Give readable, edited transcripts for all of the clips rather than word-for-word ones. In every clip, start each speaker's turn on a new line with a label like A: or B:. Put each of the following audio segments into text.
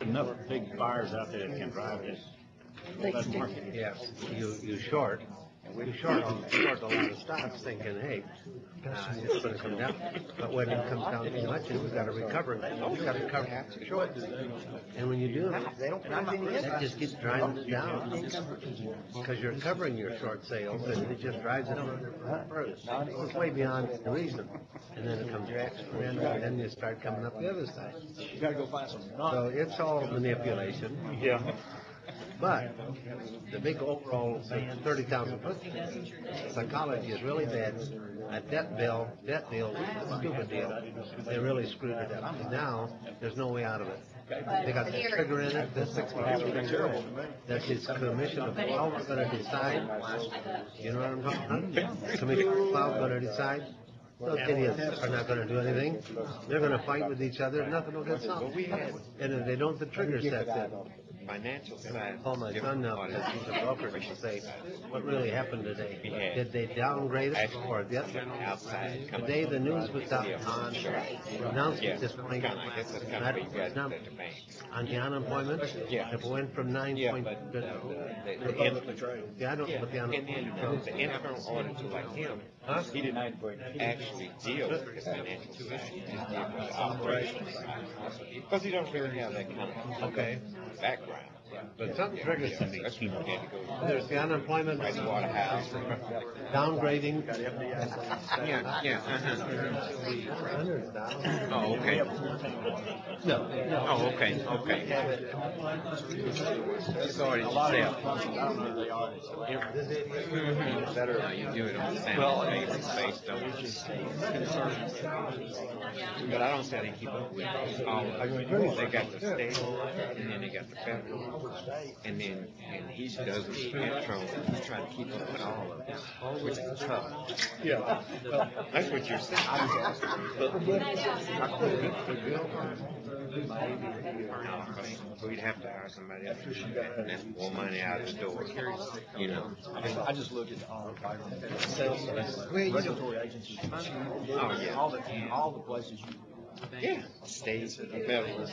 A: enough big buyers out there that can drive it.
B: Yeah, you short a lot of stocks thinking, hey, it's going to come down. But when it comes down too much, we've got to recover. We've got to recover short. And when you do that, that just keeps driving it down because you're covering your short sales, and it just drives it further. It's way beyond the reason. And then it comes back, and then you start coming up the other side.
A: You got to go find some.
B: So it's all manipulation.
A: Yeah.
B: But the big overall 30,000 foot psychology is really bad. A debt deal, stupid deal. They really screwed it up. Now there's no way out of it. They got the trigger in it. The 60 trigger. That's his commission of how we're going to decide. You know what I'm talking about? Commission of how we're going to decide. Those idiots are not going to do anything. They're going to fight with each other. Nothing will get solved. And if they don't, the trigger sets in.
C: Financial side.
B: Call my son now because he's a broker to say what really happened today. Did they downgrade it or the other?
C: Outside.
B: Today the news was out on announcement this morning on the unemployment. It went from 9 point. Yeah, I don't know what the unemployment.
C: The internal auditor like him,
A: He denied
C: actually deal with the financial side. He just deal with the operational side. Because he don't really have that kind of background.
B: But something triggers to me.
C: That's what he had to go.
B: There's the unemployment,
C: Pricewaterhouse.
B: downgrading.
C: Yeah. Oh, okay.
B: No.
C: Oh, okay. It's already yourself. Better now you do it on the family basis based on but I don't say they keep up with all of it. They got the state and then they got the federal and then he does the intro and try to keep up with all of it, which is tough.
A: Yeah.
C: That's what you're saying. We'd have to hire somebody else to do that, and that's more money out the door. You know.
A: I just look at the sales regulatory agencies.
C: Oh yeah.
A: All the places you.
C: Yeah, states and federal.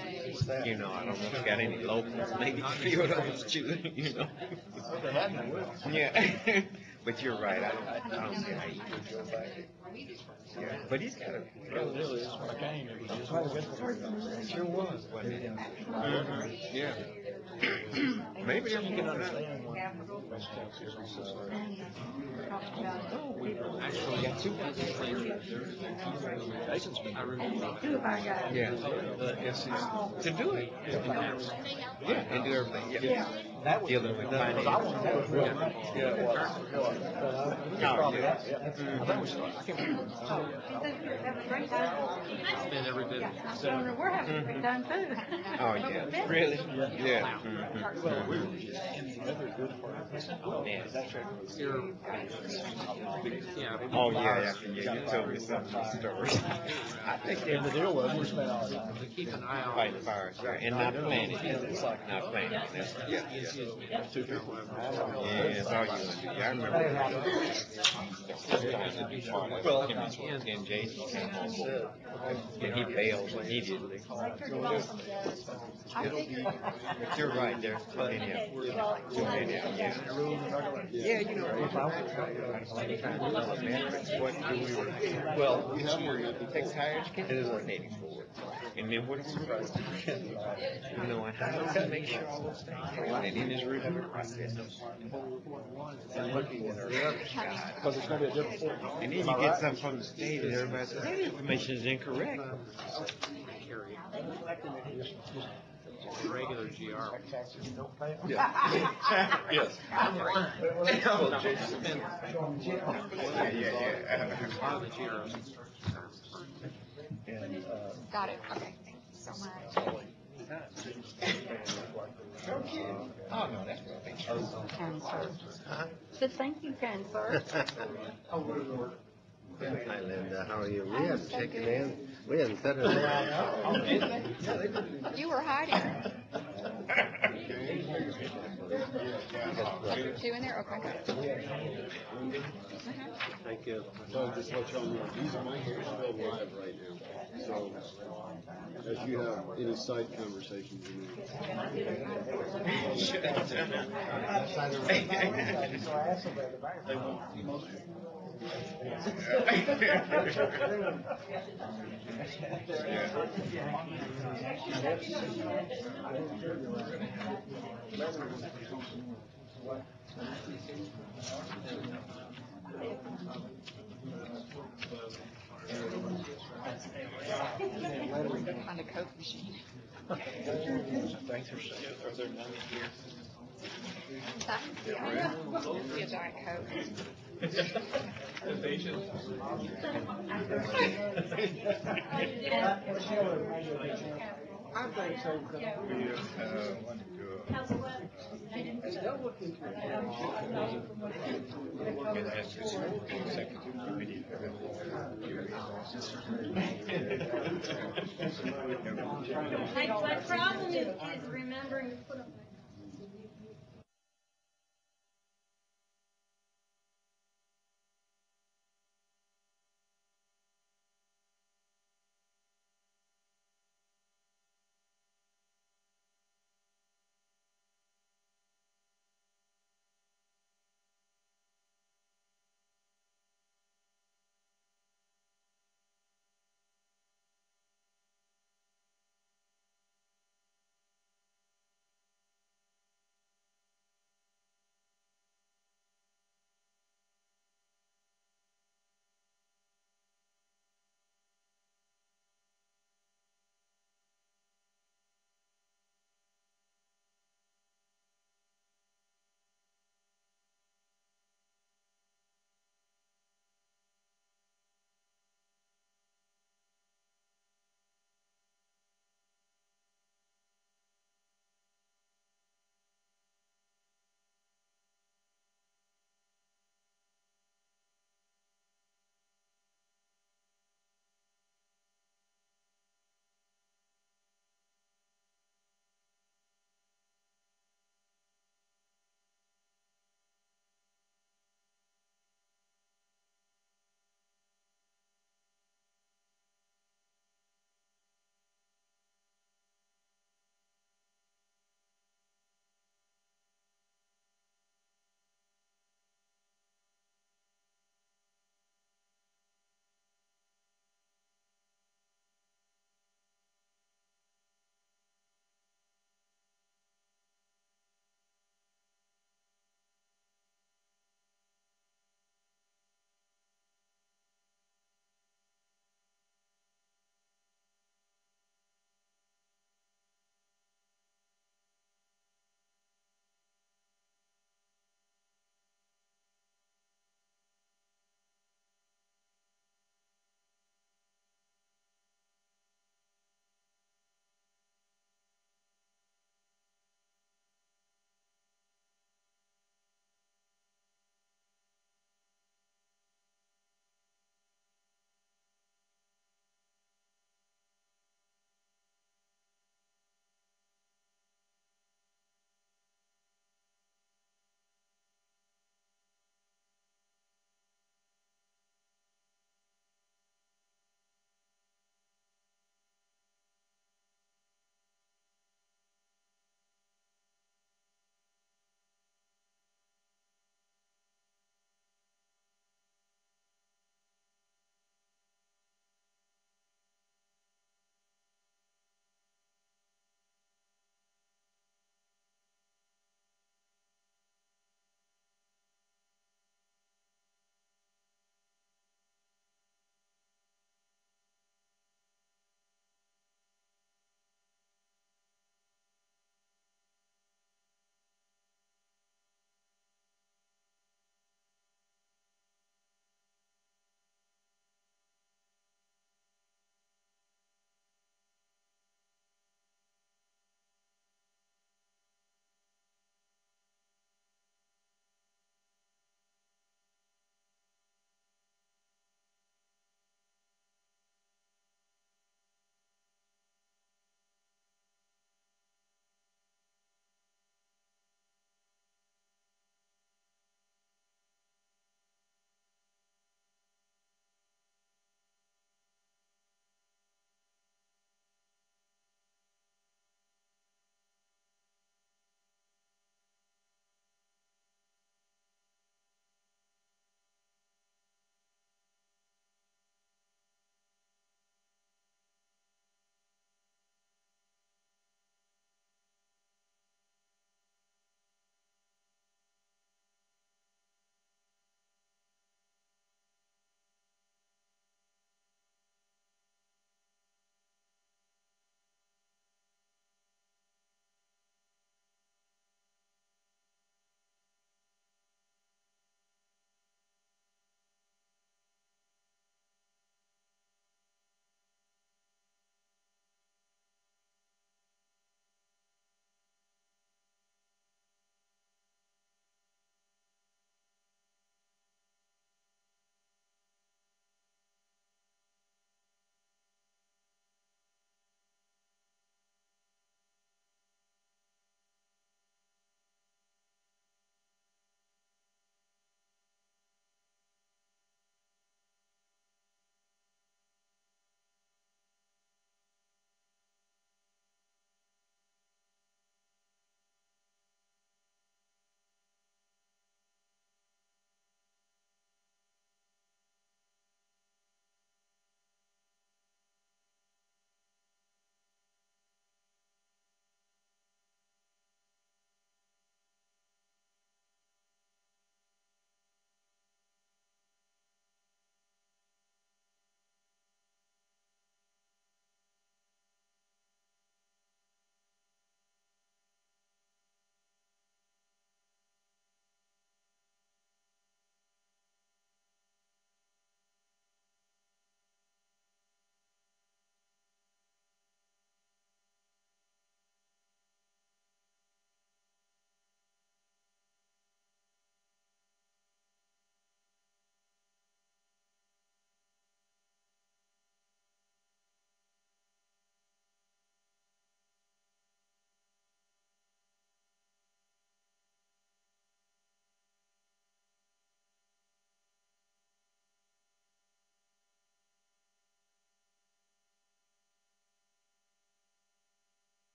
C: You know, I don't know if you got any locals, maybe three of those too. You know. Yeah. But you're right. I don't see how you can. Yeah. But he's got a. Sure was. Wasn't it? Yeah. Maybe you can understand. Actually, got two yeah. To do it. Yeah, and do everything. Yeah. Dealing with finance.
D: We're having a great time too.
C: Oh yeah, really? Yeah. Oh yeah, you told me some stories. I think
A: And the deal was we spent all
C: keep an eye on fighting fires, and not planning. Not planning. Yeah. Yeah, it's all you want to do. Yeah, I remember. Well, and Jason came on board, and he bailed immediately. But you're right, there's too many of them. Yeah, you know, what do we work? Well, this year, Texas Higher Education coordinating for it. And then what do we do? You know, and how do we make sure all those things are right in his review process? And looking at our
A: because it's going to be a different form.
C: and then you get something from the state and everybody says, that information is incorrect.
E: Regular GR.
A: Yeah. Yes.
D: Got it. Okay. Thank you so much.
C: Oh, no, that's what they chose.
D: Cancer. Said thank you, Cancer.
B: Hi, Linda. How are you? We haven't taken in. We haven't said it.
D: You were hiding. Two in there? Okay, got it.
B: Thank you.
E: So just let y'all know, these mics are still live right now. So if you have any side conversations, you know.
D: Find a Coke machine. Get Diet Coke.
F: My problem is remembering to put up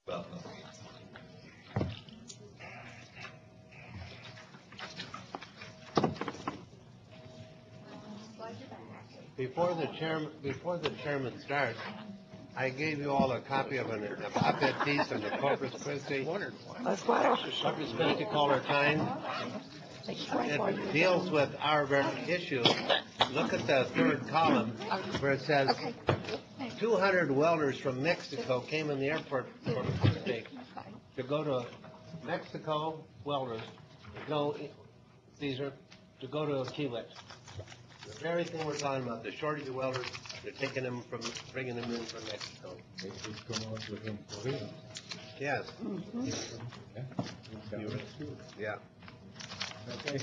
A: Well,
B: Before the chairman starts, I gave you all a copy of an op-ed piece in the Corpus Christi Corpus Christi Caller Times. It deals with our very issue. Look at the third column where it says 200 welders from Mexico came in the airport for mistake to go to Mexico, welders, Caesar, to go to Key West. The very thing we're talking about, the shortage of welders, they're bringing them in from Mexico. Yes. Yeah.
G: Okay.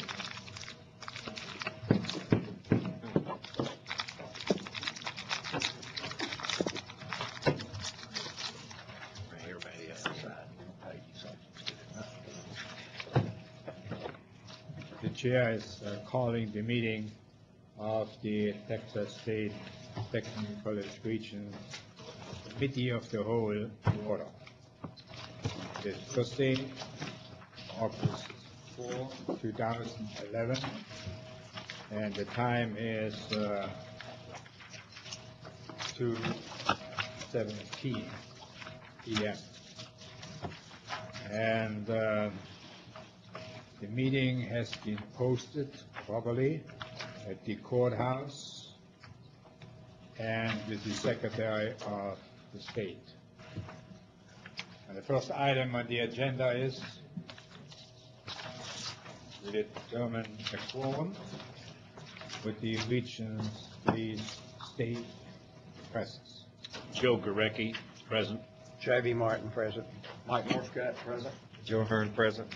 G: The chair is calling the meeting of the Texas State Technical College Region Committee of the Whole order. This Thursday, August 4, 2011, and the time is 2:17 p.m. And the meeting has been posted properly at the courthouse and with the Secretary of the State. And the first item on the agenda is to determine a quorum with the region's please state presence.
H: Joe Gorecki, present.
A: J.B. Martin, present. Mike Morscott, present.
C: Joe Hearn present.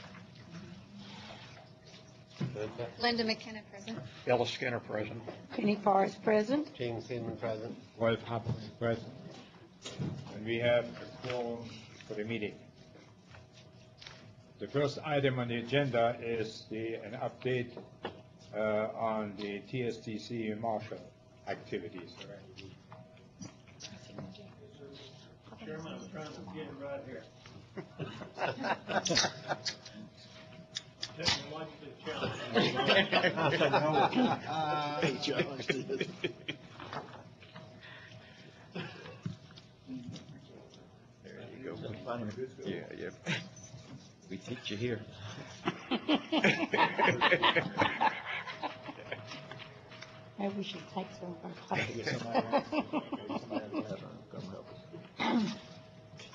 D: Linda McKenna, present.
A: Ella Skinner, present.
D: Penny Forrest, present.
B: Gene Seaman present.
G: Wolf Happen present. And we have a quorum for the meeting. The first item on the agenda is an update on the TSTC Marshall activities.
H: Chairman, I'm trying to get it right here.
E: Hey, Josh.
C: There you go. Yeah. We teach you here.
D: Maybe we should take some of our copies.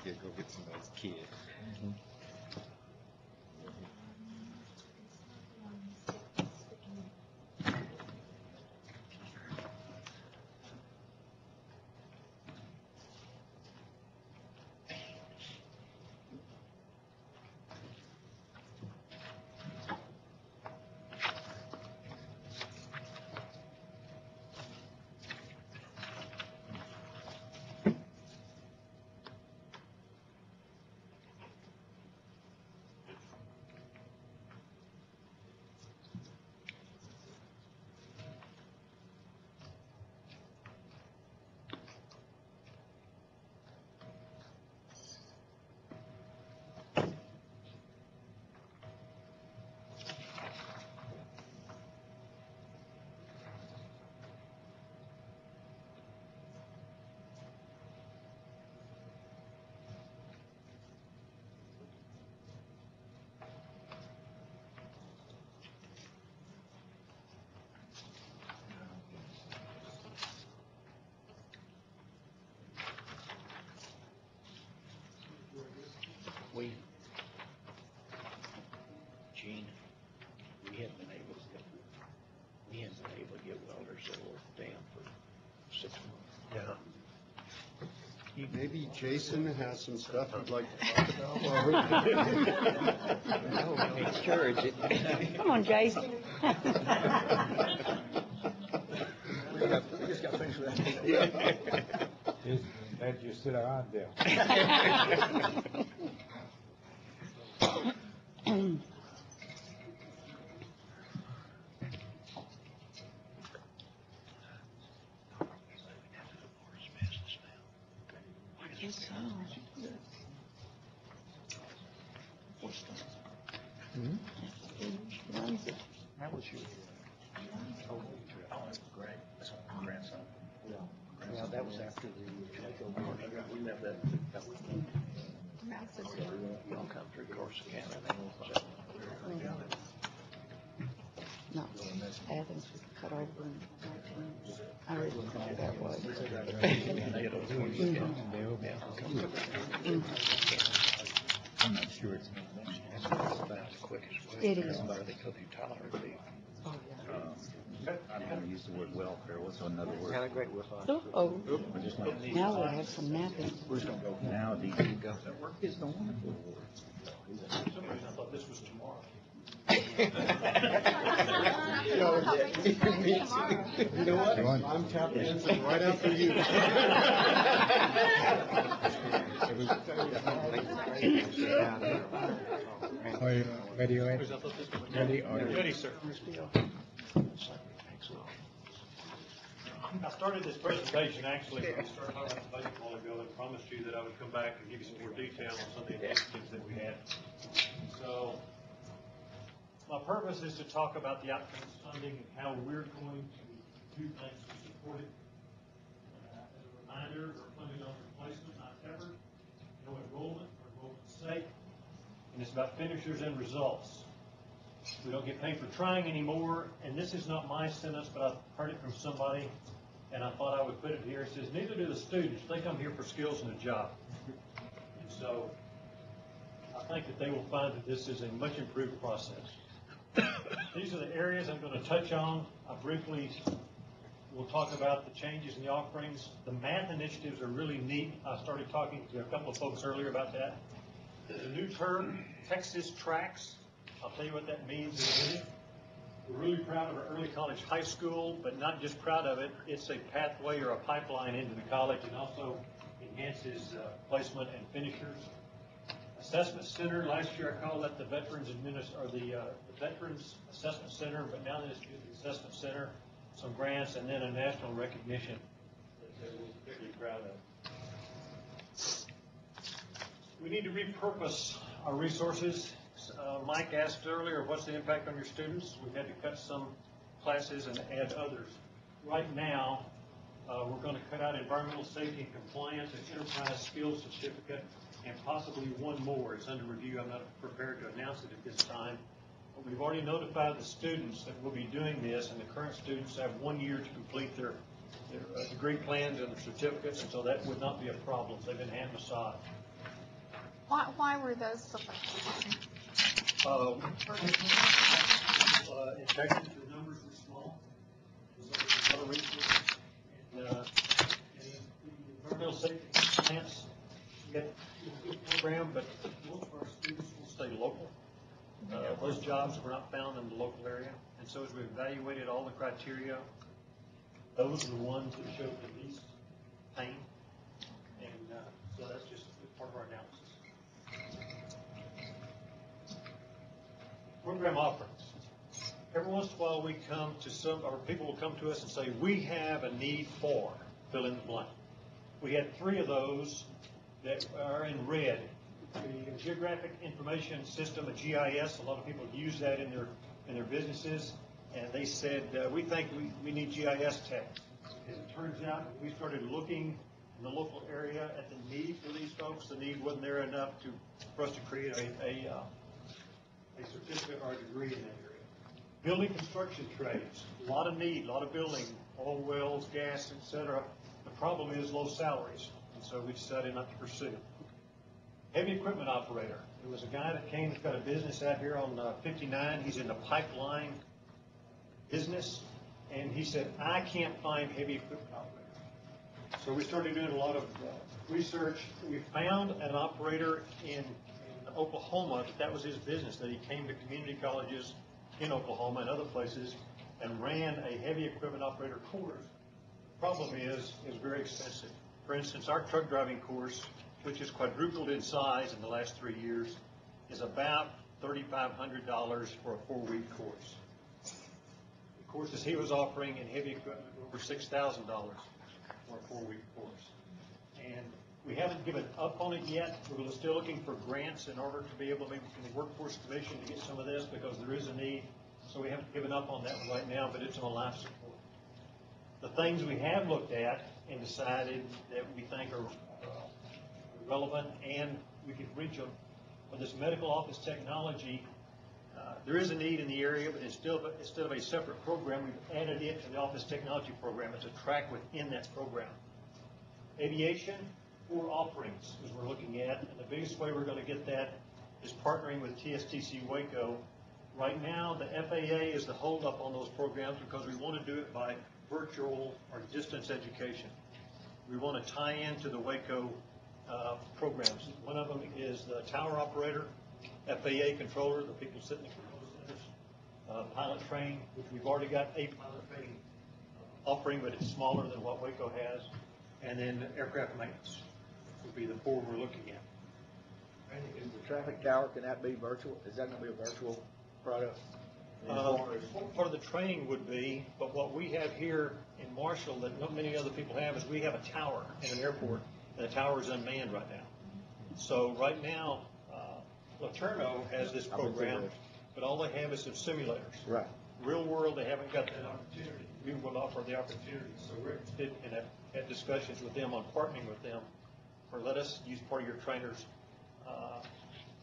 C: Yeah, go get some of those kids.
H: Gene, we haven't been able to get welders that will down for 6 months.
E: Yeah. Maybe Jason has some stuff he'd like to talk about.
H: No, encourage it.
D: Come on, Jason.
A: We just got finished with that.
E: Yeah.
G: Glad you're still around there.
D: Runs it.
A: How was your? Oh, that's great. That's my grandson. Yeah, that was after the. We met that.
D: Mouse is
A: You all come through Corsicana.
D: No, Athens was cut over in 19. I already looked at that was.
G: I'm not sure it's.
A: That's about the quickest way.
D: It is.
A: Somebody they go through Tyler would be.
D: Oh,
G: I don't want to use the word welfare. What's another word?
A: Had a great whip on.
D: yeah. Oh,
G: We're just not.
D: now we'll have some mapping.
A: We're just gonna go.
G: Now these go. It's the wonderful word.
A: I thought this was tomorrow.
E: You know what? I'm tap dancing right after you.
G: Are you ready, Ed? Ready, or?
A: Ready, sir.
I: I started this presentation actually when we started talking about the budget a while ago and promised you that I would come back and give you some more detail on some of the initiatives that we had. So my purpose is to talk about the outcomes funding and how we're going to do things to support it. As a reminder, we're funded on replacement, not effort. No enrollment or enrollment's sake. And it's about finishers and results. We don't get paid for trying anymore, and this is not my sentence, but I've heard it from somebody, and I thought I would put it here. It says, neither do the students. They come here for skills and a job. And so I think that they will find that this is a much improved process. These are the areas I'm going to touch on. I briefly will talk about the changes in the offerings. The math initiatives are really neat. I started talking to a couple of folks earlier about that. The new term, Texas Tracks. I'll tell you what that means in a minute. We're really proud of our early college high school, but not just proud of it. It's a pathway or a pipeline into the college and also enhances placement and finishers. Assessment Center, last year I called that the Veterans Veterans Assessment Center, but now that it's the Assessment Center, some grants, and then a national recognition that we're particularly proud of. We need to repurpose our resources. Mike asked earlier, what's the impact on your students? We've had to cut some classes and add others. Right now, we're going to cut out environmental safety and compliance and enterprise skills certificate and possibly one more. It's under review. I'm not prepared to announce it at this time. But we've already notified the students that we'll be doing this, and the current students have 1 year to complete their degree plans and their certificates, and so that would not be a problem. They've been hand massaged.
F: Why were those selected?
I: In Texas, the numbers were small. So there's a lot of resources. And the environmental safety plants, we have a good program, but most of our students will stay local. Those jobs were not found in the local area. And so as we evaluated all the criteria, those are the ones that showed the least pain. And so that's just part of our analysis. Program offerings. Every once in a while we come to or people will come to us and say, we have a need for, fill in the blank. We had 3 of those that are in red. The Geographic Information System, a GIS, a lot of people use that in their businesses, and they said, we think we need GIS tech. As it turns out, we started looking in the local area at the need for these folks. The need wasn't there enough for us to create a certificate or a degree in that area. Building construction trades, a lot of need, a lot of building, oil wells, gas, etc. The problem is low salaries, and so we decided not to pursue. Heavy equipment operator. There was a guy that came, that's got a business out here on 59. He's in the pipeline business, and he said, I can't find heavy equipment operators. So we started doing a lot of research. We found an operator in Oklahoma, that was his business, that he came to community colleges in Oklahoma and other places and ran a heavy equipment operator course. The problem is, it's very expensive. For instance, our truck driving course, which has quadrupled in size in the last 3 years, is about $3,500 for a 4-week course. The courses he was offering in heavy equipment were over $6,000 for a 4-week course. And We haven't given up on it yet. We're still looking for grants in order to be able to, maybe from the Workforce Commission, to get some of this, because there is a need. So we haven't given up on that one right now, but it's on life support. The things we have looked at and decided that we think are relevant and we could reach them for this medical office technology. There is a need in the area, but instead of a separate program, we've added it to the office technology program. It's a track within that program. Aviation, 4 offerings is we're looking at, and the biggest way we're going to get that is partnering with TSTC Waco. Right now, the FAA is the holdup on those programs because we want to do it by virtual or distance education. We want to tie into the Waco programs. One of them is the tower operator, FAA controller, the people sitting in the control centers, pilot training, which we've already got a pilot training offering, but it's smaller than what Waco has, and then aircraft maintenance would be the 4 we're looking at.
A: Is the traffic tower, can that be virtual? Is that going to be a virtual product?
I: Part of the training would be, but what we have here in Marshall that not many other people have is we have a tower in an airport, and the tower is unmanned right now. So right now, Laterno has this program, but all they have is some simulators.
A: Right.
I: Real world, they haven't got that opportunity. We will offer the opportunity, so we're interested in had discussions with them on partnering with them, or let us use part of your trainers.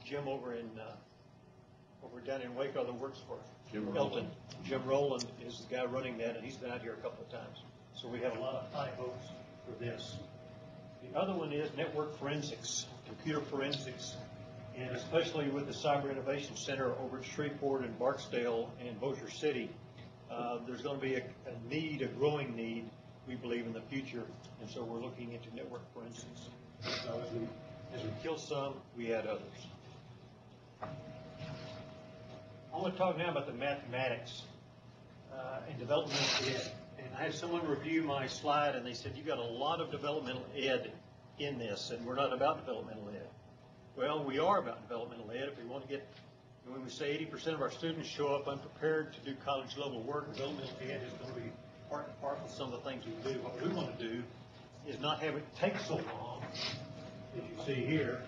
I: Jim over down in Waco that works for Elton. Jim Rowland is the guy running that, and he's been out here a couple of times. So we have a lot of high hopes for this. The other one is network forensics, computer forensics, and especially with the Cyber Innovation Center over at Shreveport and Barksdale and Bossier City, there's going to be a growing need, we believe, in the future, and so we're looking into network forensics. So as we kill some, we add others. I want to talk now about the mathematics and developmental ed. And I had someone review my slide, and they said, you got a lot of developmental ed in this, and we're not about developmental ed. Well, we are about developmental ed. If we want to get, when we say 80% of our students show up unprepared to do college-level work, developmental ed is going to be part and parcel of some of the things we do. What we want to do is not have it take so long, as you see here,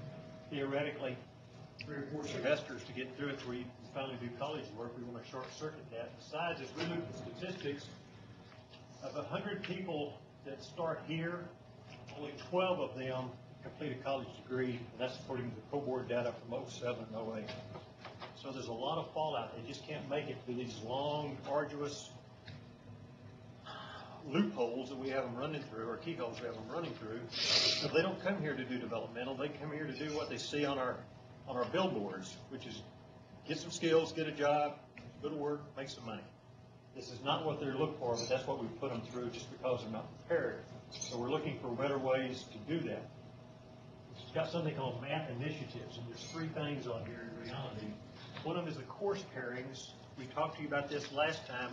I: theoretically, 3 or 4 semesters to get through it where you finally do college work. We want to short-circuit that. Besides, as we look at statistics, of 100 people that start here, only 12 of them complete a college degree, and that's according to the co-board data from 07 and 08. So there's a lot of fallout. They just can't make it through these long, arduous loopholes that we have them running through, or keyholes we have them running through. If they don't come here to do developmental, they come here to do what they see on our billboards, which is get some skills, get a job, go to work, make some money. This is not what they're looking for, but that's what we put them through just because they're not prepared. So we're looking for better ways to do that. It's got something called math initiatives, and there's 3 things on here in reality. One of them is the course pairings. We talked to you about this last time.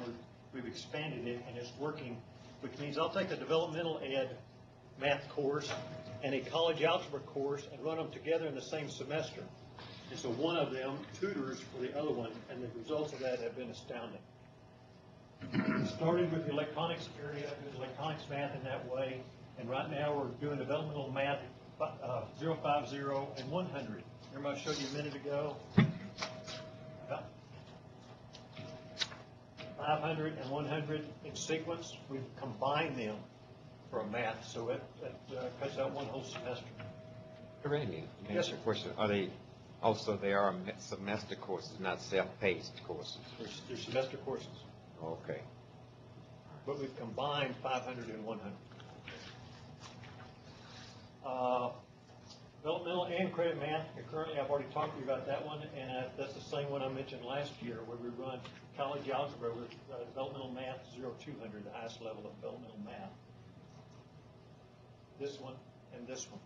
I: We've expanded it, and it's working, which means I'll take a developmental ed math course and a college algebra course and run them together in the same semester. And so one of them tutors for the other one, and the results of that have been astounding. We started with the electronics area, doing electronics math in that way, and right now we're doing developmental math 0, 5, 0, and 100. Remember I showed you a minute ago? 500 and 100 in sequence. We've combined them for a math, so it cuts out one whole semester.
C: Randy,
I: Yes, sir.
C: Question: Are they also they are semester courses, not self-paced courses?
I: There's semester courses,
C: Okay.
I: but we've combined 500 and 100. Developmental and credit math. Currently, I've already talked to you about that one, and that's the same one I mentioned last year, where we run college algebra with developmental math 0, 200, the highest level of developmental math. This one and this one.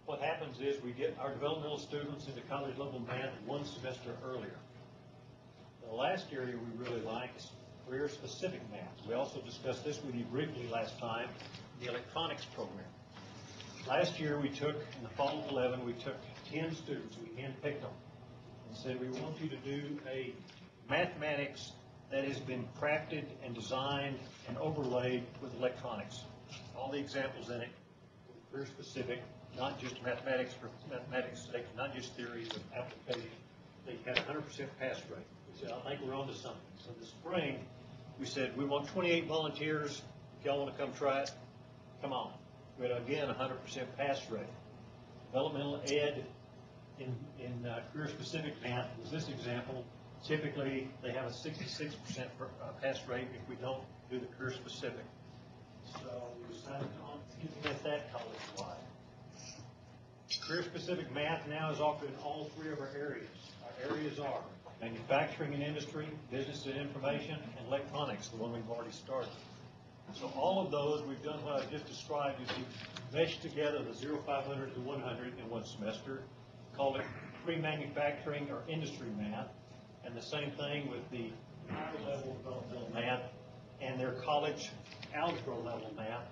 I: What happens is we get our developmental students into college level math 1 semester earlier. The last area we really like is career specific math. We also discussed this with you briefly last time, the electronics program. Last year we took, in the fall of 11, we took 10 students, we handpicked them, and said we want you to do a mathematics that has been crafted and designed and overlaid with electronics. All the examples in it were career specific, not just mathematics for mathematics' sake, not just theory, but application. They had a 100% pass rate. We said, I think we're on to something. So this spring, we said, we want 28 volunteers. If y'all want to come try it, come on. We had, again, a 100% pass rate. Developmental ed in career-specific math was this example. Typically, they have a 66% pass rate if we don't do the career-specific. So we decided on implement that college-wide. Career-specific math now is offered in all three of our areas. Our areas are manufacturing and industry, business and information, and electronics, the one we've already started. So all of those, we've done what I've just described, is we've meshed together the 0, 500 to 100 in one semester, called it pre-manufacturing or industry math, and the same thing with the higher level developmental math and their college algebra level math.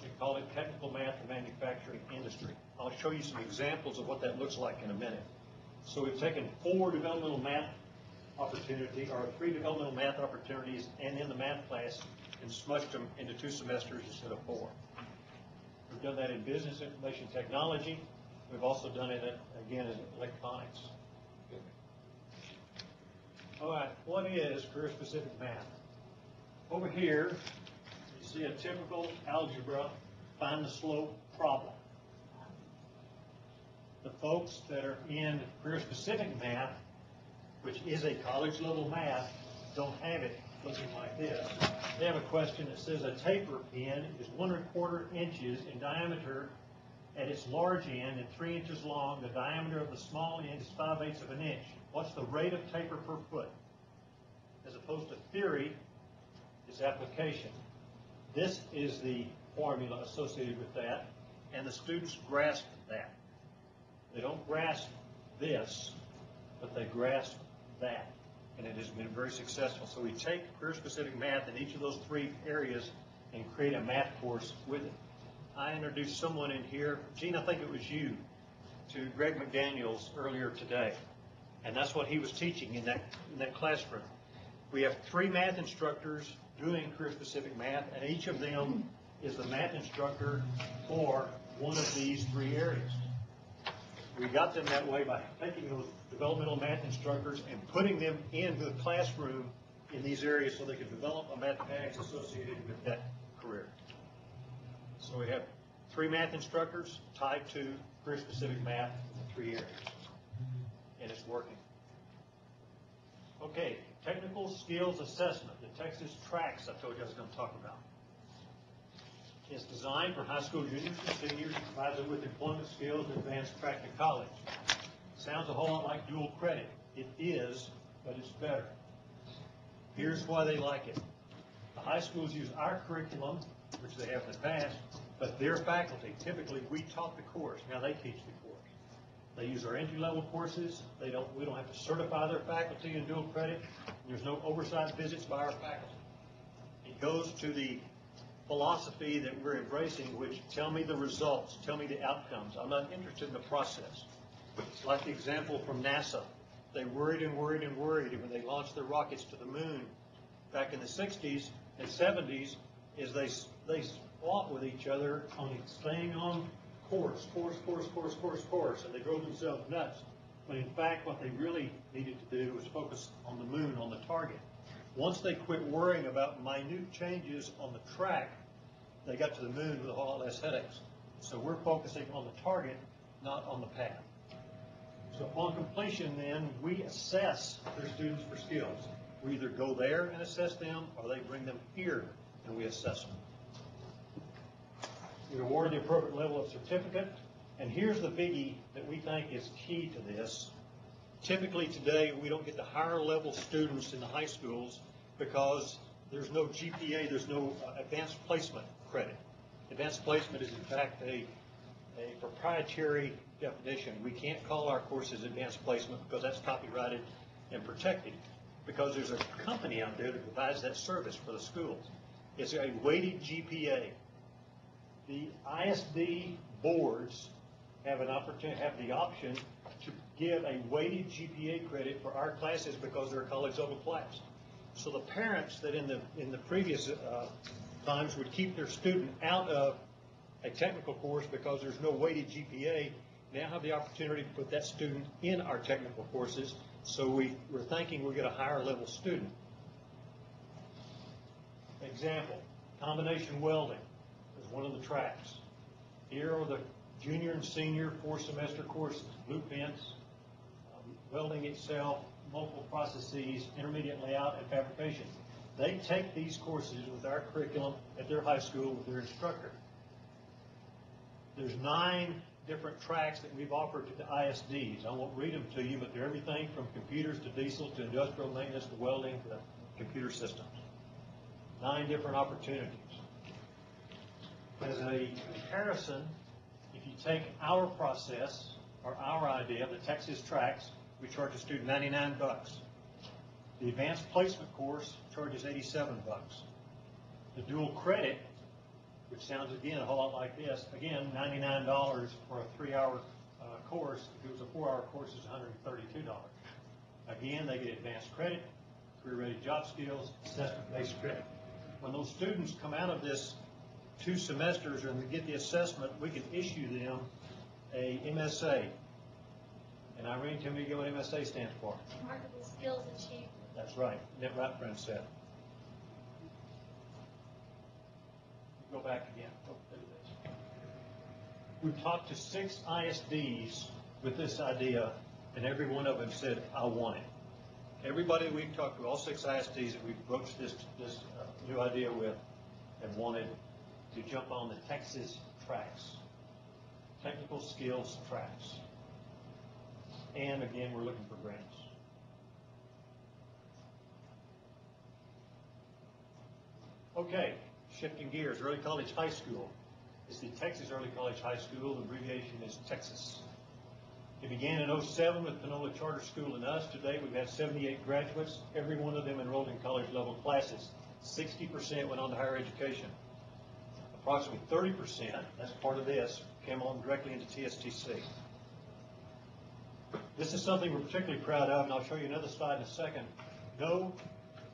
I: We call it technical math and manufacturing industry. I'll show you some examples of what that looks like in a minute. So we've taken 4 developmental math opportunities, or 3 developmental math opportunities, and in the math class, and smushed them into 2 semesters instead of 4. We've done that in business information technology. We've also done it, again, in electronics. All right, what is career-specific math? Over here, you see a typical algebra find the slope problem. The folks that are in career-specific math, which is a college-level math, don't have it looking like this. They have a question that says a taper pin is 1¼ inches in diameter at its large end and 3 inches long. The diameter of the small end is 5/8 of an inch. What's the rate of taper per foot? As opposed to theory, it's application. This is the formula associated with that, and the students grasp that. They don't grasp this, but they grasp that, and it has been very successful. So we take career-specific math in each of those 3 areas and create a math course with it. I introduced someone in here, Gene, I think it was you, to Greg McDaniels earlier today, and that's what he was teaching in that classroom. We have 3 math instructors doing career-specific math, and each of them is the math instructor for one of these 3 areas. We got them that way by taking those developmental math instructors and putting them into the classroom in these areas so they could develop a mathematics associated with that career. So we have 3 math instructors tied to career-specific math in the 3 areas, and it's working. Okay, technical skills assessment, the Texas tracks I told you I was going to talk about. It's designed for high school juniors and seniors and provides them with employment skills and advanced track to college. Sounds a whole lot like dual credit. It is, but it's better. Here's why they like it. The high schools use our curriculum, which they have in the past, but their faculty, typically we taught the course. Now they teach the course. They use our entry-level courses. We don't have to certify their faculty in dual credit. There's no oversight visits by our faculty. It goes to the philosophy that we're embracing, which tell me the results, tell me the outcomes. I'm not interested in the process. It's like the example from NASA. They worried and worried and worried when they launched their rockets to the moon back in the 60s and 70s, is they fought with each other on staying on course, and they drove themselves nuts. When in fact, what they really needed to do was focus on the moon, on the target. Once they quit worrying about minute changes on the track, they got to the moon with a whole lot less headaches. So we're focusing on the target, not on the path. So upon completion, then, we assess their students for skills. We either go there and assess them, or they bring them here and we assess them. We award the appropriate level of certificate. And here's the biggie that we think is key to this. Typically today, we don't get the higher level students in the high schools because there's no GPA, there's no advanced placement credit. Advanced placement is in fact a proprietary definition. We can't call our courses advanced placement because that's copyrighted and protected, because there's a company out there that provides that service for the schools. It's a weighted GPA. The ISD boards have the option to give a weighted GPA credit for our classes because they're a college level class. So the parents that in the previous times would keep their student out of a technical course because there's no weighted GPA, now have the opportunity to put that student in our technical courses. So we're thinking we'll get a higher level student. Example, combination welding is one of the tracks. Here are the junior and senior 4-semester courses: blueprints, welding itself, multiple processes, intermediate layout, and fabrication. They take these courses with our curriculum at their high school with their instructor. There's 9 different tracks that we've offered to the ISDs. I won't read them to you, but they're everything from computers to diesel to industrial maintenance to welding to computer systems. 9 different opportunities. As a comparison, if you take our process or our idea, the Texas tracks, we charge a student $99. The advanced placement course charges $87. The dual credit, which sounds again a whole lot like this, again $99 for a 3-hour course. If it was a 4-hour course, it's $132. Again, they get advanced credit, career-ready job skills, assessment-based credit. When those students come out of this 2 semesters and they get the assessment, we can issue them a MSA. And Irene, tell me again what MSA stands for.
J: Marketable skills achieved.
I: That's right. Isn't that right, friend said? Go back again. We've talked to 6 ISDs with this idea, and every one of them said, I want it. Everybody we've talked to, all 6 ISDs that we've broached this new idea with, have wanted to jump on the Texas tracks, technical skills tracks. And again, we're looking for grants. Okay, shifting gears, early college high school. It's the Texas Early College High School. The abbreviation is Texas. It began in '07 with Panola Charter School and us. Today we've had 78 graduates, every one of them enrolled in college level classes. 60% went on to higher education. Approximately 30%, that's part of this, came on directly into TSTC. This is something we're particularly proud of, and I'll show you another slide in a second. No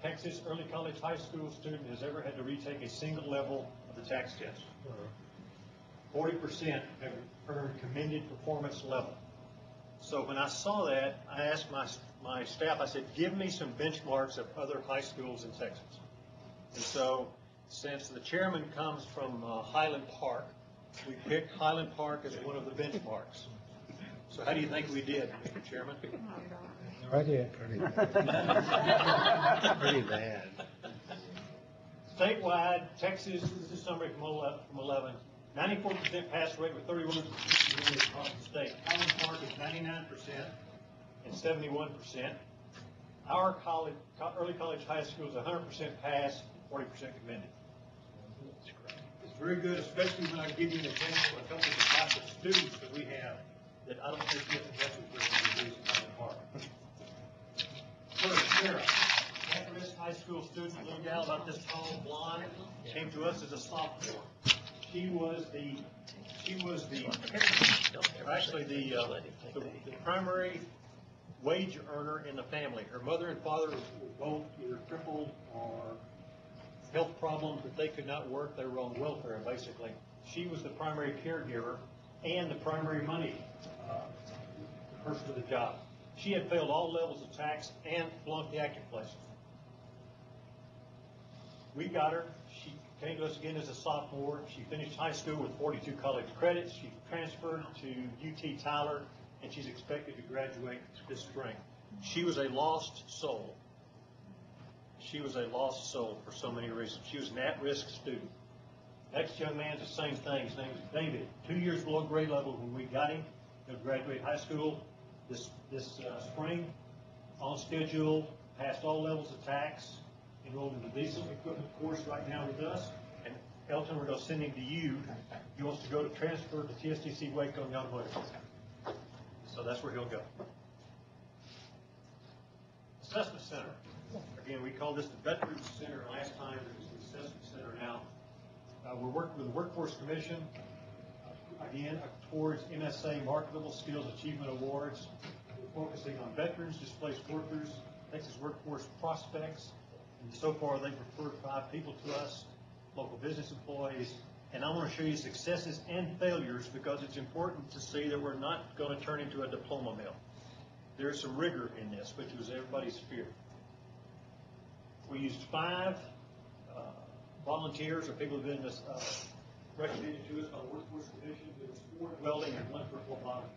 I: Texas Early College High School student has ever had to retake a single level of the tax test. 40% have earned commended performance level. So when I saw that, I asked my staff, I said, give me some benchmarks of other high schools in Texas. And so since the chairman comes from Highland Park, we picked Highland Park as one of the benchmarks. So how do you think we did, Mr. Chairman?
G: Right here.
B: Pretty bad.
I: Statewide, Texas, this is summary from 11, 94% pass rate with 31% across the state. Highland Park is 99% and 71%. Our early college high school is 100% pass, 40% commended. It's very good, especially when I give you an example of a couple of the types of students that we have that I don't think you have to do in Highland Park. First, Sarah, at-risk high school student, a little gal about this tall, blonde, came to us as a sophomore. She was the primary wage earner in the family. Her mother and father were both either crippled or health problems that they could not work. They were on welfare, basically. She was the primary caregiver and the primary money person for the job. She had failed all levels of tax and flunked the active places. We got her. She came to us again as a sophomore. She finished high school with 42 college credits. She transferred to UT Tyler, and she's expected to graduate this spring. She was a lost soul. She was a lost soul for so many reasons. She was an at-risk student. Next young man's the same thing. His name is David. 2 years below grade level when we got him. He'll graduate high school this spring, on schedule, passed all levels of tax, enrolled in the diesel equipment course right now with us. And Elton, we're going to send him to you. He wants to go to transfer to TSTC Waco in the automotive. So that's where he'll go. Assessment Center. Again, we call this the Veterans Center last time. It's the Assessment Center now. We're working with the Workforce Commission, again, towards MSA Marketable Skills Achievement Awards. We're focusing on veterans, displaced workers, Texas workforce prospects, And so far, they've referred 5 people to us, local business employees, and I want to show you successes and failures because it's important to see that we're not going to turn into a diploma mill. There's some rigor in this, which was everybody's fear. We used 5 volunteers or people who've been recommended to us by the Workforce Division. There was 4 welding and 1 for phlebotomy.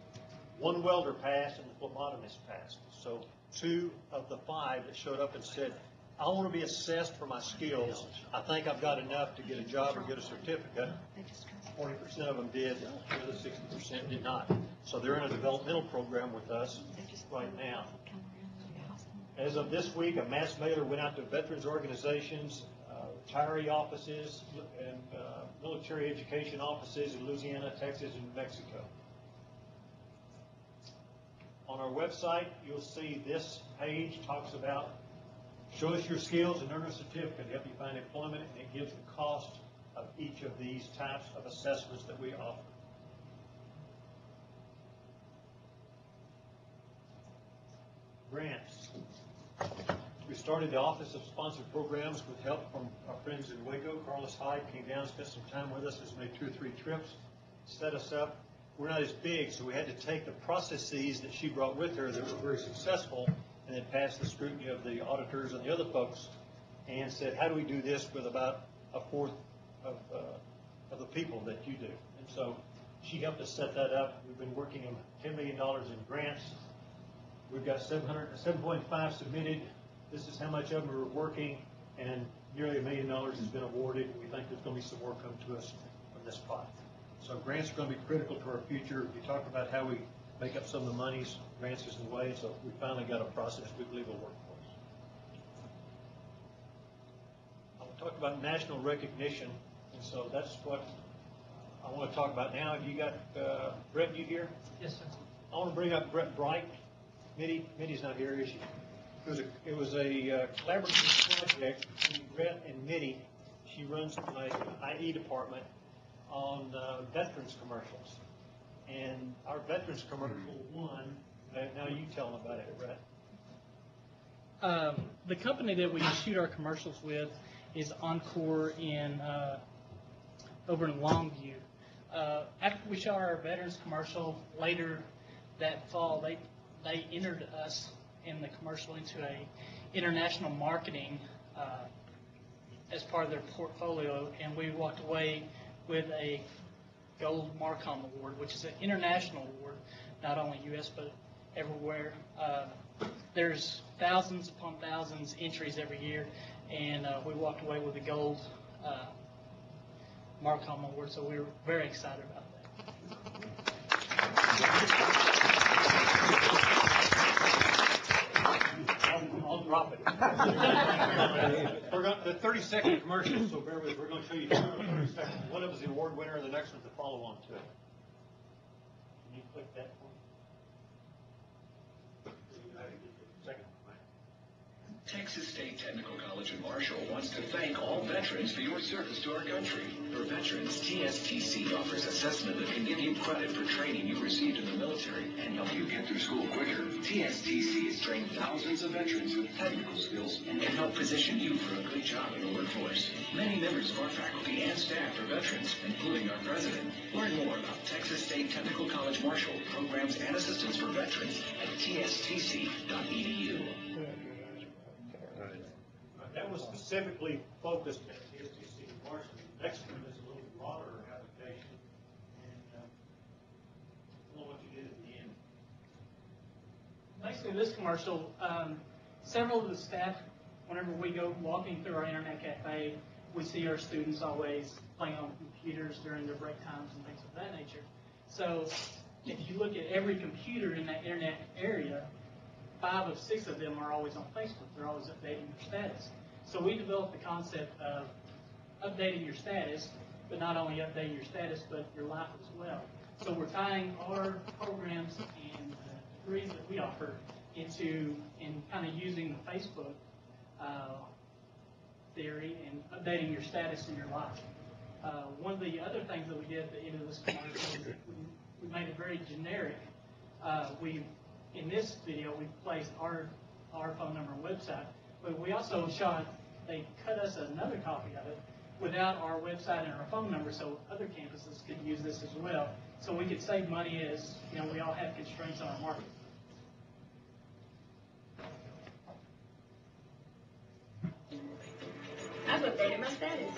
I: 1 welder passed and the phlebotomist passed. So 2 of the 5 that showed up and said, I want to be assessed for my skills. I think I've got enough to get a job or get a certificate. 40% of them did, the other 60% did not. So they're in a developmental program with us right now. As of this week, a mass mailer went out to veterans organizations, retiree offices, and military education offices in Louisiana, Texas, and New Mexico. On our website, you'll see this page talks about show us your skills and earn a certificate to help you find employment, and it gives the cost of each of these types of assessments that we offer. Grants. We started the Office of Sponsored Programs with help from our friends in Waco. Carlos Hyde came down, spent some time with us, has made 2 or 3 trips, set us up. We're not as big, so we had to take the processes that she brought with her that were very successful and then pass the scrutiny of the auditors and the other folks and said, how do we do this with about 1/4 of the people that you do? And so she helped us set that up. We've been working on $10 million in grants. We've got 7.5 submitted. This is how much of them are working, and nearly $1 million has been awarded. We think there's going to be some more come to us from this pot. So grants are going to be critical to our future. We talked about how we make up some of the monies. Grants is the way, so we finally got a process we believe will work for us. I want to talk about national recognition, and so that's what I want to talk about now. Have you got, Brett, you here?
K: Yes, sir.
I: I want to bring up Brett Bright. Mitty's not here, is she? It was a collaborative project between Brett and Mitty. She runs my IE department on veterans commercials. And our veterans commercial won. Now you tell them about it, Brett.
K: The company that we shoot our commercials with is Encore over in Longview. After we shot our veterans commercial later that fall, they entered us in the commercial into a international marketing as part of their portfolio, and we walked away with a Gold Marcom Award, which is an international award, not only U.S. but everywhere. There's thousands upon thousands entries every year, and we walked away with a Gold Marcom Award, so we're very excited about that.
I: I'll drop it. We're going the 30-second commercial, so bear with us. We're going to show you 30 seconds. One of them is the award winner, and the next one's the follow-on to it. Can you click that for me?
L: Texas State Technical College in Marshall wants to thank all veterans for your service to our country. For veterans, TSTC offers assessment that can give you credit for training you received in the military and help you get through school quicker. TSTC has trained thousands of veterans with technical skills and can help position you for a good job in the workforce. Many members of our faculty and staff are veterans, including our president. Learn more about Texas State Technical College Marshall programs and assistance for veterans at tstc.edu.
I: That was specifically focused at TSTC in Marshall. The next one is a little broader application, and I don't know what you did at the end.
K: Basically, this commercial, several of the staff, whenever we go walking through our internet cafe, we see our students always playing on computers during their break times and things of that nature. So if you look at every computer in that internet area, 5 of 6 of them are always on Facebook. They're always updating their status. So we developed the concept of updating your status, but not only updating your status, but your life as well. So we're tying our programs and the degrees that we offer into and kind of using the Facebook theory and updating your status in your life. One of the other things that we did at the end of this commercial is we made it very generic. In this video, we placed our phone number and website, but we also shot they cut us another copy of it without our website and our phone number, so other campuses could use this as well. So we could save money as, you know, we all have constraints on our market.
M: I've updated my status.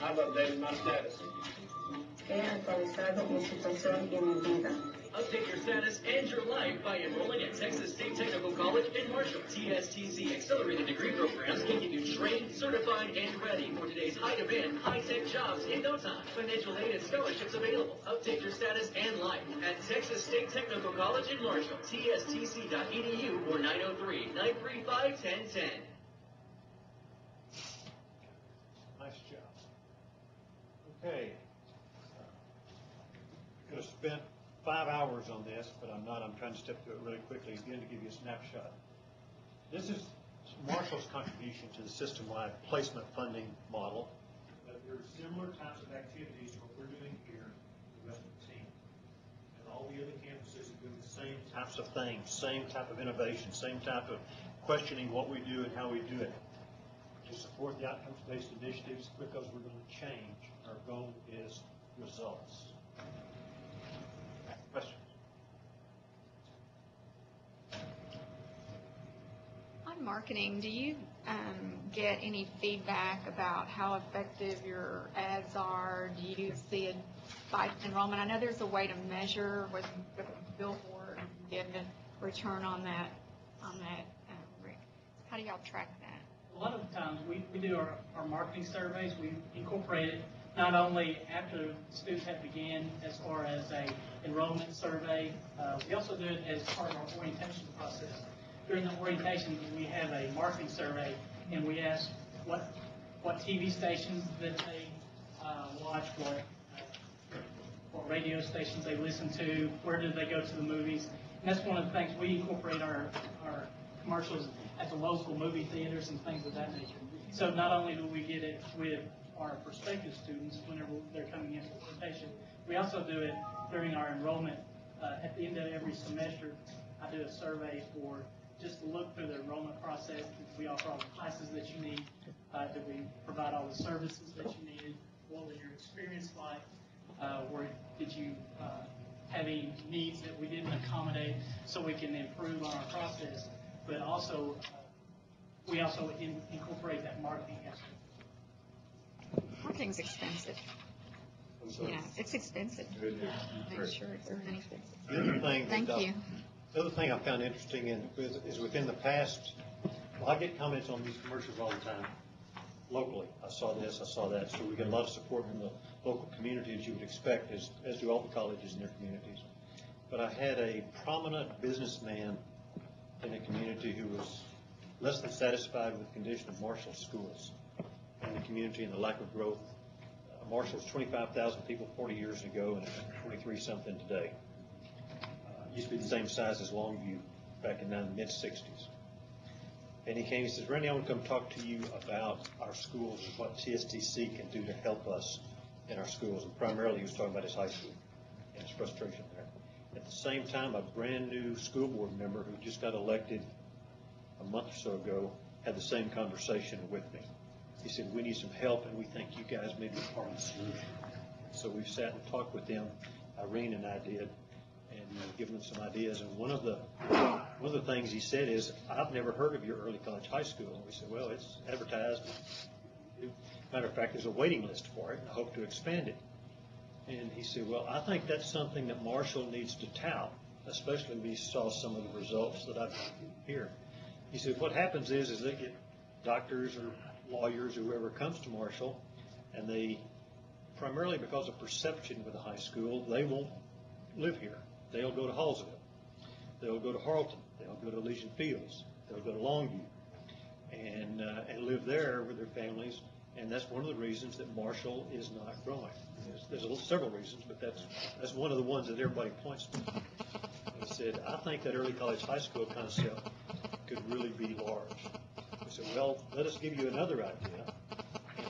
H: I've updated my status.
M: Kaya actualizado mi situación y mi vida.
L: Update your status and your life by enrolling at Texas State Technical College in Marshall. TSTC accelerated degree programs can get you trained, certified, and ready for today's high-demand, high-tech jobs in no time. Financial aid and scholarships available. Update your status and life at Texas State Technical College in Marshall. TSTC.edu or 903-935-1010.
I: Nice job. Okay. Could have spent 5 hours on this, but I'm not. I'm trying to step through it really quickly again to give you a snapshot. This is Marshall's contribution to the system-wide placement funding model. But there are similar types of activities to what we're doing here with the rest of the team. And all the other campuses are doing the same types of things, same type of innovation, same type of questioning what we do and how we do it to support the outcomes-based initiatives because we're going to change. Our goal is results. Questions?
F: On marketing, do you get any feedback about how effective your ads are? Do you see a spike in enrollment? I know there's a way to measure with a billboard and get a return on that. How do y'all track that?
K: A lot of the times we do our marketing surveys. We incorporate it not only after students have began as far as a enrollment survey, we also do it as part of our orientation process. During the orientation, we have a marketing survey, and we ask what TV stations that they watch, what radio stations they listen to, where do they go to the movies. And that's one of the things we incorporate our commercials at the local movie theaters and things of that nature. So not only do we get it with our prospective students whenever they're coming into orientation, we also do it during our enrollment. At the end of every semester, I do a survey for just to look through the enrollment process. Do we offer all the classes that you need? Do we provide all the services that you needed? What was your experience like? Where did you have any needs that we didn't accommodate so we can improve on our process? But also, we also incorporate that marketing aspect.
F: Marketing's expensive. Yeah, it's expensive. Make sure it's inexpensive. Thank you.
I: The other thing I found interesting is within the past, well, I get comments on these commercials all the time locally. I saw this, I saw that. So we get a lot of support from the local community, as you would expect, as do all the colleges in their communities. But I had a prominent businessman in a community who was less than satisfied with the condition of Marshall schools in the community and the lack of growth. Marshall's 25,000 people 40 years ago, and it's 23-something today. Used to be the same size as Longview back in the mid-'60s. And he came, he says, Randy, I want to come talk to you about our schools and what TSTC can do to help us in our schools. And primarily he was talking about his high school and his frustration there. At the same time, a brand new school board member who just got elected a month or so ago had the same conversation with me. He said, we need some help, and we think you guys may be part of the solution. So we've sat and talked with them, Irene and I did, and given them some ideas. And one of the things he said is, I've never heard of your early college high school. And we said, well, it's advertised. Matter of fact, there's a waiting list for it, and I hope to expand it. And he said, well, I think that's something that Marshall needs to tout, especially when he saw some of the results that I've here. He said, what happens is they get doctors or lawyers or whoever comes to Marshall, and they, primarily because of perception with the high school, they won't live here. They'll go to Hallsville. They'll go to Harleton. They'll go to Elysian Fields. They'll go to Longview and live there with their families. And that's one of the reasons that Marshall is not growing. There's several reasons, but that's one of the ones that everybody points to. And he said, I think that early college high school concept could really be large. I said, well, let us give you another idea.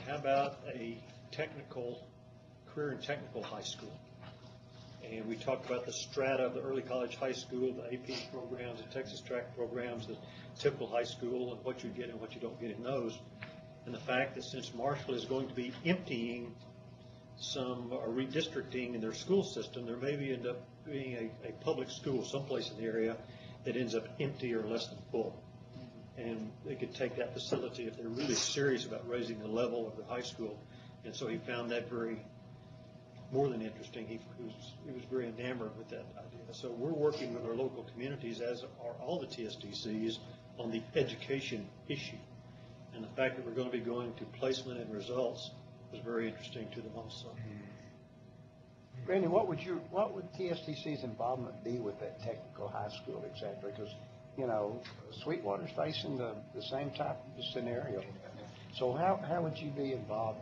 I: How about a career and technical high school? And we talked about the strata of the early college high school, the AP programs, the Texas track programs, the typical high school, and what you get and what you don't get in those.
A: and the fact that since Marshall is going to be emptying some redistricting in their school system, there may end up being a public school someplace in the area that ends up empty or less than full. And they could take that facility if they're really serious about raising the level of the high school. And so he found that more than interesting. He was very enamored with that idea. So we're working with our local communities, as are all the TSDCs, on the education issue. And the fact that we're going to be going to placement and results was very interesting to them also.
H: Randy, what would TSTC's involvement be with that technical high school exactly? Because, Sweetwater's facing the same type of scenario. So how would you be involved?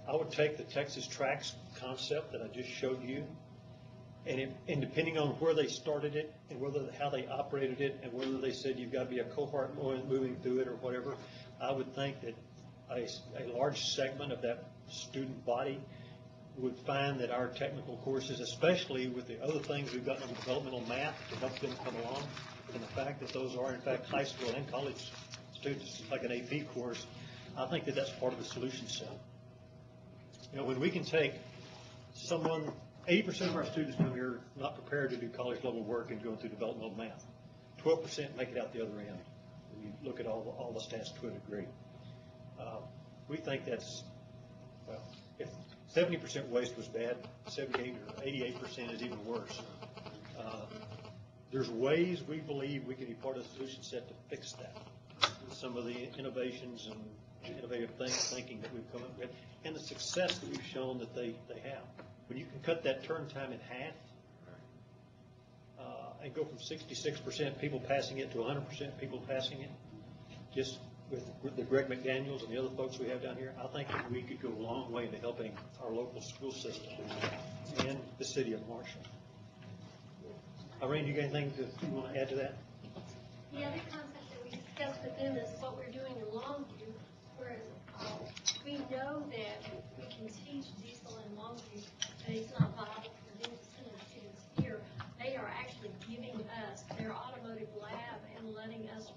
A: I would take the Texas Tracks concept that I just showed you, and depending on where they started it and how they operated it and whether they said you've got to be a cohort moving through it or whatever, I would think that a large segment of that student body would find that our technical courses, especially with the other things we've got in developmental math to help them come along, and the fact that those are in fact high school and college students, like an AP course, I think that that's part of the solution set. When we can take 80% of our students come here not prepared to do college level work and go through developmental math. 12% make it out the other end. When you look at all the stats to a degree. We think that's, well, if 70% waste was bad, 78 or 88% is even worse. There's ways we believe we can be part of the solution set to fix that. Some of the innovations and innovative thinking that we've come up with, and the success that we've shown that they have. When you can cut that turn time in half and go from 66% people passing it to 100% people passing it, just with the Greg McDaniels and the other folks we have down here, I think that we could go a long way into helping our local school system and the city of Marshall. Irene, you got anything you want to add to that?
J: The other concept that we discussed with them is what we're doing in Longview, whereas we know that we can teach diesel in Longview, but it's not viable for them to send their students here. They are actually giving us their automotive lab and letting us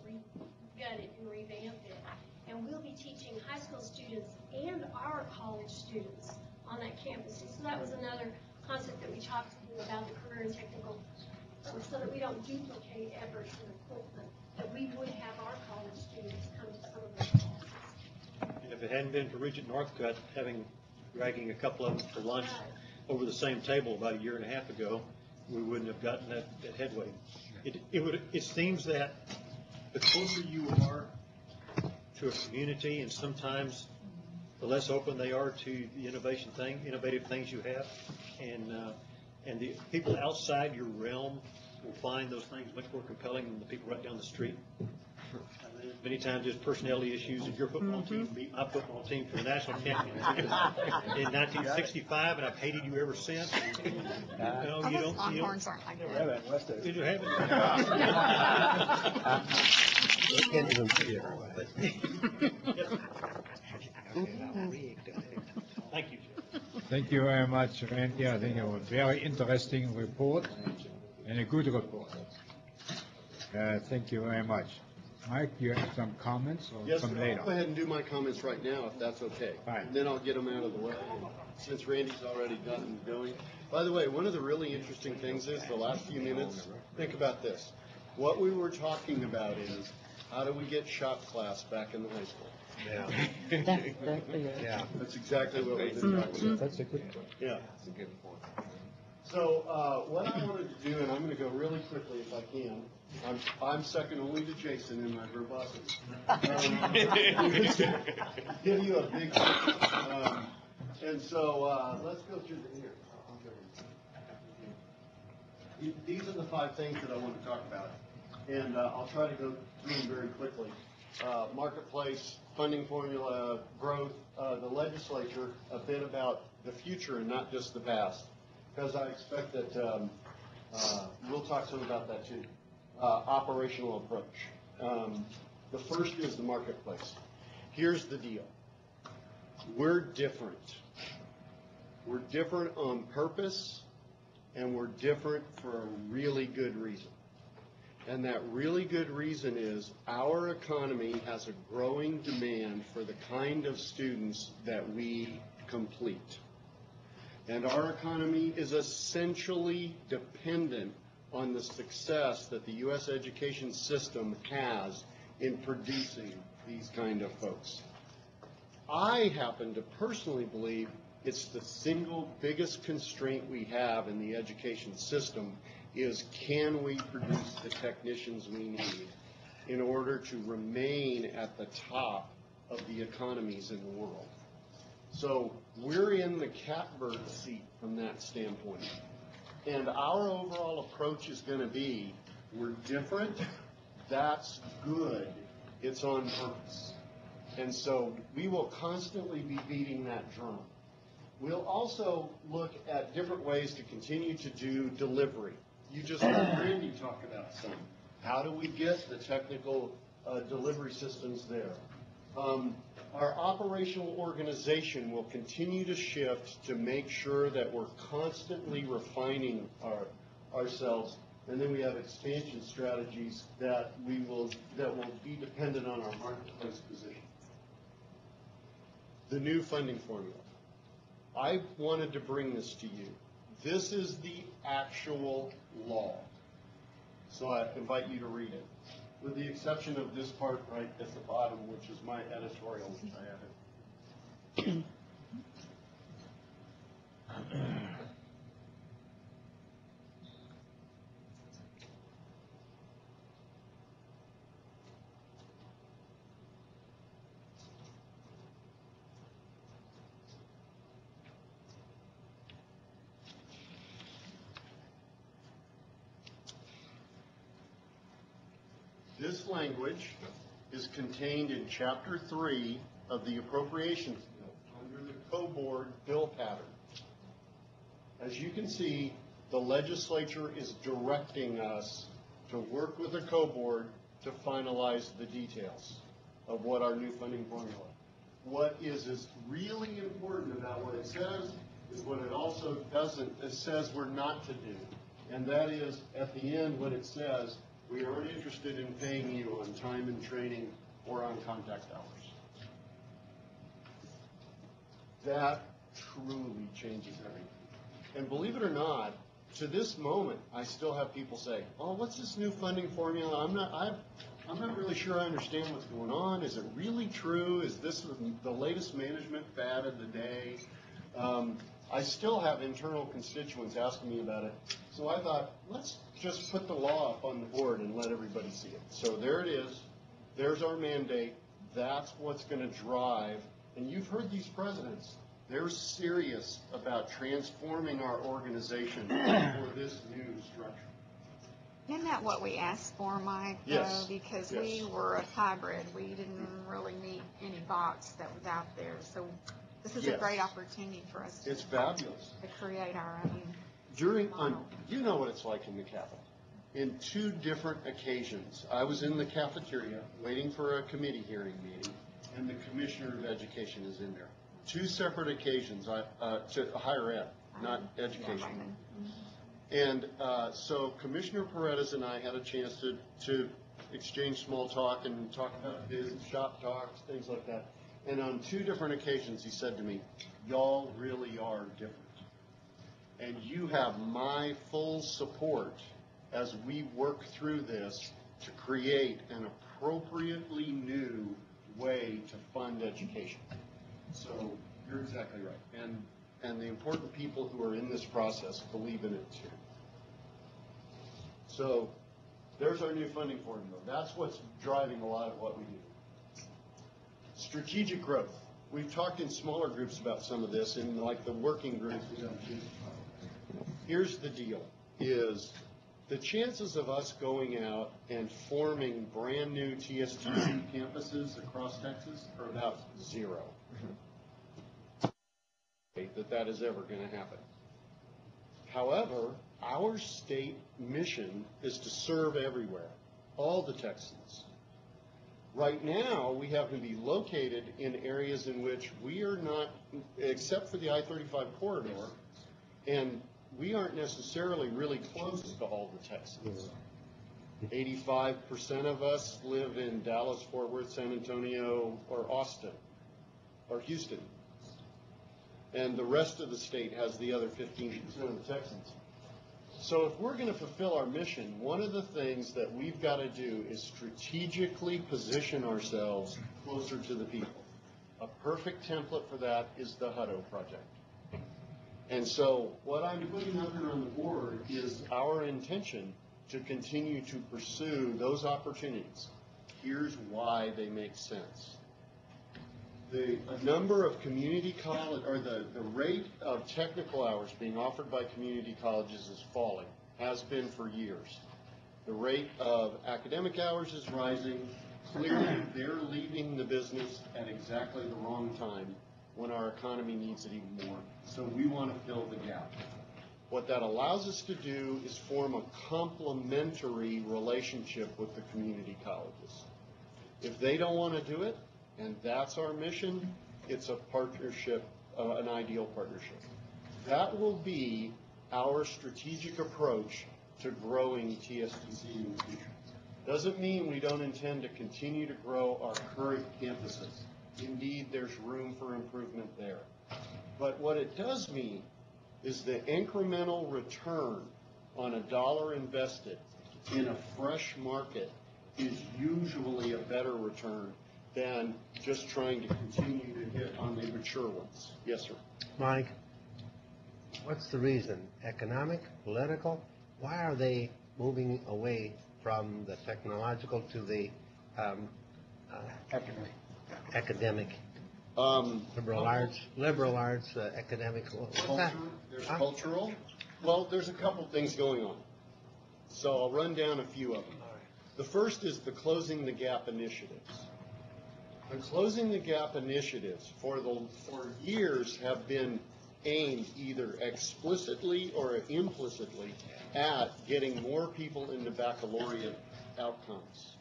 J: gut it and revamp it. And we'll be teaching high school students and our college students on that campus. And so that was another concept that we talked to them about, the career and technical, so that we don't duplicate efforts and equipment, that we would have our college students come to some of those classes.
A: And if it hadn't been for Regent Northcutt dragging a couple of them for lunch over the same table about a year and a half ago, we wouldn't have gotten that headway. It seems that the closer you are to a community, and sometimes the less open they are to the innovative things you have, and the people outside your realm will find those things much more compelling than the people right down the street. Many times there's personality issues, and your football team beat my football team for the national championship in 1965, and I've hated you ever since.
F: Longhorns aren't like that.
A: You haven't. Thank you, Jeff.
G: Thank you very much, Randy. I think it was a very interesting report and a good report. Thank you very much. Mike, you have some comments or
E: Yes,
G: some
E: sir.
G: later?
E: I'll go ahead and do my comments right now, if that's okay.
G: Fine.
E: Then I'll get them out of the way, since Randy's already gotten going. By the way, one of the really interesting things is the last few minutes, think about this. What we were talking about is, how do we get shop class back in the high school?
B: Yeah.
D: That's exactly it.
B: Yeah.
E: That's exactly what we've been talking about.
G: That's a good point.
E: Yeah.
B: That's a good point.
E: So what I wanted to do, and I'm going to go really quickly if I can. I'm second only to Jason in my verbosity. Give you a big and so let's go through here. These are the 5 things that I want to talk about, and I'll try to go through them very quickly. Marketplace, funding formula, growth, the legislature, a bit about the future and not just the past, because I expect that we'll talk some about that too. Operational approach. The first is the marketplace. Here's the deal. We're different. We're different on purpose, and we're different for a really good reason. And that really good reason is our economy has a growing demand for the kind of students that we complete. And our economy is essentially dependent on the success that the U.S. education system has in producing these kind of folks. I happen to personally believe it's the single biggest constraint we have in the education system is, can we produce the technicians we need in order to remain at the top of the economies in the world? So we're in the catbird seat from that standpoint. And our overall approach is going to be, we're different, that's good, it's on purpose. And so we will constantly be beating that drum. We'll also look at different ways to continue to do delivery. You just heard Randy talk about some. How do we get the technical delivery systems there? Our operational organization will continue to shift to make sure that we're constantly refining ourselves, and then we have expansion strategies that will be dependent on our marketplace position. The new funding formula. I wanted to bring this to you. This is the actual law. So I invite you to read it, with the exception of this part right at the bottom, which is my editorial, which I added. This language is contained in Chapter 3 of the Appropriations Bill under the co-board bill pattern. As you can see, the legislature is directing us to work with the co-board to finalize the details of what our new funding formula. What is really important about what it says is what it also doesn't. It says we're not to do. And that is, at the end, what it says, we aren't interested in paying you on time and training or on contact hours. That truly changes everything. And believe it or not, to this moment, I still have people say, "Oh, what's this new funding formula? I'm not really sure I understand what's going on. Is it really true? Is this the latest management fad of the day?" I still have internal constituents asking me about it. So I thought, let's just put the law up on the board and let everybody see it. So there it is. There's our mandate. That's what's going to drive. And you've heard these presidents. They're serious about transforming our organization for this new structure.
F: Isn't that what we asked for, Mike?
E: Yes.
F: Because
E: Yes.
F: we were a hybrid. We didn't really meet any box that was out there. So this is a
E: Yes.
F: great opportunity for us
E: It's fabulous.
F: to create our own.
E: You know what it's like in the Capitol. In 2 different occasions, I was in the cafeteria waiting for a committee hearing meeting, and the Commissioner of Education is in there. 2 separate occasions to higher ed, not education. And so Commissioner Paredes and I had a chance to exchange small talk and talk about business, shop talks, things like that. And on 2 different occasions, he said to me, "Y'all really are different. And you have my full support as we work through this to create an appropriately new way to fund education." So you're exactly right. And the important people who are in this process believe in it too. So there's our new funding formula. That's what's driving a lot of what we do. Strategic growth. We've talked in smaller groups about some of this, in like the working groups. Here's the deal, is the chances of us going out and forming brand new TSTC campuses across Texas are about 0. That is ever going to happen. However, our state mission is to serve everywhere, all the Texans. Right now, we happen to be located in areas in which we are not, except for the I-35 corridor, and we aren't necessarily really close to all the Texans. 85% of us live in Dallas, Fort Worth, San Antonio, or Austin, or Houston. And the rest of the state has the other 15% of the Texans. So if we're going to fulfill our mission, one of the things that we've got to do is strategically position ourselves closer to the people. A perfect template for that is the Hutto project. And so what I'm putting up here on the board is our intention to continue to pursue those opportunities. Here's why they make sense. The number of community college, or the rate of technical hours being offered by community colleges is falling, has been for years. The rate of academic hours is rising. Clearly, they're leaving the business at exactly the wrong time when our economy needs it even more. So we want to fill the gap. What that allows us to do is form a complementary relationship with the community colleges. If they don't want to do it, and that's our mission, it's a partnership, an ideal partnership. That will be our strategic approach to growing TSTC in the future. Doesn't mean we don't intend to continue to grow our current campuses. Indeed, there's room for improvement there. But what it does mean is the incremental return on a dollar invested in a fresh market is usually a better return than just trying to continue to hit on the mature ones. Yes, sir.
B: Mike, what's the reason? Economic, political? Why are they moving away from the technological to the academic? Liberal arts, academic.
E: Culture, there's cultural. Well, there's a couple things going on. So I'll run down a few of them. The first is the Closing the Gap initiatives. The Closing the Gap initiatives for years have been aimed either explicitly or implicitly at getting more people into baccalaureate outcomes.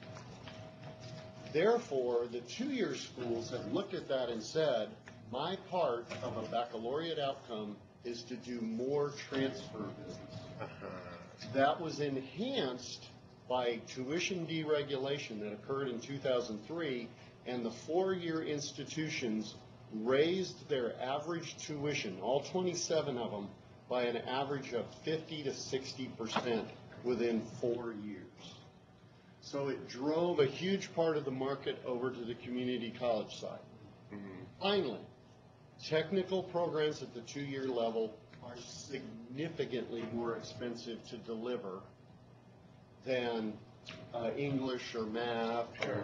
E: Therefore, the two-year schools have looked at that and said, my part of a baccalaureate outcome is to do more transfer business. That was enhanced by tuition deregulation that occurred in 2003, and the four-year institutions raised their average tuition, all 27 of them, by an average of 50 to 60% within 4 years. So it drove a huge part of the market over to the community college side. Finally, technical programs at the two-year level are significantly more expensive to deliver than English or math or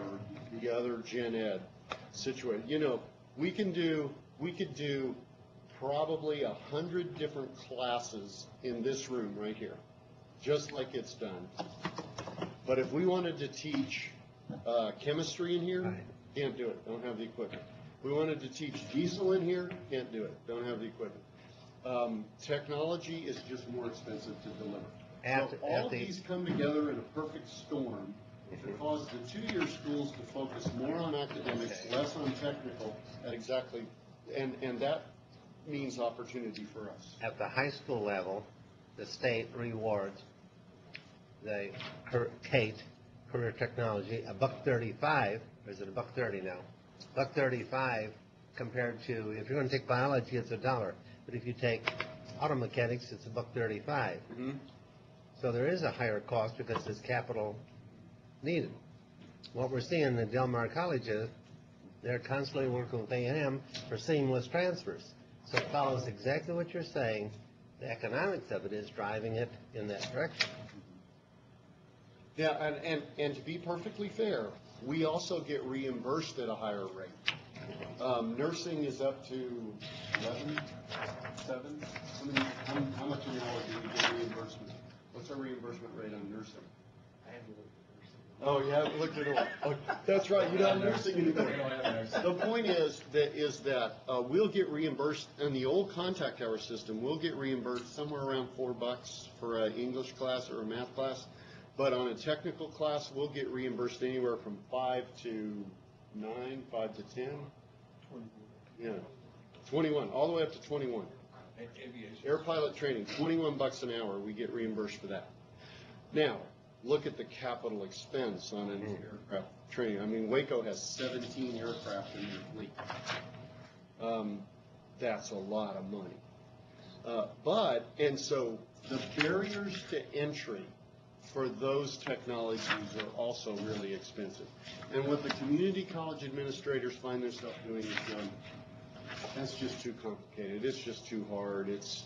E: the other gen ed situation. You know, we could do probably 100 different classes in this room right here, just like it's done. But if we wanted to teach chemistry in here, can't do it, don't have the equipment. We wanted to teach diesel in here, can't do it, don't have the equipment. Technology is just more expensive to deliver. So all these come together in a perfect storm to cause the two-year schools to focus more on academics, less on technical, and that means opportunity for us.
B: At the high school level, the state rewards the CATE, career technology, $1.35, or is it $1.30 now? $1.35 compared to, if you're going to take biology, it's $1. But if you take auto mechanics, it's $1.35.
E: Mm-hmm.
B: So there is a higher cost because there's capital needed. What we're seeing in Del Mar colleges, they're constantly working with A&M for seamless transfers. So it follows exactly what you're saying. The economics of it is driving it in that direction.
E: Yeah, and to be perfectly fair, we also get reimbursed at a higher rate. Nursing is up to 11, 7. How much an hour do we get reimbursement? What's our reimbursement rate on nursing? I haven't looked at nursing. Oh, you haven't looked at it? Oh, that's right, you're not nursing anymore. The point is that we'll get reimbursed in the old contact hour system. We'll get reimbursed somewhere around $4 for an English class or a math class. But on a technical class, we'll get reimbursed anywhere from 5 to 9, 5 to 10. 21. Yeah, 21, all the way up to 21. Air pilot training, $21 an hour, we get reimbursed for that. Now, look at the capital expense on an aircraft training. I mean, Waco has 17 aircraft in their fleet. That's a lot of money. And so the barriers to entry for those technologies are also really expensive. And what the community college administrators find themselves doing is going, that's just too complicated. It's just too hard. It's,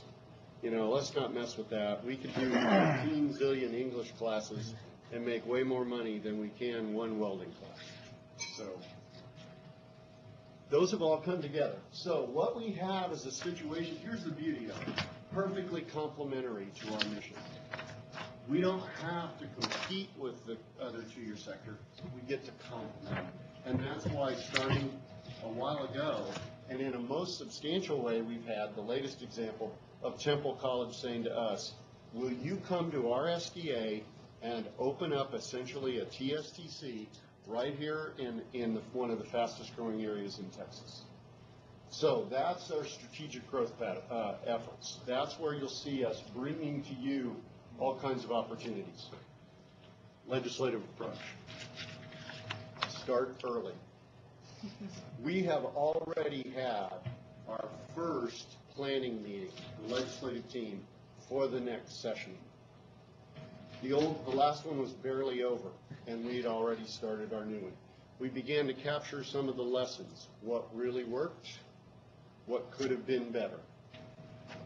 E: let's not mess with that. We could do 15 zillion English classes and make way more money than we can one welding class. So those have all come together. So what we have is a situation, here's the beauty of it, perfectly complementary to our mission. We don't have to compete with the other two-year sector. We get to complement. And that's why starting a while ago, and in a most substantial way, we've had the latest example of Temple College saying to us, will you come to our SDA and open up essentially a TSTC right here in one of the fastest growing areas in Texas? So that's our strategic growth efforts. That's where you'll see us bringing to you all kinds of opportunities. Legislative approach. Start early. We have already had our first planning meeting, the legislative team, for the next session. The last one was barely over, and we'd already started our new one. We began to capture some of the lessons. What really worked? What could have been better?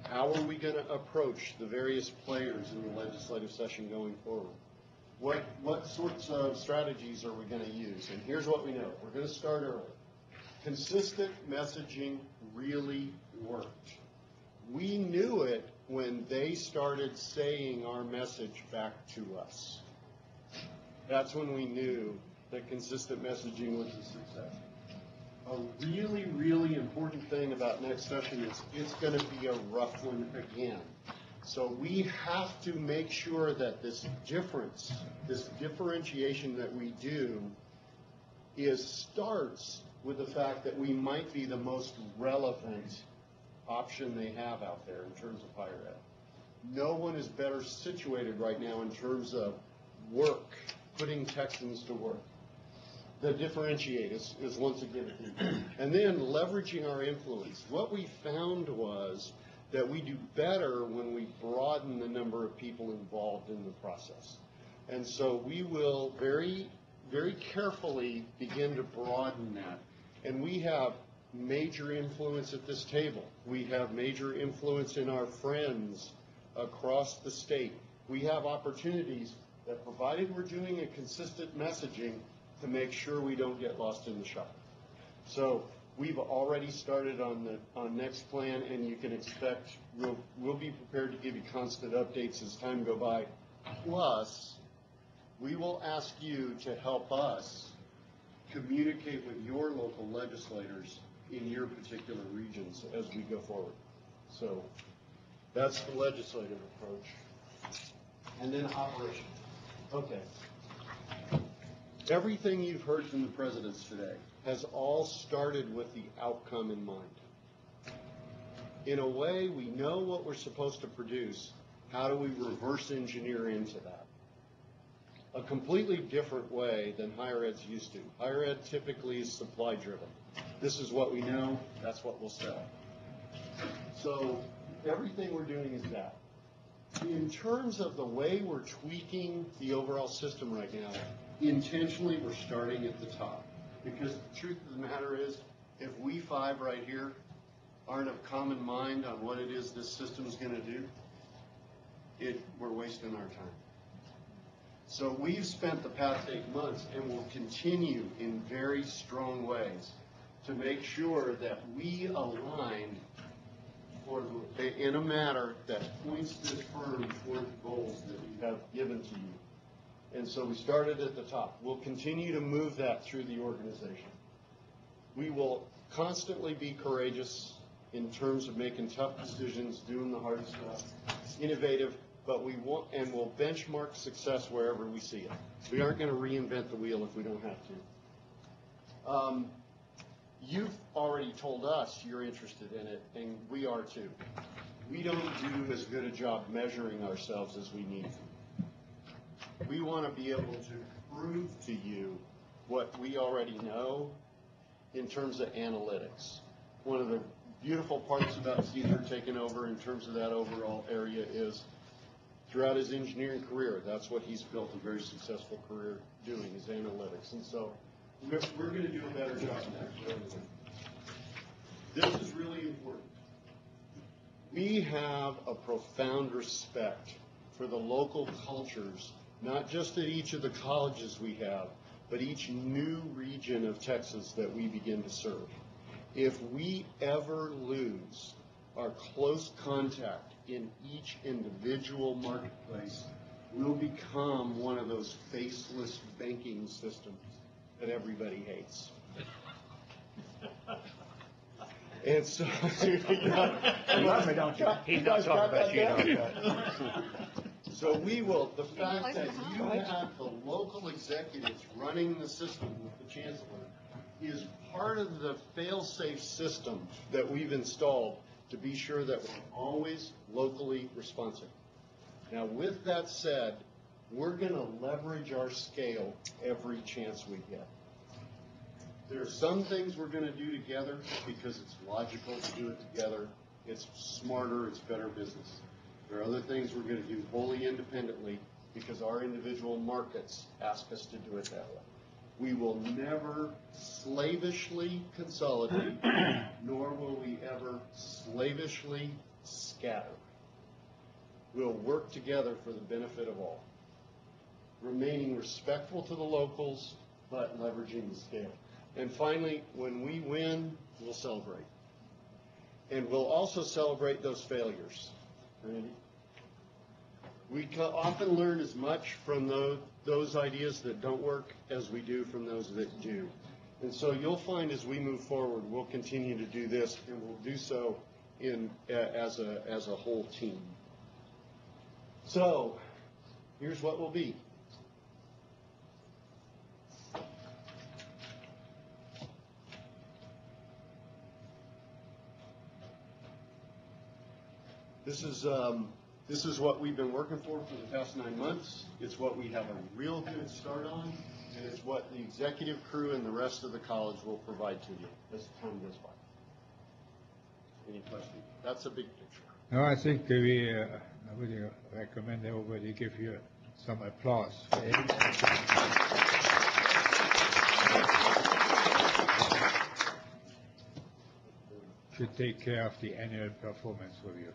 E: How are we going to approach the various players in the legislative session going forward? What sorts of strategies are we going to use? And here's what we know. We're going to start early. Consistent messaging really worked. We knew it when they started saying our message back to us. That's when we knew that consistent messaging was a success. A really, really important thing about next session is it's going to be a rough one again. So we have to make sure that this difference, this differentiation that we do starts with the fact that we might be the most relevant option they have out there in terms of higher ed. No one is better situated right now in terms of work, putting Texans to work. The differentiate is once again a thing. And then leveraging our influence. What we found was that we do better when we broaden the number of people involved in the process. And so we will very, very carefully begin to broaden that. And we have major influence at this table. We have major influence in our friends across the state. We have opportunities that, provided we're doing a consistent messaging, to make sure we don't get lost in the shuffle. So we've already started on next plan, and you can expect we'll be prepared to give you constant updates as time go by. Plus, we will ask you to help us communicate with your local legislators in your particular regions as we go forward. So that's the legislative approach. And then operation. Okay. Everything you've heard from the presidents today has all started with the outcome in mind. In a way, we know what we're supposed to produce. How do we reverse engineer into that? A completely different way than higher ed's used to. Higher ed typically is supply driven. This is what we know, that's what we'll sell. So everything we're doing is that. In terms of the way we're tweaking the overall system right now, intentionally we're starting at the top. Because the truth of the matter is, if we five right here aren't of common mind on what it is this system is going to do, we're wasting our time. So we've spent the past 8 months and will continue in very strong ways to make sure that we align in a manner that points this firm toward the goals that we have given to you. And so we started at the top. We'll continue to move that through the organization. We will constantly be courageous in terms of making tough decisions, doing the hard stuff, innovative, but we'll benchmark success wherever we see it. We aren't going to reinvent the wheel if we don't have to. You've already told us you're interested in it, and we are too. We don't do as good a job measuring ourselves as we need to. We want to be able to prove to you what we already know in terms of analytics. One of the beautiful parts about Caesar taking over in terms of that overall area is throughout his engineering career, that's what he's built a very successful career doing, is analytics. And so we're going to do a better job in that. This is really important. We have a profound respect for the local cultures, not just at each of the colleges we have, but each new region of Texas that we begin to serve. If we ever lose our close contact in each individual marketplace, we'll become one of those faceless banking systems that everybody hates. And so,
B: He's not talking about you.
E: So we will, the fact that you have the local executives running the system with the chancellor is part of the fail-safe system that we've installed to be sure that we're always locally responsive. Now, with that said, we're going to leverage our scale every chance we get. There are some things we're going to do together because it's logical to do it together. It's smarter, it's better business. There are other things we're going to do wholly independently because our individual markets ask us to do it that way. We will never slavishly consolidate, nor will we ever slavishly scatter. We'll work together for the benefit of all, remaining respectful to the locals, but leveraging the scale. And finally, when we win, we'll celebrate. And we'll also celebrate those failures. Randy? We often learn as much from those ideas that don't work as we do from those that do. And so you'll find as we move forward, we'll continue to do this, and we'll do so as a whole team. So here's what we'll be. This is what we've been working for the past 9 months. It's what we have a real good start on, and it's what the executive crew and the rest of the college will provide to you as time goes by. Any questions? That's a big picture.
G: No, I think I would recommend everybody give you some applause. Should take care of the annual performance review.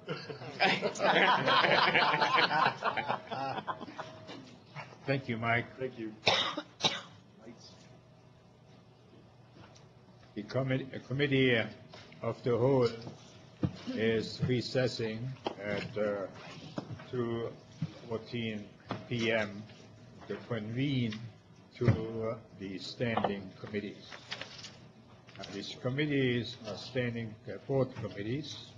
G: Thank you, Mike.
E: Thank you.
G: The committee of the whole is recessing at 2:14 p.m. to convene to the standing committees. These committees are standing board committees,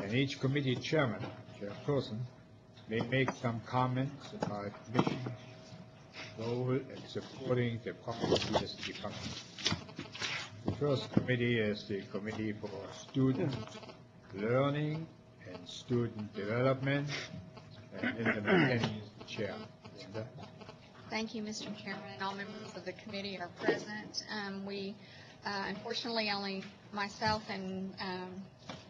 G: and each committee chairperson, may make some comments about mission, goal, and supporting the policies of the company. The first committee is the Committee for Student Learning and Student Development, and Linda McKinney is the chair. Linda?
F: Thank you, Mr. Chairman, and all members of the committee are present. Unfortunately, only myself and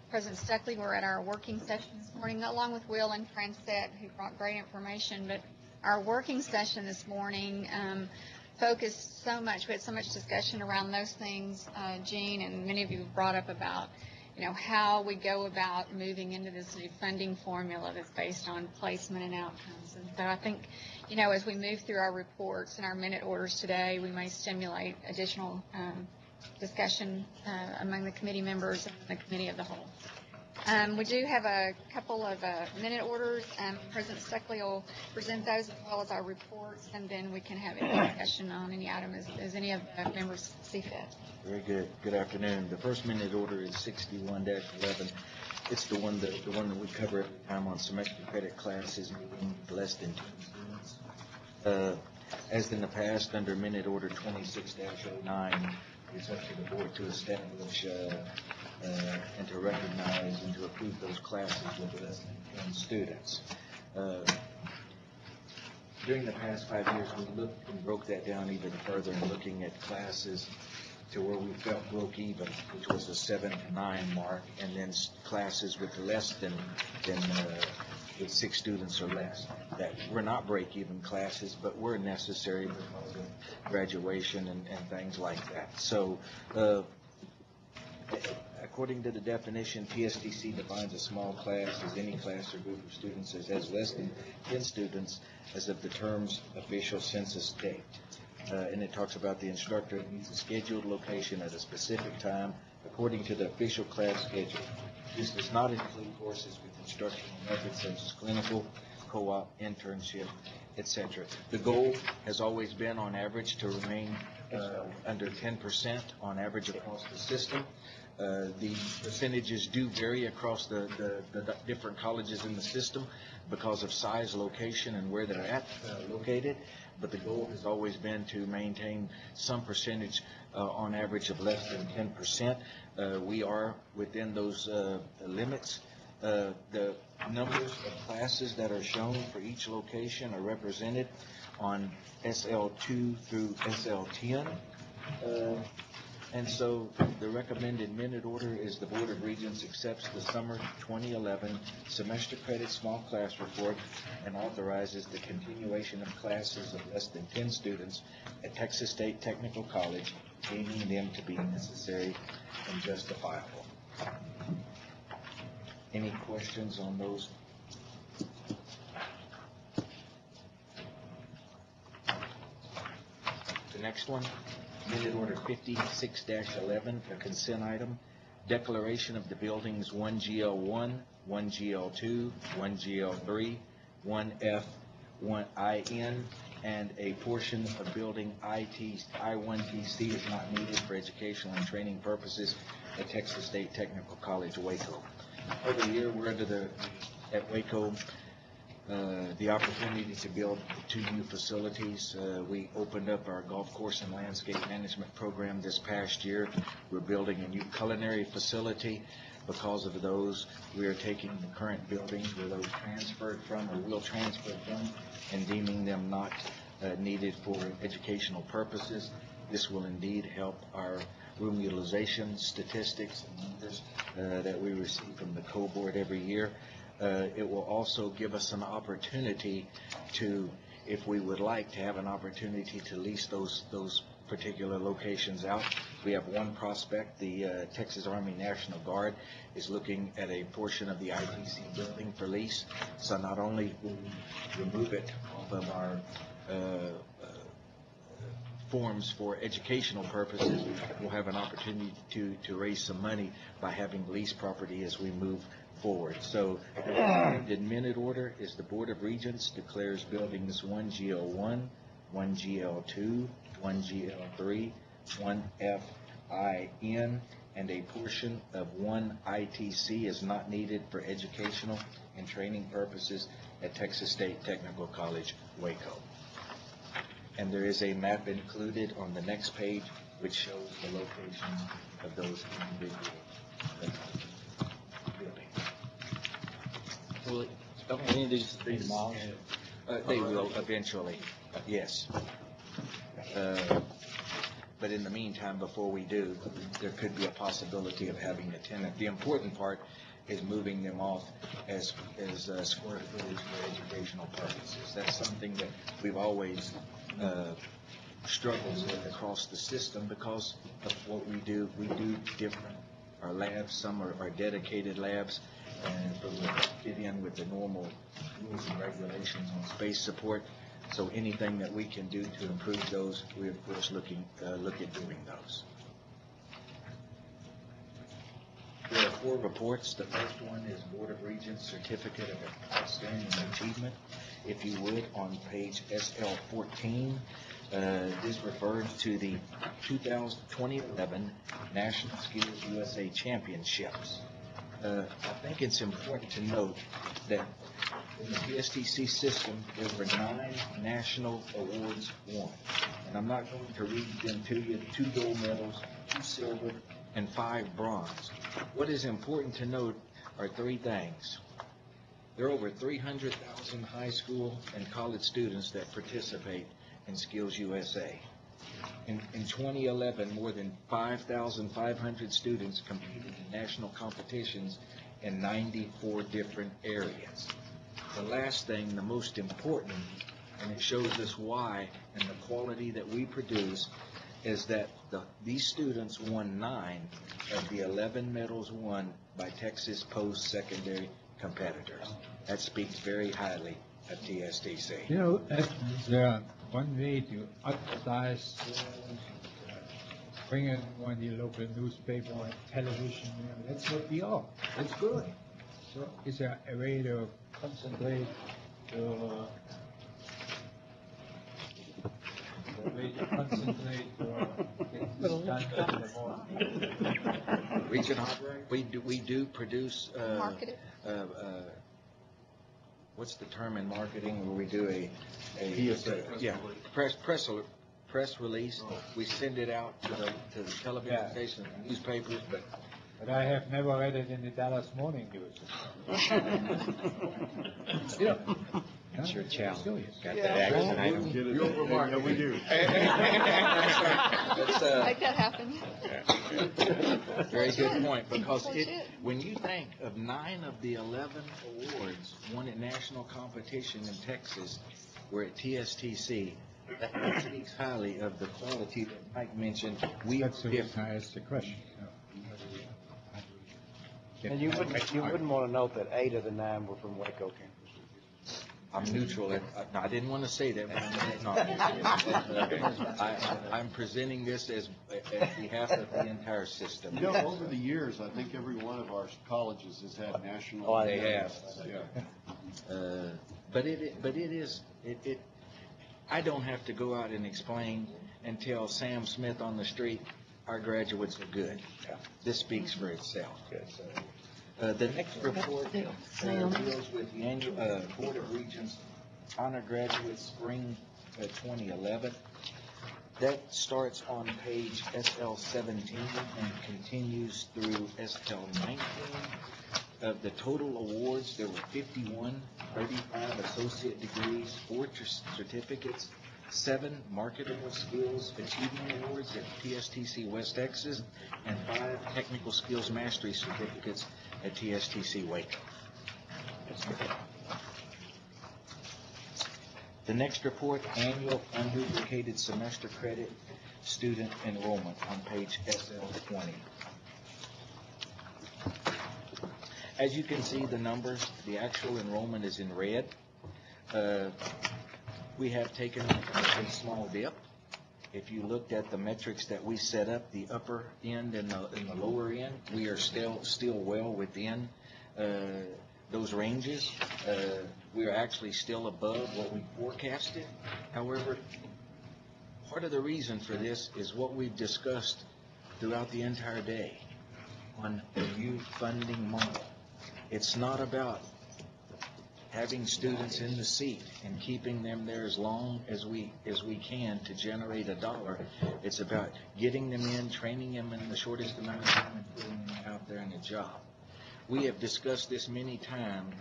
F: President Stuckley were at our working session this morning, along with Will and Francette, who brought great information. But our working session this morning focused so much, we had so much discussion around those things, Jean, and many of you brought up about, how we go about moving into this new funding formula that's based on placement and outcomes. And so I think, as we move through our reports and our minute orders today, we may stimulate additional discussion among the committee members and the committee of the whole. We do have a couple of minute orders. President Stuckley will present those as well as our reports, and then we can have any discussion on any item as any of the members see fit.
N: Very good. Good afternoon. The first minute order is 61-11. It's the one that we cover every time on semester credit classes moving less than 2 students. As in the past, under minute order 26-09, it's up to the board to establish and to recognize and to approve those classes with less than 10 students. during the past 5 years, we looked and broke that down even further and looking at classes to where we felt broke even, which was a 7 to 9 mark, and then classes with less than with 6 students or less. That were not break-even classes, but were necessary because of graduation and things like that. So, according to the definition, TSTC defines a small class as any class or group of students as has less than 10 students as of the term's official census date. And it talks about the instructor needs a scheduled location at a specific time according to the official class schedule. This does not include courses with instructional methods such as clinical, co-op, internship, etc. The goal has always been on average to remain under 10% on average across the system. The percentages do vary across the different colleges in the system because of size, location, and where they're located. But the goal has always been to maintain some percentage on average of less than 10%. We are within those limits. The numbers of classes that are shown for each location are represented on SL2 through SL10. And so the recommended minute order is the Board of Regents accepts the summer 2011 semester credit small class report and authorizes the continuation of classes of less than 10 students at Texas State Technical College, deeming them to be necessary and justifiable. Any questions on those? The next one. Minute Order 56-11, a consent item, declaration of the buildings 1GL1, 1GL2, 1GL3, 1F, 1IN, and a portion of building I1TC is not needed for educational and training purposes at Texas State Technical College, Waco. Every year we're at Waco the opportunity to build 2 new facilities. We opened up our golf course and landscape management program this past year. We're building a new culinary facility. Because of those, we are taking the current buildings where those transferred from or will transfer from and deeming them not needed for educational purposes. This will indeed help our room utilization statistics and numbers that we receive from the co-board every year. It will also give us an opportunity to, if we would like to have an opportunity to lease those particular locations out. We have one prospect, the Texas Army National Guard, is looking at a portion of the ITC building for lease. So not only will we remove it off of our forms for educational purposes, we'll have an opportunity to raise some money by having lease property as we move forward. So the minute order is the Board of Regents declares buildings 1GL1, 1GL2, 1GL3, 1FIN, and a portion of 1ITC is not needed for educational and training purposes at Texas State Technical College, Waco. And there is a map included on the next page which shows the locations of those individual buildings.
C: Don't any of these be demolished?
N: They will eventually, yes. But in the meantime, before we do, there could be a possibility of having a tenant. The important part is moving them off as square footage for educational purposes. That's something that we've always struggled with across the system because of what we do. We do different. Our labs, some are dedicated labs, and so we fit in with the normal rules and regulations on space support. So anything that we can do to improve those, we of course look at doing those. There are 4 reports. The first one is Board of Regents Certificate of Outstanding Achievement. If you would, on page SL14, this refers to the 2011 National Skills USA Championships. I think it's important to note that in the PSTC system, there were 9 national awards won. And I'm not going to read them to you. 2 gold medals, 2 silver, and 5 bronze. What is important to note are 3 things. There are over 300,000 high school and college students that participate in Skills USA. In 2011, more than 5,500 students competed in national competitions in 94 different areas. The last thing, the most important, and it shows us why and the quality that we produce, is that these students won 9 of the 11 medals won by Texas post-secondary competitors. That speaks very highly of TSTC.
G: You know, one way to advertise, bring in one of the local newspaper or television, that's what we are. That's good. So it's a way to concentrate,
N: Regent we do produce what's the term in marketing where we do a press release. We send it out to the television stations and newspapers, but
G: I have never read it in the Dallas Morning News. Yeah.
C: That's your challenge. Got
E: Yeah.
C: that action item.
E: Yeah, we do.
F: Make that happen.
N: Very good point, because when you think of 9 of the 11 awards won at national competition in Texas were at TSTC, that speaks highly of the quality that Mike mentioned.
G: That's the reason I asked the question.
H: And you wouldn't want to note that 8 of the 9 were from Waco campus.
N: I'm neutral. No, I didn't want to say that, but I'm presenting this as behalf of the entire system.
E: You know, over the years, I think every one of our colleges has had national.
N: Oh, they have.
E: Yeah.
N: But it is. I don't have to go out and explain and tell Sam Smith on the street our graduates are good. This speaks for itself. The next report deals with the annual Board of Regents Honor Graduate Spring 2011. That starts on page SL17 and continues through SL19. Of the total awards, there were 51, 35 associate degrees, 4 certificates, 7 marketable skills achievement awards at TSTC West Texas, and 5 technical skills mastery certificates at TSTC Waco. The next report, annual unduplicated semester credit student enrollment on page SL20. As you can see, the numbers, the actual enrollment is in red. We have taken a small dip. If you looked at the metrics that we set up, the upper end and the lower end, we are still well within those ranges. We are actually still above what we forecasted. However, part of the reason for this is what we've discussed throughout the entire day on the new funding model. It's not about having students in the seat and keeping them there as long as we can to generate a dollar. It's about getting them in, training them in the shortest amount of time, and putting them out there in a job. We have discussed this many times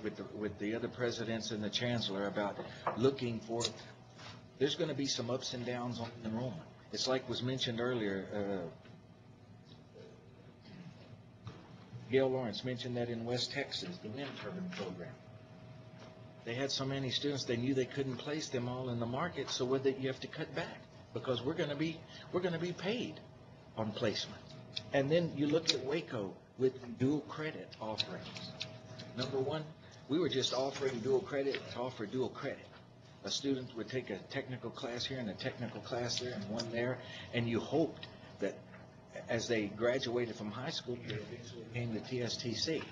N: with the other presidents and the chancellor about looking for. There's going to be some ups and downs on enrollment. It's like was mentioned earlier. Gail Lawrence mentioned that in West Texas, the wind turbine program. They had so many students, they knew they couldn't place them all in the market, so you have to cut back because we're going to be paid on placement. And then you look at Waco with dual credit offerings. Number one, we were just offering dual credit to offer dual credit. A student would take a technical class here and a technical class there and one there, and you hoped that as they graduated from high school, they eventually came to TSTC.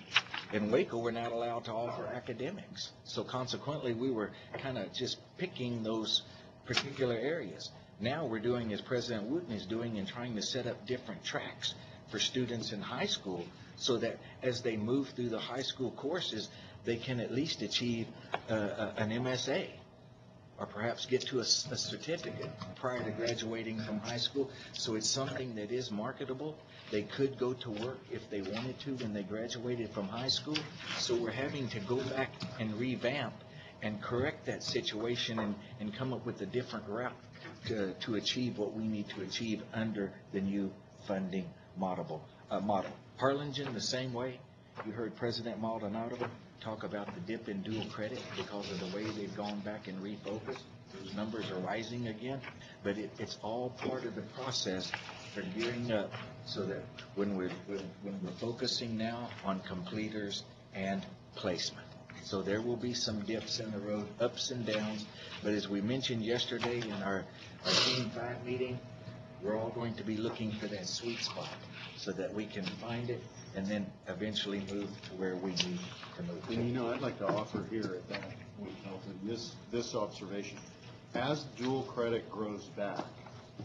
N: In Waco, we're not allowed to offer academics. So consequently, we were kind of just picking those particular areas. Now we're doing as President Wooten is doing and trying to set up different tracks for students in high school so that as they move through the high school courses, they can at least achieve an MSA. or perhaps get to a certificate prior to graduating from high school. So it's something that is marketable. They could go to work if they wanted to when they graduated from high school. So we're having to go back and revamp and correct that situation and come up with a different route to achieve what we need to achieve under the new funding model. Harlingen, the same way. You heard President Maldonado talk about the dip in dual credit because of the way they've gone back and refocused. Those numbers are rising again, but it's all part of the process for gearing up so that when we're focusing now on completers and placement. So there will be some dips in the road, ups and downs, but as we mentioned yesterday in our Team 5 meeting, we're all going to be looking for that sweet spot so that we can find it and then eventually move to where we need to move to.
E: And you know, I'd like to offer here at that point, Elton, this observation. As dual credit grows back,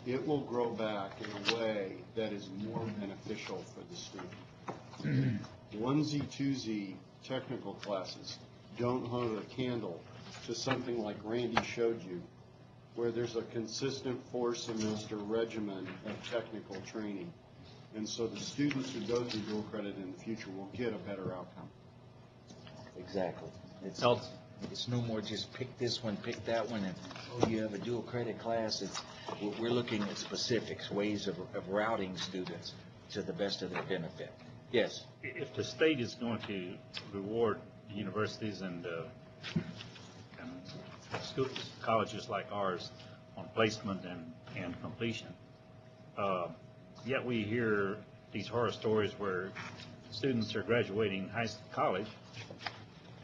E: it will grow back in a way that is more beneficial for the student. Onesie, twosie technical classes don't hold a candle to something like Randy showed you, where there's a consistent 4-semester regimen of technical training. And so the students who go through dual credit in the future will get a better outcome.
N: Exactly. It's no more just pick this one, pick that one, and you have a dual credit class. We're looking at specifics, ways of routing students to the best of their benefit. Yes?
O: If the state is going to reward universities and schools, colleges like ours on placement and completion, yet we hear these horror stories where students are graduating college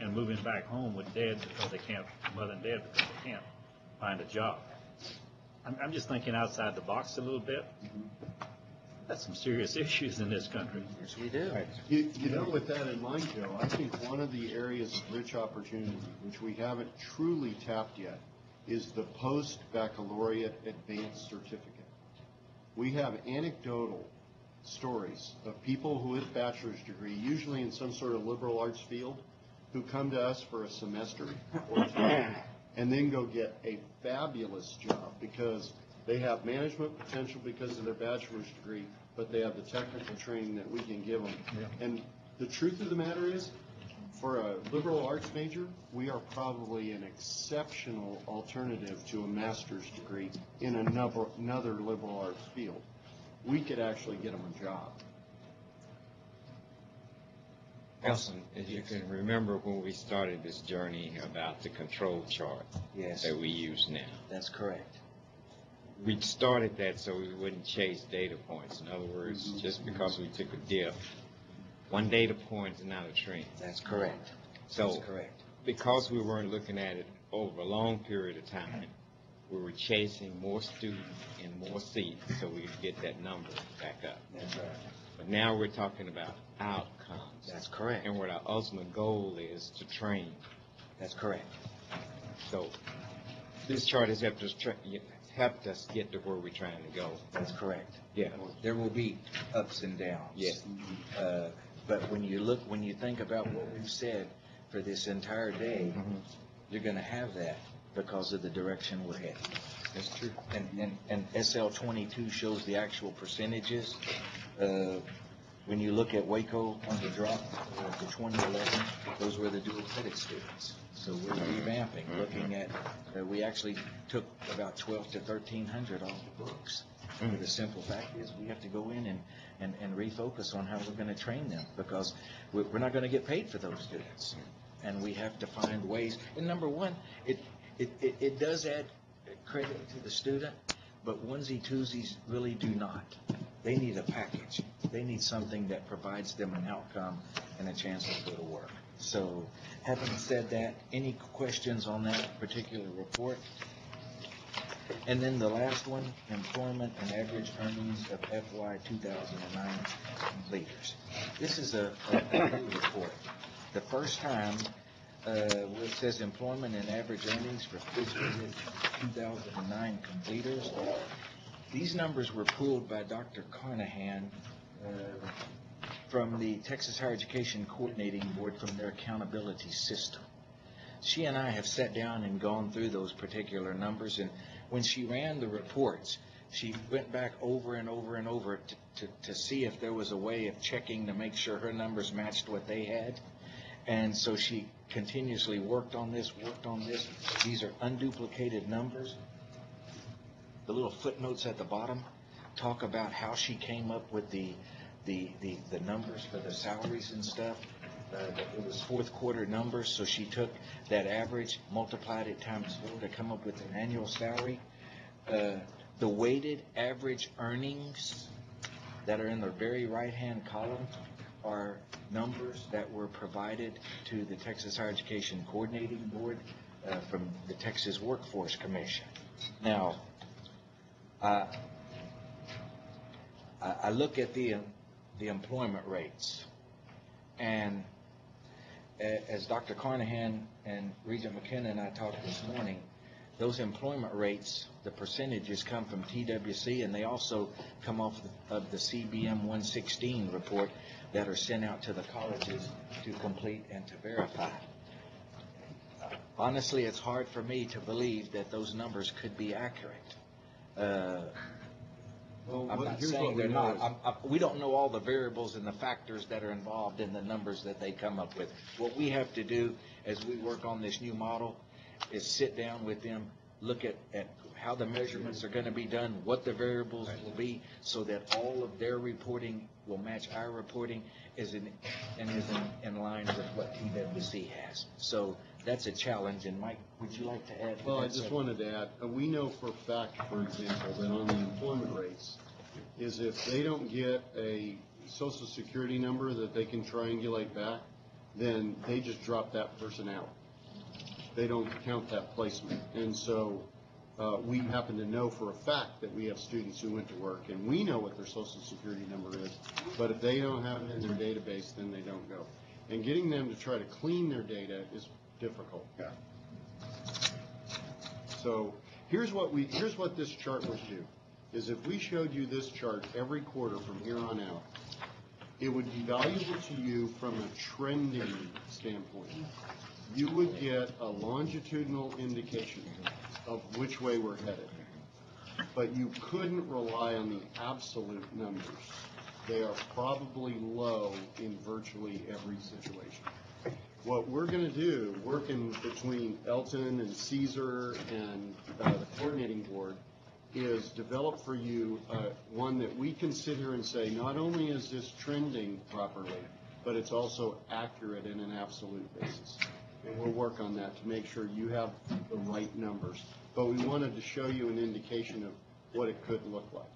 O: and moving back home with dad because they can't, mother and dad because they can't find a job. I'm just thinking outside the box a little bit. That's some serious issues in this country.
N: Yes, we do.
E: You know, with that in mind, Joe, I think one of the areas of rich opportunity, which we haven't truly tapped yet, is the post-baccalaureate advanced certificate. We have anecdotal stories of people who with a bachelor's degree, usually in some sort of liberal arts field, who come to us for a semester or two and then go get a fabulous job because they have management potential because of their bachelor's degree, but they have the technical training that we can give them. Yeah. And the truth of the matter is, for a liberal arts major, we are probably an exceptional alternative to a master's degree in another liberal arts field. We could actually get them a job.
C: Nelson, as you can remember when we started this journey about the control chart that we use now.
N: That's correct.
C: We started that so we wouldn't chase data points. In other words, just because we took a dip, one data point is not a trend.
N: That's correct.
C: So
N: That's correct.
C: Because we weren't looking at it over a long period of time, we were chasing more students and more seats so we could get that number back up.
N: That's right.
C: But now we're talking about outcomes.
N: That's correct.
C: And what our ultimate goal is to train.
N: That's correct.
C: So this chart has helped us get to where we're trying to go.
N: That's correct.
C: Yeah.
N: There will be ups and downs.
C: Yes.
N: But when you think about what we've said for this entire day, you're going to have that because of the direction we're heading.
C: That's true.
N: And SL 22 shows the actual percentages. When you look at Waco on the drop to 2011, those were the dual credit students. So we're revamping, looking at, we actually took about 12 to 1,300 off the books. The simple fact is we have to go in and refocus on how we're going to train them because we're not going to get paid for those students. And we have to find ways. And number one, it does add credit to the student, but onesie twosies really do not. They need a package. They need something that provides them an outcome and a chance to go to work. So having said that, any questions on that particular report? And then the last one, employment and average earnings of FY 2009 completers. This is a new report. The first time where it says employment and average earnings for fiscal year 2009 completers. These numbers were pulled by Dr. Carnahan from the Texas Higher Education Coordinating Board from their accountability system. she and I have sat down and gone through those particular numbers, and when she ran the reports, she went back over and over and over to see if there was a way of checking to make sure her numbers matched what they had. And so she continuously worked on this. These are unduplicated numbers. The little footnotes at the bottom talk about how she came up with the numbers for the salaries and stuff. It was fourth quarter numbers, so she took that average, multiplied it times 4 to come up with an annual salary. The weighted average earnings that are in the very right-hand column are numbers that were provided to the Texas Higher Education Coordinating Board from the Texas Workforce Commission. Now, I look at the employment rates, and as Dr. Carnahan and Regent McKenna and I talked this morning, those employment rates, the percentages come from TWC, and they also come off of the CBM 116 report that are sent out to the colleges to complete and to verify. Honestly, it's hard for me to believe that those numbers could be accurate. I'm not saying they're not. We don't know all the variables and the factors that are involved in the numbers that they come up with. What we have to do as we work on this new model is sit down with them, look at how the measurements are going to be done, what the variables will be, so that all of their reporting will match our reporting is in line with what TWC has. So that's a challenge. And Mike, would you like to add?
E: Well, I just wanted to add, we know for a fact, for example, that on the employment rates, is if they don't get a Social Security number that they can triangulate back, then they just drop that person out. They don't count that placement. And so we happen to know for a fact that we have students who went to work, and we know what their Social Security number is, but if they don't have it in their database, then they don't go. And getting them to try to clean their data is difficult.
G: Yeah.
E: So here's what this chart would do, is if we showed you this chart every quarter from here on out, it would be valuable to you from a trending standpoint. You would get a longitudinal indication of which way we're headed. But you couldn't rely on the absolute numbers. They are probably low in virtually every situation. What we're going to do, working between Elton and Caesar and the coordinating board, is develop for you one that we can sit here and say, not only is this trending properly, but it's also accurate in an absolute basis. And we'll work on that to make sure you have the right numbers. But we wanted to show you an indication of what it could look like.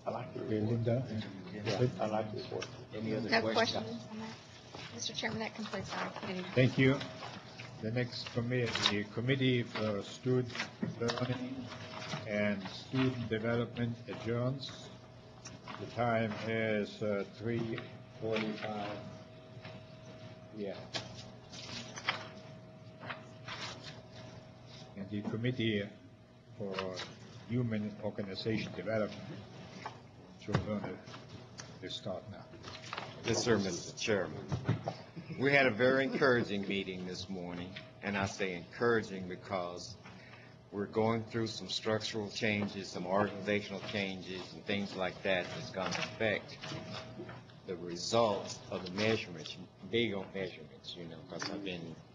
H: I like the
G: Linda?
H: I like the report.
N: Any other
F: No
N: questions?
F: questions on that? Mr. Chairman, that completes our committee.
G: Thank you. The next committee, the Committee for Student Learning and Student Development adjourns. The time is 3:45 p.m. And the Committee for Human Organization Development, Joe Lerner, will start now.
C: Yes, sir, Mr. Chairman. We had a very encouraging meeting this morning, and I say encouraging because we're going through some structural changes, some organizational changes, and things like that that's going to affect the results of the measurements, big on measurements, because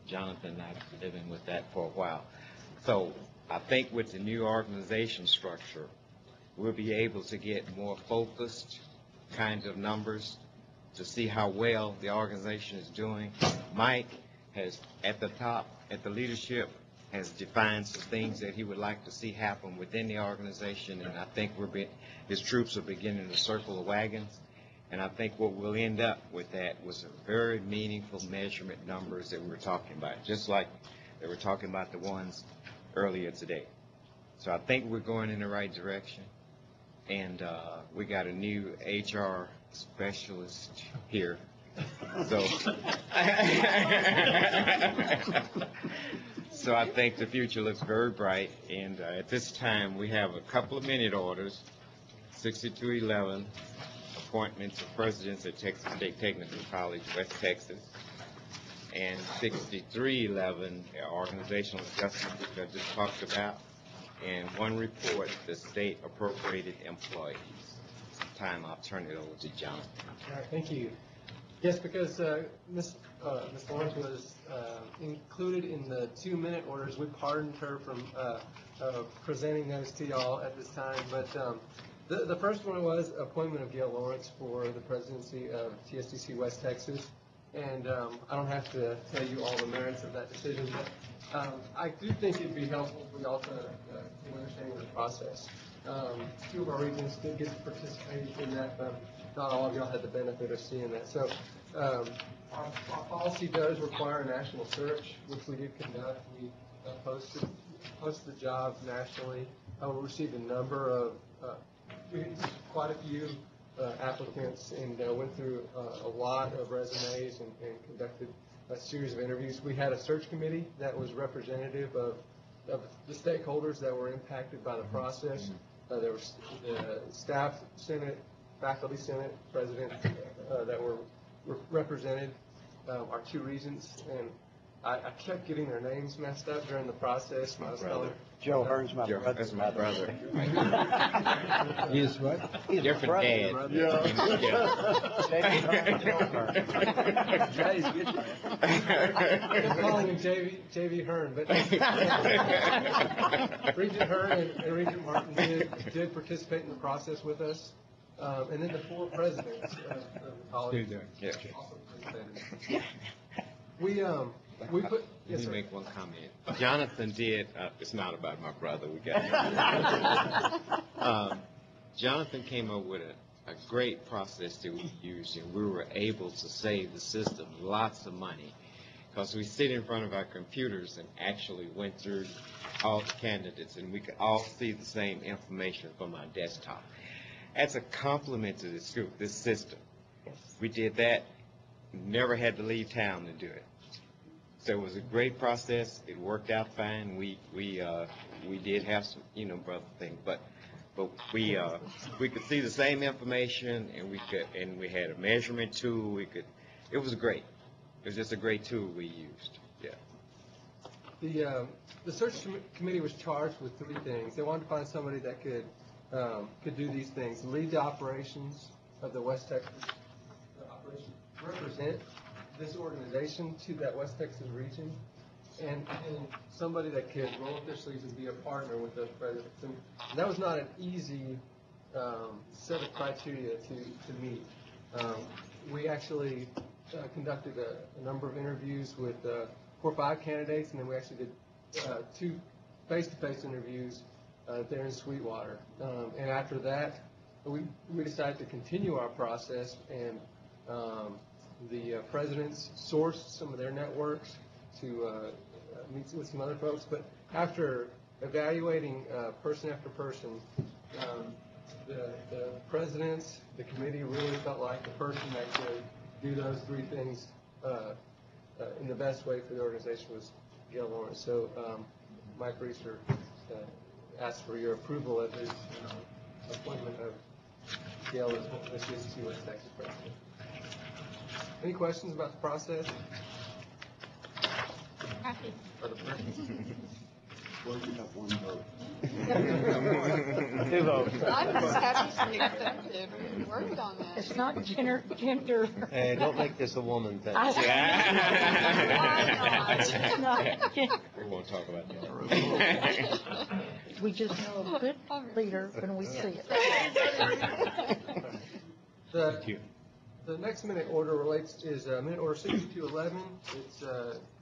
C: Jonathan and I have been living with that for a while. So I think with the new organization structure, we'll be able to get more focused kinds of numbers to see how well the organization is doing. Mike has, at the top, at the leadership, has defined some things that he would like to see happen within the organization, and I think his troops are beginning to circle the wagons. And I think what we'll end up with that was a very meaningful measurement numbers that we were talking about, just like they were talking about the ones earlier today. So I think we're going in the right direction, and we got a new HR specialist here. So I think the future looks very bright, and at this time we have a couple of minute orders, 6211, appointments of presidents at Texas State Technical College, West Texas, and 6311, organizational adjustment which I just talked about, and one report, the state appropriated employees. Sometime I'll turn it over to Jonathan.
P: All right, thank you. Yes, because Ms. Lawrence was included in the 2-minute orders, we pardoned her from presenting those to y'all at this time. But the first one was appointment of Gail Lawrence for the presidency of TSTC West Texas. And I don't have to tell you all the merits of that decision, but I do think it'd be helpful if we also get understanding of the process. 2 of our regents did get to participate in that, but not all of y'all had the benefit of seeing that. So our policy does require a national search, which we did conduct. We posted the job nationally. We received a number of, quite a few applicants, and went through a lot of resumes and conducted a series of interviews. We had a search committee that was representative of the stakeholders that were impacted by the process. There was the staff senate, faculty senate, president that were represented, our 2 regents, and I kept getting their names messed up during the process. My brother.
H: Joe Hearn's my brother.
C: That's my brother.
H: He's what? He's
C: different dad.
H: Yeah.
P: I'm calling him J.V. Hearn, but Regent Hearn and Regent Martin did participate in the process with us. And then the 4 presidents of the college also participated. We put.
C: Let me make one comment. Jonathan did. It's not about my brother. We got. Jonathan came up with a great process that we used, and we were able to save the system lots of money because we sit in front of our computers and actually went through all the candidates, and we could all see the same information from our desktop. That's a compliment to this system. We did that. Never had to leave town to do it. So it was a great process. It worked out fine. We did have some, brother thing, but we could see the same information, and we had a measurement tool. It was great. It was just a great tool we used. Yeah.
P: The search committee was charged with 3 things. They wanted to find somebody that could do these things: lead the operations of the West Texas operation, represent this organization to that West Texas region, and somebody that could roll up their sleeves and be a partner with those presidents. And that was not an easy set of criteria to meet. We actually conducted a number of interviews with 4 or 5 candidates, and then we actually did 2 face-to-face interviews there in Sweetwater. And after that, we decided to continue our process, and the presidents sourced some of their networks to meet with some other folks. But after evaluating person after person, the presidents, the committee really felt like the person that could do those 3 things in the best way for the organization was Gail Lawrence. So Mike Reeser asked for your approval of his appointment of Gail as TSTC West Texas president. Any questions about the process? Or the person?
H: Well, you have 1 vote.
D: 2 votes. I'm just happy she accepted. We worked on that. It's not gender.
B: Hey, don't make this a woman thing.
C: We won't talk about that.
D: We just know a good leader when we see it.
P: Thank you. The next minute order is minute order 6211. It's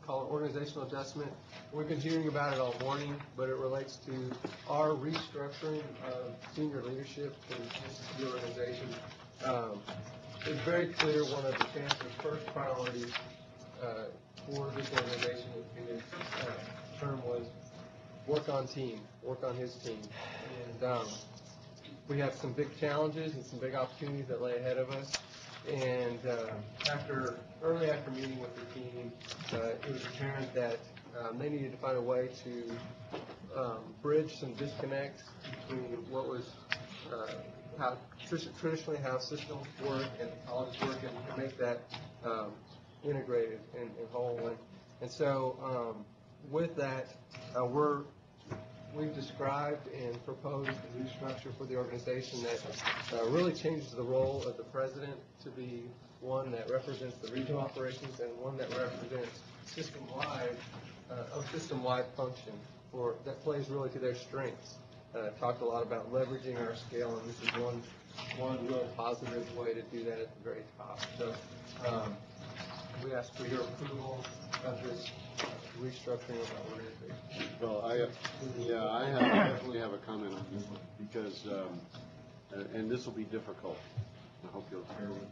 P: called organizational adjustment. We've been hearing about it all morning, but it relates to our restructuring of senior leadership in the organization. It's very clear one of the chancellor's first priorities for this organization in his term was work on his team. And we have some big challenges and some big opportunities that lay ahead of us. And early after meeting with the team, it was apparent that they needed to find a way to bridge some disconnects between what was how traditionally how systems work and colleges work, and make that integrated and whole. And so with that, we've described and proposed a new structure for the organization that really changes the role of the president to be one that represents the regional operations and one that represents a system-wide function that plays really to their strengths. Talked a lot about leveraging our scale, and this is one real positive way to do that at the very top. So we ask for your approval of this restructuring of our organization.
E: Well, I definitely have a comment on this one because, and this will be difficult. I hope you'll bear with me.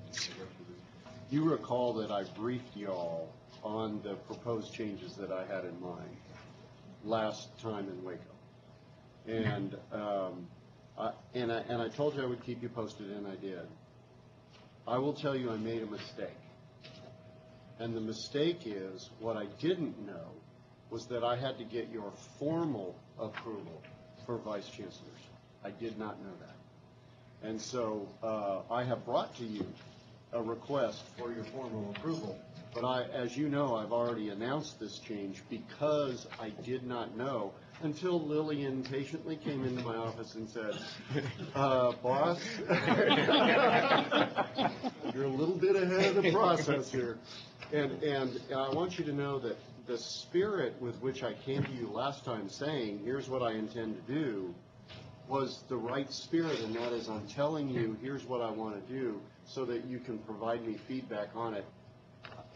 E: You recall that I briefed y'all on the proposed changes that I had in mind last time in Waco, and I told you I would keep you posted, and I did. I will tell you I made a mistake, and the mistake is what I didn't know was that I had to get your formal approval for vice chancellors. I did not know that, and so I have brought to you a request for your formal approval. But as you know, I've already announced this change because I did not know until Lillian patiently came into my office and said, boss, you're a little bit ahead of the process here. And I want you to know that the spirit with which I came to you last time saying, here's what I intend to do, was the right spirit, and that is I'm telling you, here's what I want to do so that you can provide me feedback on it.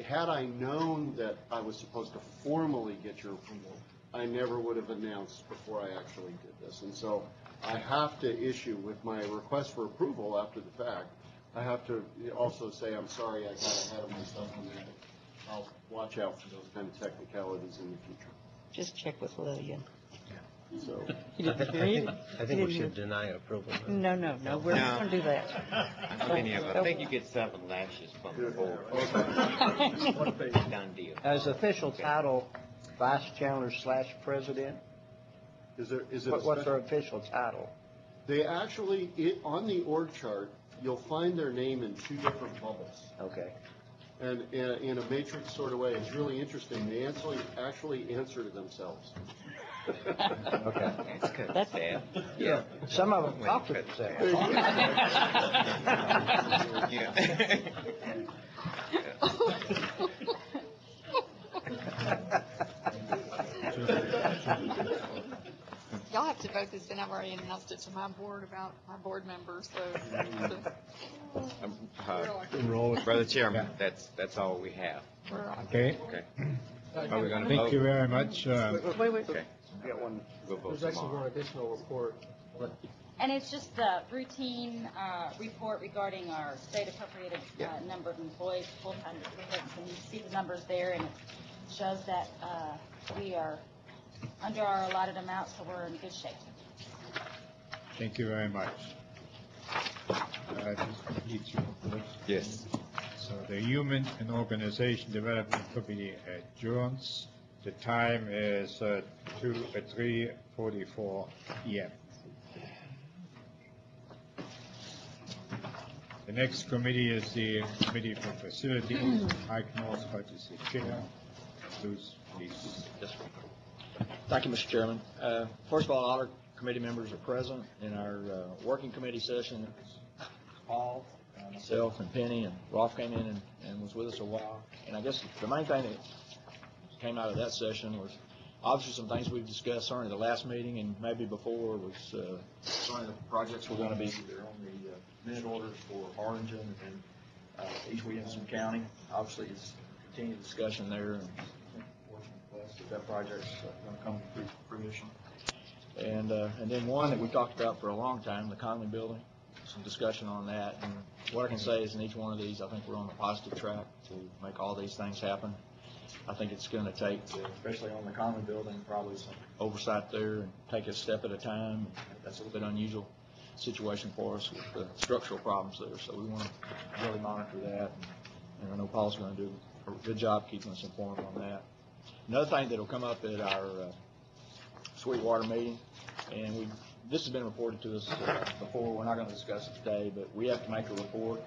E: Had I known that I was supposed to formally get your approval, I never would have announced before I actually did this. And so I have to issue with my request for approval after the fact. I have to also say I'm sorry I got ahead of myself on that. I'll watch out for those kind of technicalities in the future.
D: Just check with Lillian.
E: So
B: I think we should deny approval.
D: No, we're not going to do that.
C: I think you get 7 lashes from the board. Done deal.
H: As official title, Vice Chancellor / President?
E: Is it
H: What's their official title?
E: They actually, on the org chart, you'll find their name in 2 different bubbles.
H: Okay.
E: And in a matrix sort of way, it's really interesting. They actually answer to themselves.
H: Okay.
C: That's good. That's sad.
H: Yeah. Some of them talk to themselves.
F: Y'all have to vote this in. I've already announced it to my board about my board members, so.
C: Brother Chairman, that's all we have.
G: Okay.
C: Okay.
G: Are we going to Thank you very much.
D: Wait.
C: Okay. We'll vote
P: There's actually
C: tomorrow.
P: one additional report.
Q: And it's just the routine report regarding our state appropriated number of employees, full-time equivalents, and you see the numbers there, and it shows that we are under our allotted amount, so we're in good shape.
G: Thank you very much. This completes your report.
C: Yes.
G: So the Human and Organization Development Committee adjourns. The time is 3:44 p.m. The next committee is the Committee for Facilities. Mike Northcutt is the chair. Bruce, please.
R: Thank you, Mr. Chairman. First of all our committee members are present in our working committee session. Paul, myself, and Penny, and Rolf came in and was with us a while. And I guess the main thing that came out of that session was obviously some things we've discussed certainly the last meeting and maybe before was some of the projects we're going to be there on the minute orders for Harlingen and East Williamson County. Obviously, it's continued discussion there, and that project's going to come to fruition. And then one that we talked about for a long time, the Conley Building, some discussion on that. And what I can say is in each one of these, I think we're on the positive track to make all these things happen. I think it's going to take, especially on the Conley Building, probably some oversight there and take a step at a time. That's a little bit unusual situation for us with the structural problems there. So we want to really monitor that. And I know Paul's going to do a good job keeping us informed on that. Another thing that will come up at our Sweetwater meeting, and we This has been reported to us before. We're not going to discuss it today, but we have to make a report.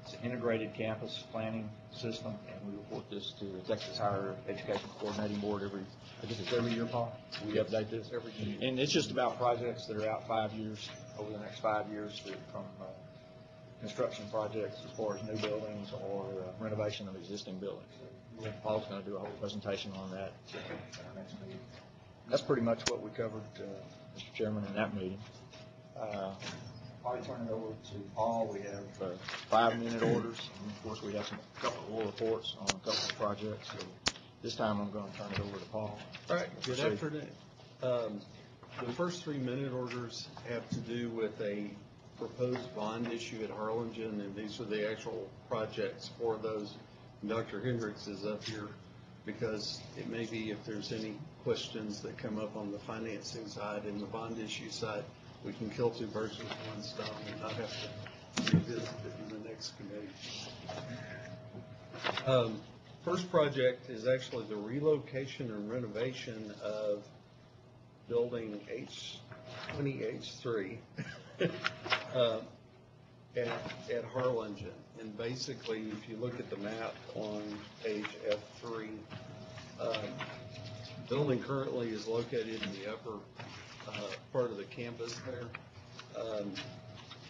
R: It's an integrated campus planning system, and we report this to the Texas Higher Education Coordinating Board I guess it's every year, Paul? We update this every year. And it's just about projects that are out 5 years, over the next 5 years, from construction projects as far as new buildings or renovation of existing buildings. Paul's going to do a whole presentation on that at our next meeting. That's pretty much what we covered, Mr. Chairman, in that meeting. Probably turn it over to Paul. We have 5-minute orders. And of course, we have a couple of reports on a couple of projects. So this time I'm going to turn it over to Paul.
S: All right. Good afternoon. The first 3-minute orders have to do with a proposed bond issue at Harlingen, and these are the actual projects for those. And Dr. Hendricks is up here because it may be if there's any questions that come up on the financing side and the bond issue side, we can kill 2 birds with 1 stone and not have to revisit it in the next committee. First project is actually the relocation and renovation of building 20H3 at Harlingen. And basically, if you look at the map on page F3, the building currently is located in the upper part of the campus there.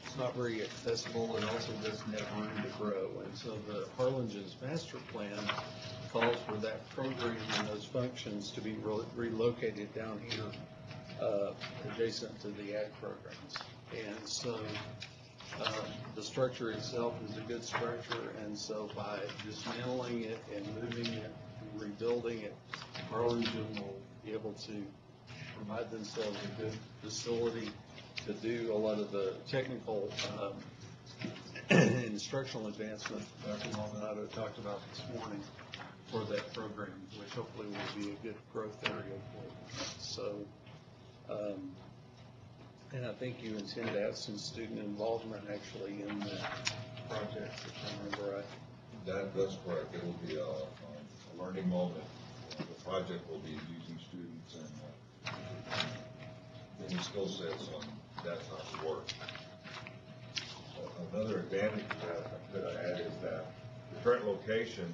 S: It's not very accessible. It also doesn't have room to grow. And so the Harlingen's master plan calls for that program and those functions to be relocated down here adjacent to the ag programs. And so the structure itself is a good structure, and so by dismantling it and moving it and rebuilding it, Harlingen will be able to provide themselves a good facility to do a lot of the technical instructional advancement that Dr. Maldonado talked about this morning for that program, which hopefully will be a good growth area for them. So, and I think you intend to have some student involvement actually in the project, if I remember right.
T: That's correct. It will be a learning moment. The project will be using students and getting skill sets on that type of work. Another advantage that I add is that the current location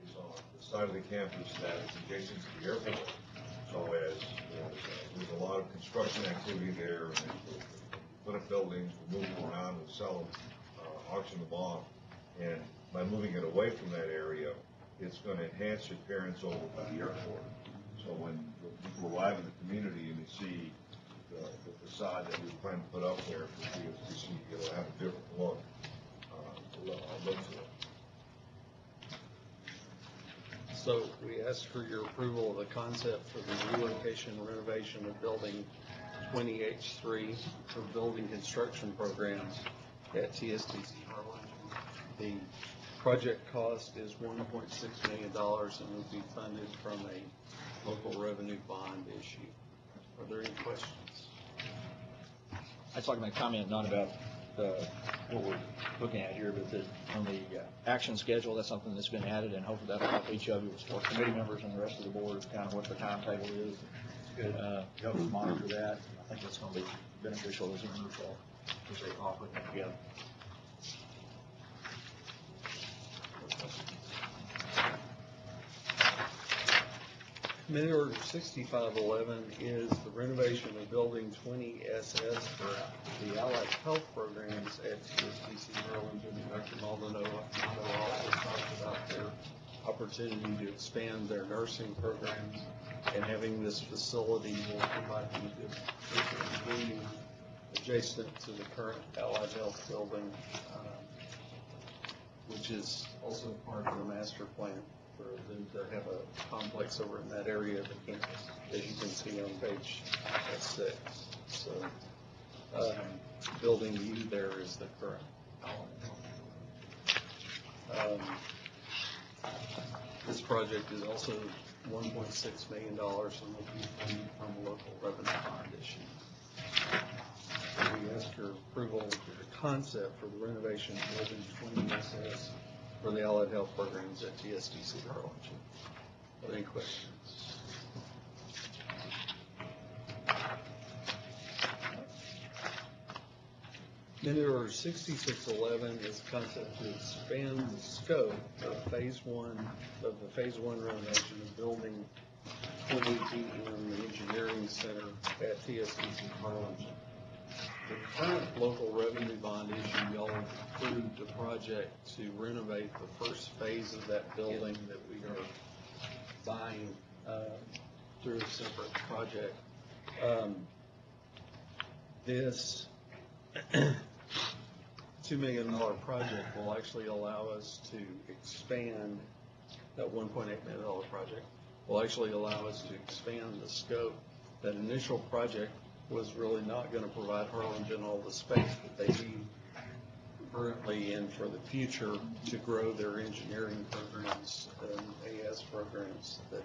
T: is on the side of the campus that is adjacent to the airport. So as there's a lot of construction activity there, and we put up buildings, we move them around, we sell them, auction them off, and by moving it away from that area, it's going to enhance the appearance over by the airport. So when people arrive in the community and they see the facade that we plan to put up there for TSTC, it'll have a different look to it.
S: So we ask for your approval of the concept for the relocation and renovation of building 20H3 for building construction programs at TSTC Harlingen. The project cost is $1.6 million and will be funded from a local revenue bond issue. Are there any questions?
R: I'd just like to make a comment not about what we're looking at here, but on the action schedule, that's something that's been added, and hopefully that'll help each of you as far as committee members and the rest of the board, kind of what the timetable is. Help us monitor that. I think that's going to be beneficial as we move forward, as they offer them together.
S: Minute Order 6511 is the renovation of building 20SS for the Allied Health programs at TSTC Harlingen. Dr. Maldonado also talked about their opportunity to expand their nursing programs, and having this facility will provide them with good adjacent to the current Allied Health building, which is also part of the master plan for them to have a complex over in that area of the campus, as you can see on page 6. So, building U there is the current element. This project is also $1.6 million and will be funded from a local revenue bond issue. We ask your approval of the concept for the renovation of building 20SS for the Allied Health programs at TSTC Harlingen. Are there any questions? Minute Order 6611 is a concept to expand the scope of Phase 1 of the Phase 1 renovation of Building 20PM, the Engineering Center at TSDC Harlingen. The current local revenue bond issue, y'all approved a project to renovate the first phase of that building that we are buying through a separate project. This $2 million project will actually allow us to expand that $1.8 million project will actually allow us to expand the scope. That initial project was really not going to provide Harlingen all the space that they need currently and for the future to grow their engineering programs and AS programs that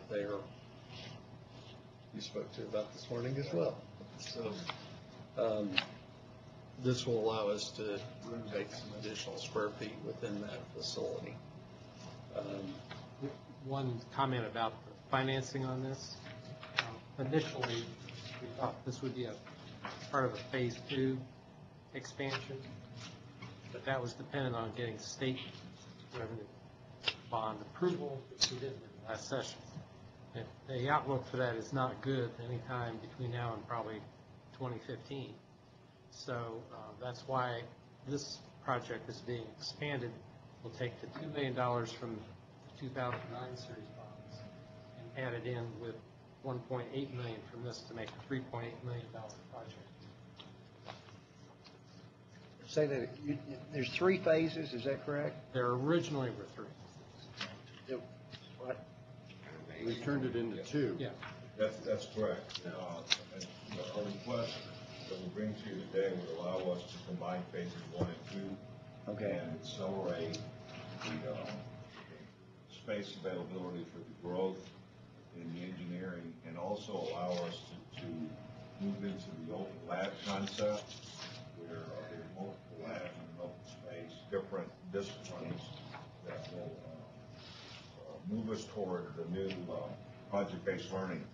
S: you spoke to about this morning as well. So this will allow us to renovate some additional square feet within that facility.
P: One comment about the financing on this. Initially, we thought this would be a part of a Phase 2 expansion, but that was dependent on getting state revenue bond approval, which we did in the last session. And the outlook for that is not good anytime between now and probably 2015. So that's why this project is being expanded. We'll take the $2 million from the 2009 series bonds and add it in with $1.8 million from this to make a $3.8 million project.
H: Say that there's 3 phases, is that correct?
P: There originally were 3.
H: What?
E: We turned it into 2.
P: Yeah.
T: That's correct. And our request that we bring to you today would allow us to combine phases 1 and 2.
H: Okay.
T: And accelerate the space availability for the growth in the engineering, and also allow us to move into the open lab concept, where there's multiple labs in an open space, different disciplines that will move us toward the new project-based learning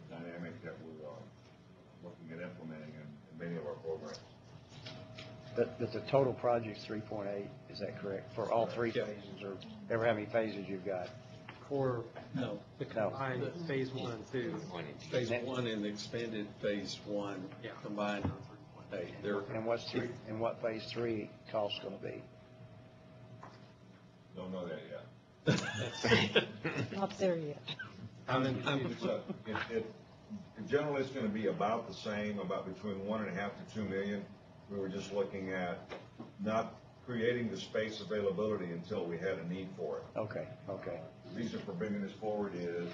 T: dynamic that we're looking at implementing in many of our programs.
H: But the total project's 3.8, is that correct? For all 3 phases, or ever how many phases you've got?
P: For
S: No.
P: the combined Phase 1 and 2.
S: Phase 1 and expanded Phase 1 combined are 3.8.
H: And what Phase 3 cost going to be?
T: Don't know that yet.
D: Not there yet.
T: Generally, it's going to be about the same, about between 1.5 to 2 million. We were just looking at not creating the space availability until we had a need for it.
H: Okay.
T: The reason for bringing this forward is,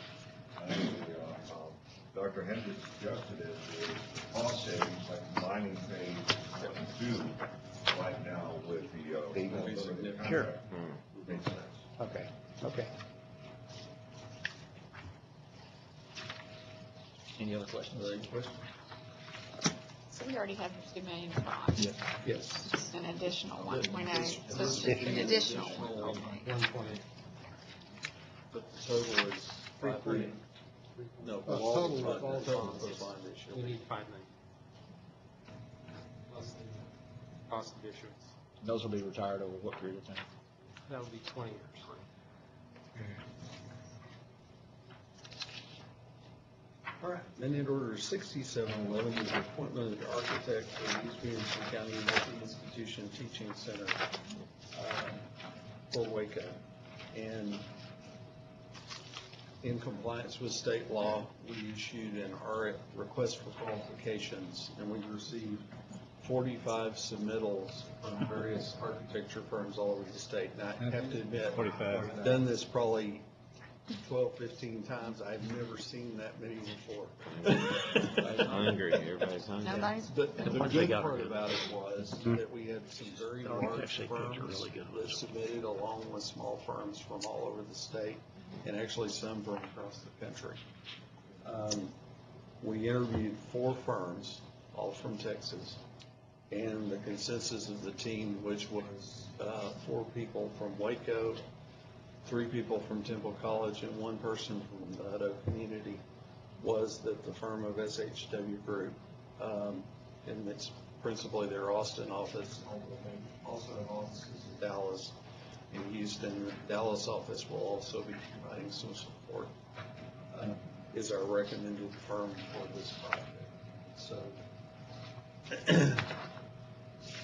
T: Dr. Hendricks suggested is cost savings by combining phase 1 and 2 right now with the
H: Sure.
T: Makes sense.
H: Okay.
R: Any other questions?
F: So we already have the $2 million bonds.
S: Yes.
F: Just an additional 1.8. So it's just an additional 1.8.
S: But the total is 5.8. No,
P: Total
S: of
P: of all
S: total
P: bonds,
S: of bond issue.
P: we need $5 million. Plus the cost of issuance.
R: Those will be retired over what period of time?
P: That would be 20 years.
S: All right. Minute Order 6711 is the appointment of the architect for the East Williamson County Multi-Institution Teaching Center for Waco. And in compliance with state law, we issued an request for qualifications, and we received 45 submittals from various architecture firms all over the state. And I have to admit, I've done this probably 12, 15 times. I've never seen that many before.
C: Hungry. Everybody's hungry.
S: The good part about it was that we had some very large firms that submitted, along with small firms from all over the state, and actually some from across the country. We interviewed 4 firms, all from Texas, and the consensus of the team, which was 4 people from Waco, 3 people from Temple College, and 1 person from the Hutto community, was that the firm of SHW Group, and it's principally their Austin office, although they also have offices in Dallas and Houston. The Dallas office will also be providing some support, is our recommended firm for this project. So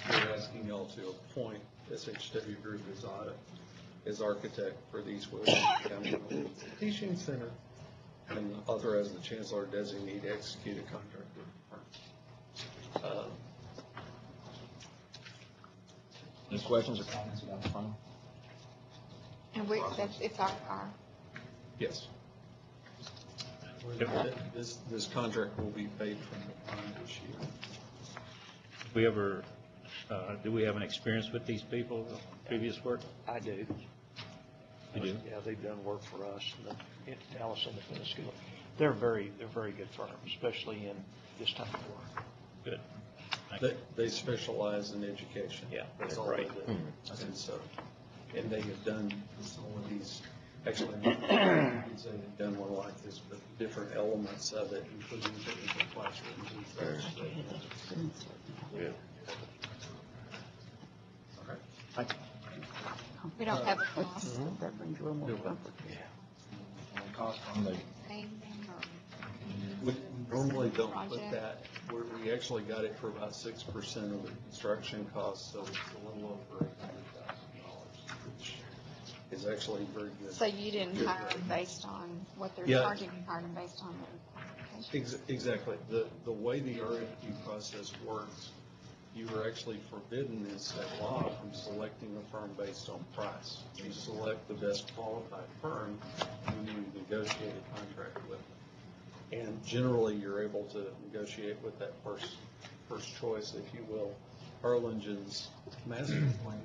S: we're asking y'all to appoint SHW Group as architect for the East Williams County Teaching Center, and authorize the chancellor designate to execute a contract with the firm.
R: Any questions or comments about the firm?
F: And it's our
S: Yes. This contract will be paid from the fund this year.
O: Do we have an experience with these people, previous work?
H: I do.
O: You do?
H: Yeah, they've done work for us in Dallas Independent School. They're very good firm, especially in this type of work.
O: Good.
S: They specialize in education.
H: Yeah,
S: that's
H: that's
S: all
H: right.
S: they do. And so, and they have done facilities. Actually, they've done one like this, but different elements of it, including technical classrooms and such.
H: Good.
F: We don't have a cost.
D: That brings a little more comfort.
R: Cost on the
S: We normally don't put that, we actually got it for about 6% of the construction cost, so it's a little over $800,000, which is actually very good.
F: So you didn't
S: good
F: hire
S: rate.
F: them based on what they're
S: Yeah.
F: charging, you hired them based on their qualifications?
S: Exactly. The way the RFP process works, you are actually forbidden in state law from selecting a firm based on price. You select the best qualified firm when you negotiate a contract with them. And generally, you're able to negotiate with that first choice, if you will. Harlingen's master plan,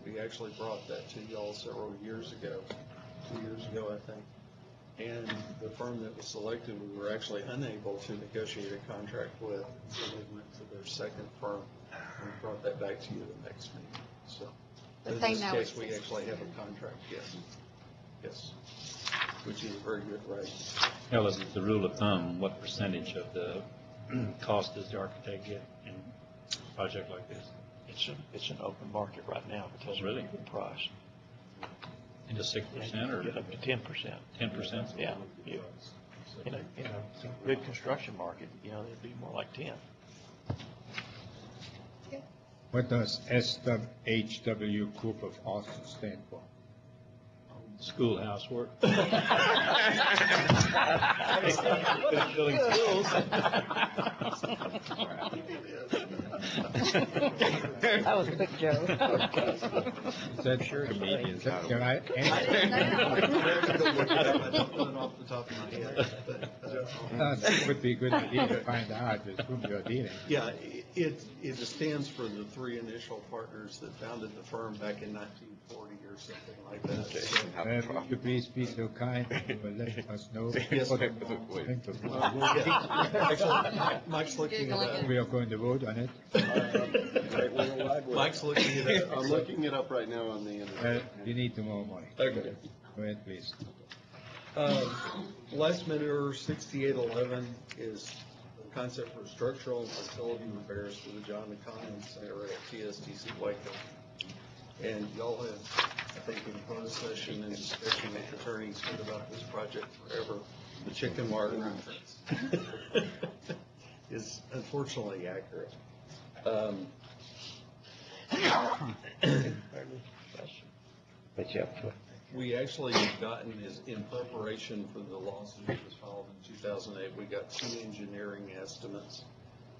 S: we actually brought that to y'all several years ago, 2 years ago, I think. And the firm that was selected, we were actually unable to negotiate a contract with, so they went to their second firm and brought that back to you the next meeting. So,
F: But
S: in
F: they
S: this
F: know
S: case,
F: it's
S: we actually have a contract, yes, which is a very good rate.
O: Well, as the rule of thumb, what percentage of the cost does the architect get in a project like this?
H: It's an open market right now because
O: Really?
H: of the price.
O: Into 6% or?
H: Up to 10%.
O: 10%?
H: Yeah. In a good construction market, it'd be more like 10.
G: What does SHW Group of Austin stand for?
O: Schoolhouse work.
D: Building schools. That was a quick joke.
G: Is that sure?
C: Comedians.
G: Can I
S: I don't know it off the top of my head, but,
G: It would be a good idea to find out with whom you're dealing.
S: yeah, it stands for the three initial partners that founded the firm back in 1940 or something like that.
G: Would you please be so kind to let us know?
S: Yes,
G: what
S: ma'am. Actually, Mike's looking it up.
G: We are going to vote on it.
S: Mike's looking it up.
E: I'm looking it up right now on the internet.
G: You need to more money.
S: Okay.
G: Go ahead, please.
S: Last minute order 6811 is the concept for structural and facility repairs for the John and Conlon Center at TSTC Waco. And y'all have, I think, in closed session and discussion with attorneys heard about this project forever. The chicken mark reference is unfortunately accurate. We actually have gotten, in preparation for the lawsuit that was filed in 2008, we got 2 engineering estimates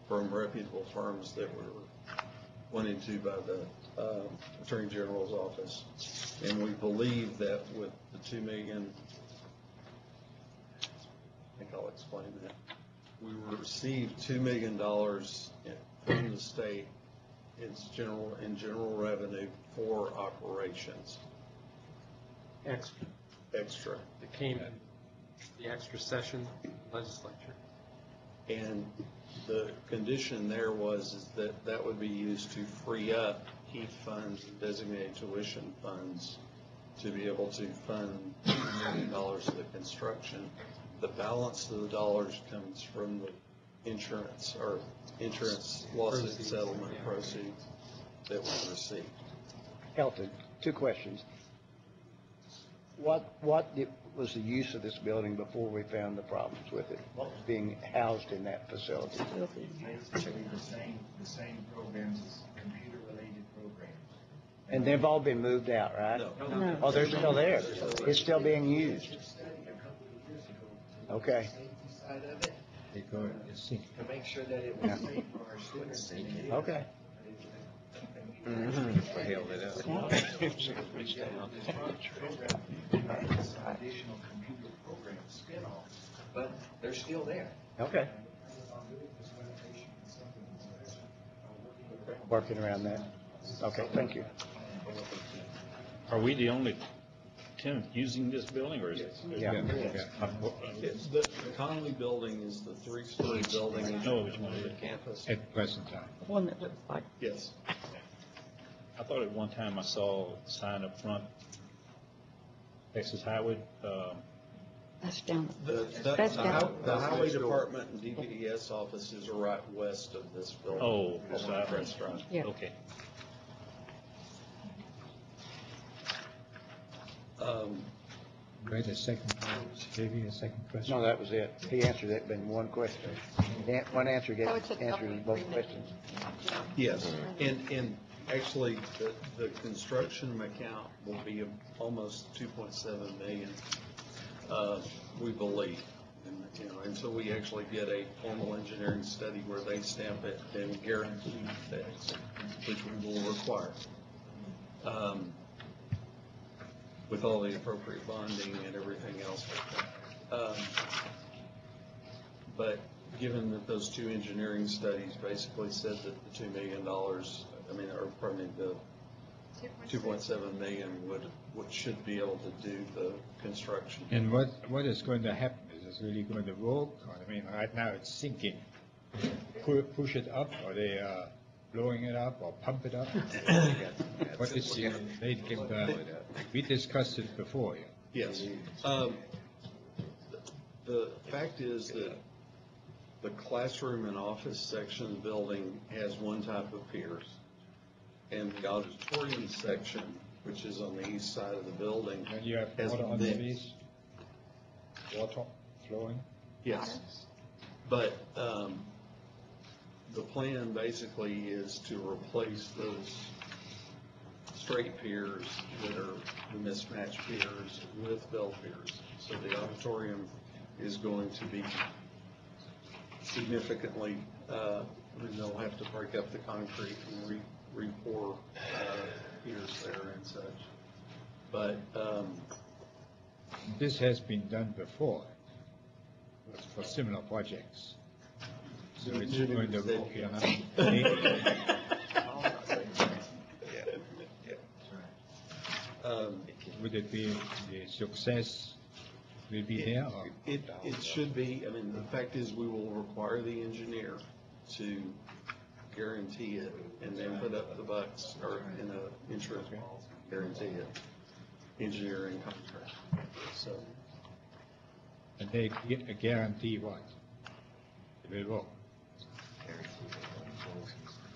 S: from reputable firms that were went into by the Attorney General's office. And we believe that with the $2 million, I think I'll explain that. We received $2 million from the state in general revenue for operations. Extra.
P: It came in the extra session legislature.
S: And the condition there was that would be used to free up HEAP funds and designated tuition funds to be able to fund $2 million of the construction. The balance of the dollars comes from the insurance or insurance lawsuit settlement proceeds that we received.
H: Elton, two questions. What was the use of this building before we found the problems with it being housed in that facility?
N: Basically the same programs as computer-related programs.
H: And they've all been moved out, right?
N: No.
H: Oh, they're still there. It's still being used. Okay.
N: Side of it, to make sure that it was safe for our students.
H: Okay.
C: Held it up.
N: Additional computer program spin-offs, but they're still there.
H: Okay. Working around that. Okay, thank you.
O: Are we the only tenant using this building, or is it?
H: Yeah.
S: The Connolly building is the three-story building in
O: No, which one is
S: the
O: it?
S: campus.
G: At present time.
D: One that looks like.
S: Yes.
O: I thought at one time I saw a sign up front, Texas Highway,
D: That's down.
S: The highway department and DPS offices are right west of this building.
O: oh,
S: on
O: so I-
S: Prince Drive.
D: Yeah.
O: okay.
G: Wait a second, maybe a second question.
H: No, that was it. He answered it, been one question. One answer gets
F: So it's an
H: answers both questions.
S: Yes, and actually, the construction account will be almost 2.7 million, we believe. And, until we actually get a formal engineering study where they stamp it and guarantee specs, which we will require. With all the appropriate bonding and everything else. But given that those two engineering studies basically said that the $2 million, the 2.7 million should be able to do the construction.
G: And what is going to happen? Is this really going to work? I mean, right now it's sinking. Push it up, or they are blowing it up, or pump it up? What is the we discussed it before.
S: Yes. The fact is that the classroom and office section of the building has one type of piers. And the auditorium section, which is on the east side of the building,
G: And you have
S: has
G: water on
S: this.
G: these? Water flowing?
S: Yes. But the plan basically is to replace those straight piers that are the mismatched piers with bell piers. So the auditorium is going to be significantly, they'll have to break up the concrete and re-pour piers there and such. But
G: This has been done before for similar projects. So it's going to work, Would it be the success will be there? Or?
S: It should be. I mean, the fact is we will require the engineer to guarantee it and then put up the bucks or in a insurance policy, guarantee it, engineering contract. So.
G: And they guarantee what? It will work.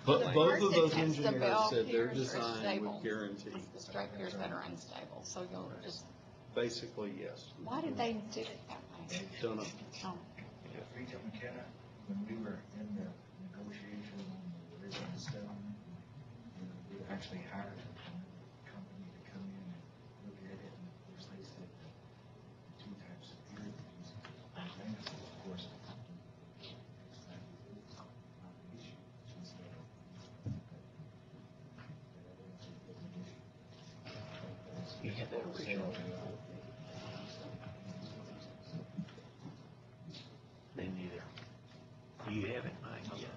S: But both of those
F: Ours, the
S: engineers
F: bell
S: said their
F: piers are
S: design
F: stable.
S: would guarantee.
F: It's the straight piers that are unstable, so you'll just,
S: Basically, yes.
F: why did they do it that way?
S: Don't know.
F: Oh.
N: Regent McKenna, when we were in the negotiation on the original settlement, we actually hired a company to come in and look at it, and of course they said that the two types of gear we use, of course, not the issue. Just
H: You had that original. Me neither. Do you have it, Mike?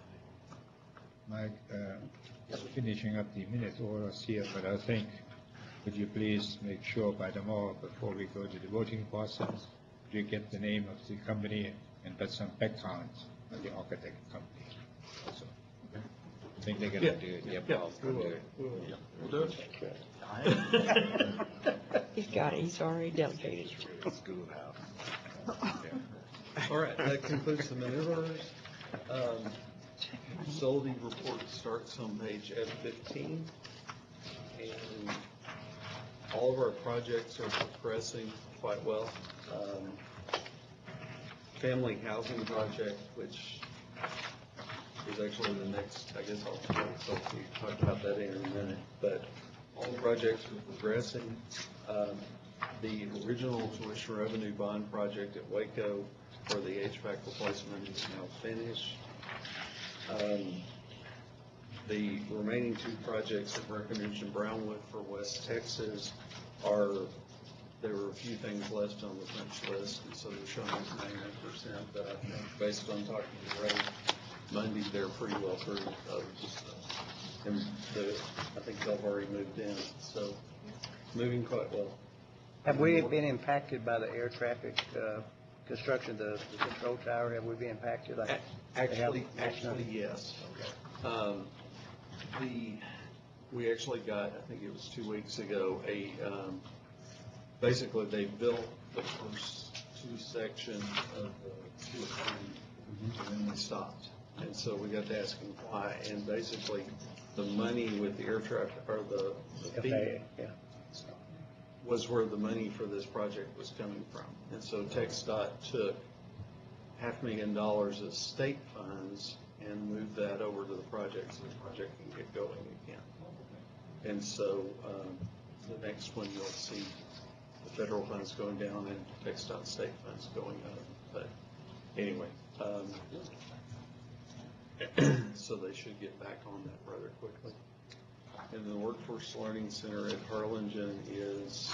G: Mike, finishing up the minute orders here, but I think, would you please make sure by tomorrow, before we go to the voting process, you get the name of the company and put some background on the architect company also. Okay? I think they're going to do it. Yep,
S: we will. We'll do it.
D: He's got it. He's already delegated it.
S: All right, that concludes the minute orders. Facility report starts on page F15, and all of our projects are progressing quite well. Family housing project, which is actually the next, I guess I'll talk about that in a minute, but all the projects are progressing. The original tuition revenue bond project at Waco for the HVAC replacement is now finished. The remaining two projects at Breckenridge and Brownwood for West Texas there were a few things left on the punch list, and so they're showing us 99%, but I think based on talking to Ray Monday, they're pretty well through those. And I think they've already moved in, so moving quite well.
H: Have we been impacted by the air traffic construction, the control tower? Have we been impacted?
S: Actually, yes. We actually got, I think it was 2 weeks ago, basically they built the first two sections of the 2 and then they stopped. And so we got to asking why, and basically the money with the air traffic, or the fee, was where the money for this project was coming from. And so TxDOT took $500,000 of state funds and moved that over to the project so the project can get going again. And so the next one you'll see the federal funds going down and TxDOT state funds going up. But anyway, so they should get back on that rather quickly. And the Workforce Learning Center at Harlingen is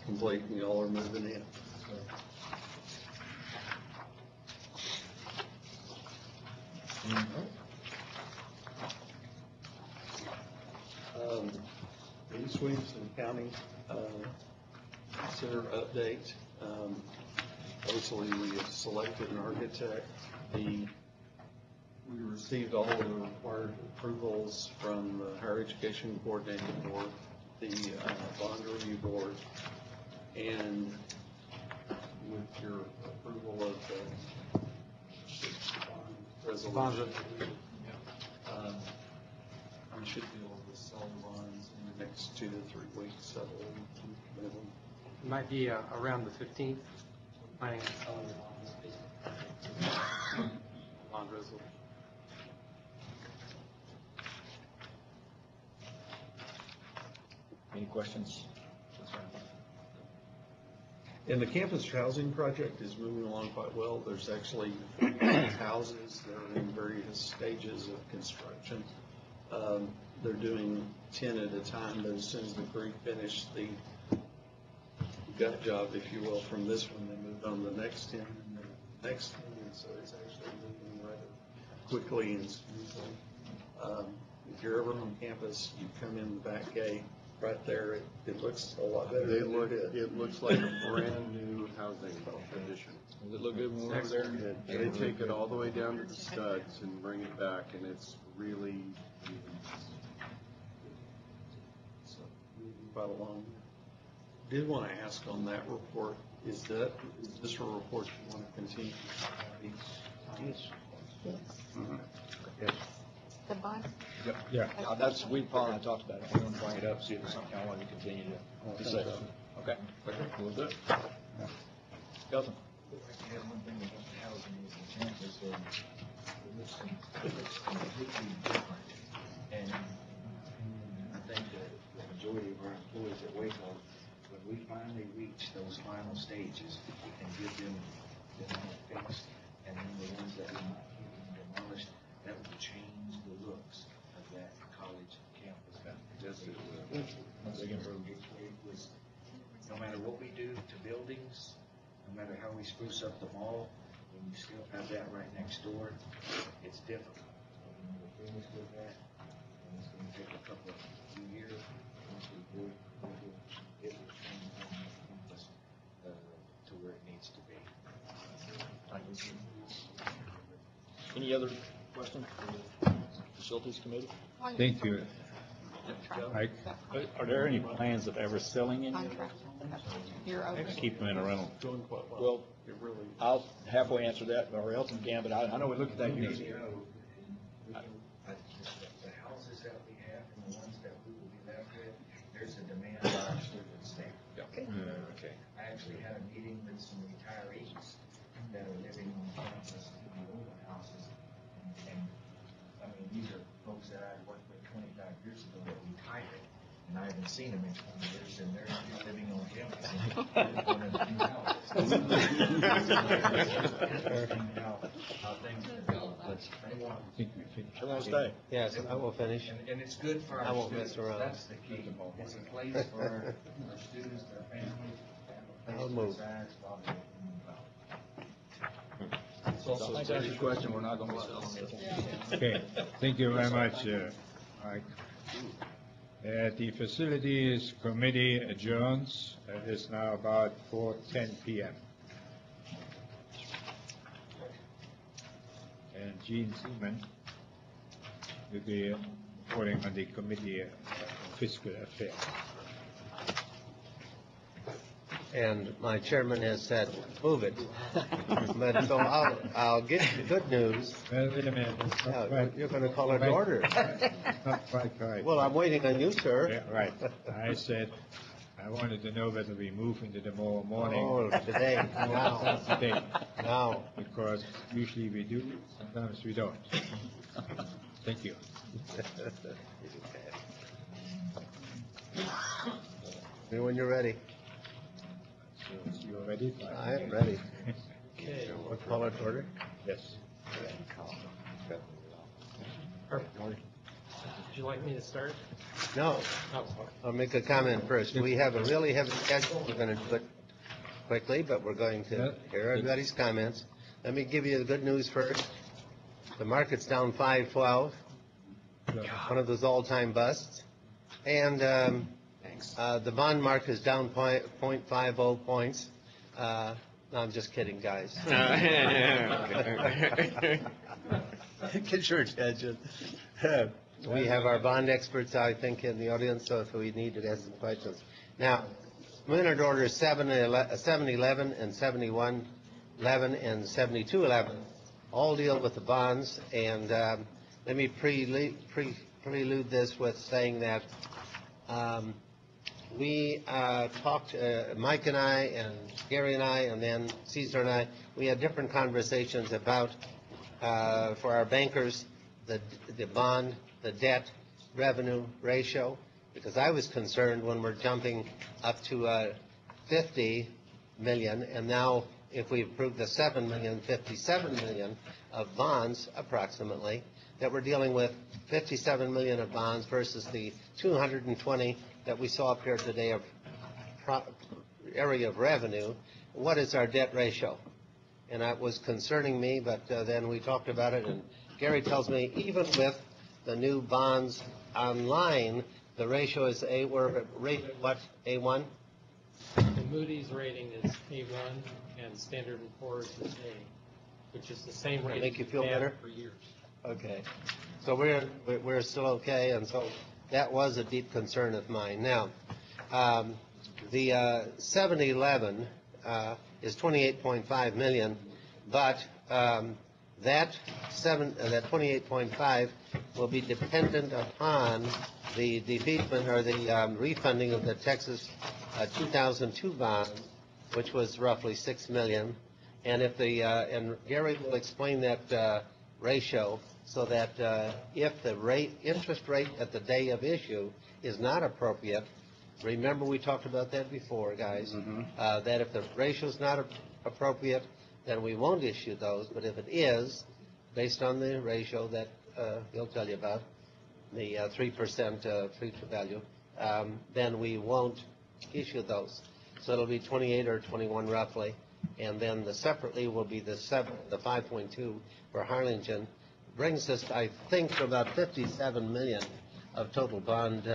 S: complete, and y'all are moving in. East Williamson County Center update. Obviously, we have selected an architect. We received all of the required approvals from the Higher Education Coordinating Board, the Bond Review Board, and with your approval of the resolution, we should be able to sell bonds in the next 2 to 3 weeks. I believe.
P: It might be around the 15th. Planning on selling the bonds. Bond resolution.
N: Any questions?
S: And the campus housing project is moving along quite well. There's actually houses that are in various stages of construction. They're doing 10 at a time, but as soon as the crew finish the gut job, if you will, from this one, they moved on to the next 10 and the next 10, and so it's actually moving rather quickly and smoothly. If you're ever on campus, you come in the back gate. Right there, it looks a lot better.
E: It looks like a brand new housing addition.
R: Does it look good when we're over there?
E: They take it all the way down to the studs and bring it back, and it's really
S: so moving quite along. Did want to ask on that report, is this a report you want to continue?
H: Yes.
S: Yes.
F: The bond?
O: Yep. Yeah.
R: We probably talked about it. I want to bring it up, see if there's something I want to continue to say. Okay. We'll do it. Kelton.
N: One thing about housing is the campus, it looks completely different. And I think that the majority of our employees at Waco, when we finally reach those final stages and get them fixed, and then the ones that we're not keeping demolished, that will change the looks of that college campus. No matter what we do to buildings, no matter how we spruce up the mall, when you still have that right next door, it's difficult. When we're finished with that, and it's going to take a few years, once we build it will transform that campus to where it needs to be.
R: Any other questions for the Facilities Committee?
G: Thank you. Mike?
O: Are there any plans of ever selling any?
F: Contract. You're open.
O: Keep them in a rental?
R: Well, I'll halfway answer that, or Elton can, but I know we looked at that years ago.
N: The houses that we have and the ones that we will be left with, there's a demand for our students there.
R: Okay.
N: Okay. I actually had a meeting with some retirees that are living on campus in the older houses. And I mean, these are folks that I worked with 25 years ago that retired, and I haven't seen them in 20 years, and they're still living on campus. How things develop, but they want.
B: Shall I stay? Yes, I will finish.
N: And it's good for
B: I
N: our
B: won't
N: students.
B: mess around.
N: That's the key. It's a place for our students, their families, to have a
B: I'll
N: place
B: move.
N: to reside while they move out.
R: It's also, to answer your question, we're not going to sell them.
G: Okay, thank you very much, Mike. The Facilities Committee adjourns. It is now about 4:10 p.m. And Gene Seaman will be reporting on the Committee on Fiscal Affairs.
B: And my chairman has said, move it. But so I'll give you the good news.
G: Well, wait a minute. That's not quite-
B: You're going to call it
G: right.
B: order.
G: Not quite right.
B: Well, I'm waiting on you, sir.
G: Yeah, right. I said, I wanted to know whether we move into tomorrow morning.
B: Oh, today, now.
G: Today.
B: Now.
G: Because usually we do, sometimes we don't. Thank you.
B: When you're ready.
G: So you ready?
B: I am ready. Okay, we'll call it order.
G: Yes.
P: Perfect. Would you like me to start?
B: No,
P: Oh,
B: I'll make a comment first. We have a really heavy schedule. We're going to do it quickly, but we're going to hear everybody's comments. Let me give you the good news first. The market's down 5.12, one of those all-time busts. And the bond market is down 0.50 points. No, I'm just kidding, guys. Get your attention. We have our bond experts, I think, in the audience, so if we need to ask some questions. Now, minute orders 711 and 7111 and 7211 all deal with the bonds, and let me prelude this with saying that we talked, Mike and I, and Gary and I, and then Caesar and I, we had different conversations about, for our bankers, the bond, the debt revenue ratio, because I was concerned when we're jumping up to 50 million, and now if we approve the 7 million, 57 million of bonds approximately, that we're dealing with 57 million of bonds versus the 220 that we saw up here today of area of revenue. What is our debt ratio? And that was concerning me, but then we talked about it, and Gary tells me even with the new bonds online, the ratio is we're rated what, A1?
P: The Moody's rating is A1 and Standard & Poor's is A, which is the same rating.
B: Make you feel
P: we've had
B: better?
P: for years.
B: Okay. So we're still okay, and so that was a deep concern of mine. Now, the 7-11 is 28.5 million, but that 28.5 will be dependent upon the defeasance or the refunding of the Texas 2002 bond, which was roughly 6 million. And if and Gary will explain that ratio, so that if the interest rate at the day of issue is not appropriate, remember we talked about that before, guys, that if the ratio is not appropriate, then we won't issue those. But if it is, based on the ratio that he'll tell you about, the 3% free to value, then we won't issue those. So it'll be 28 or 21 roughly. And then separately will be the 5.2 for Harlingen. Brings us, I think, to about 57 million of total bond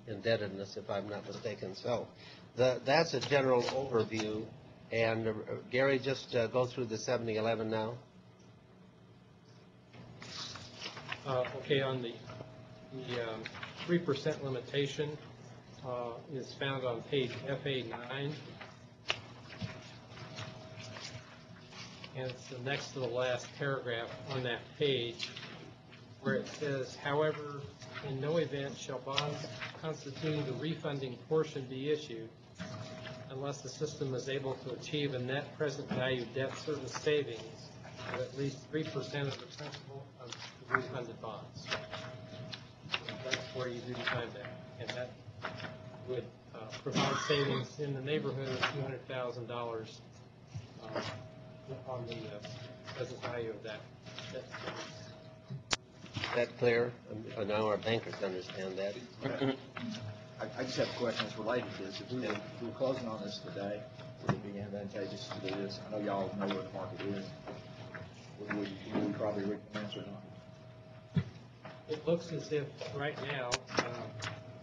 B: indebtedness, if I'm not mistaken. So that's a general overview. And Gary, just go through the 7011 now.
P: Okay, on the 3% limitation is found on page FA9. And it's the next to the last paragraph on that page, where it says, however, in no event shall bonds constituting the refunding portion be issued unless the system is able to achieve a net present value debt service savings of at least 3% of the principal of the refunded bonds. And that's where you do find that. And that would provide savings in the neighborhood of $200,000 on the present value of that debt service.
B: Is that clear? I know our bankers understand that.
R: I just have a question that's related to this. If we're closing on this today, would it be advantageous to do this? I know y'all know where the market is. Would we probably refinance or not?
P: It looks as if right now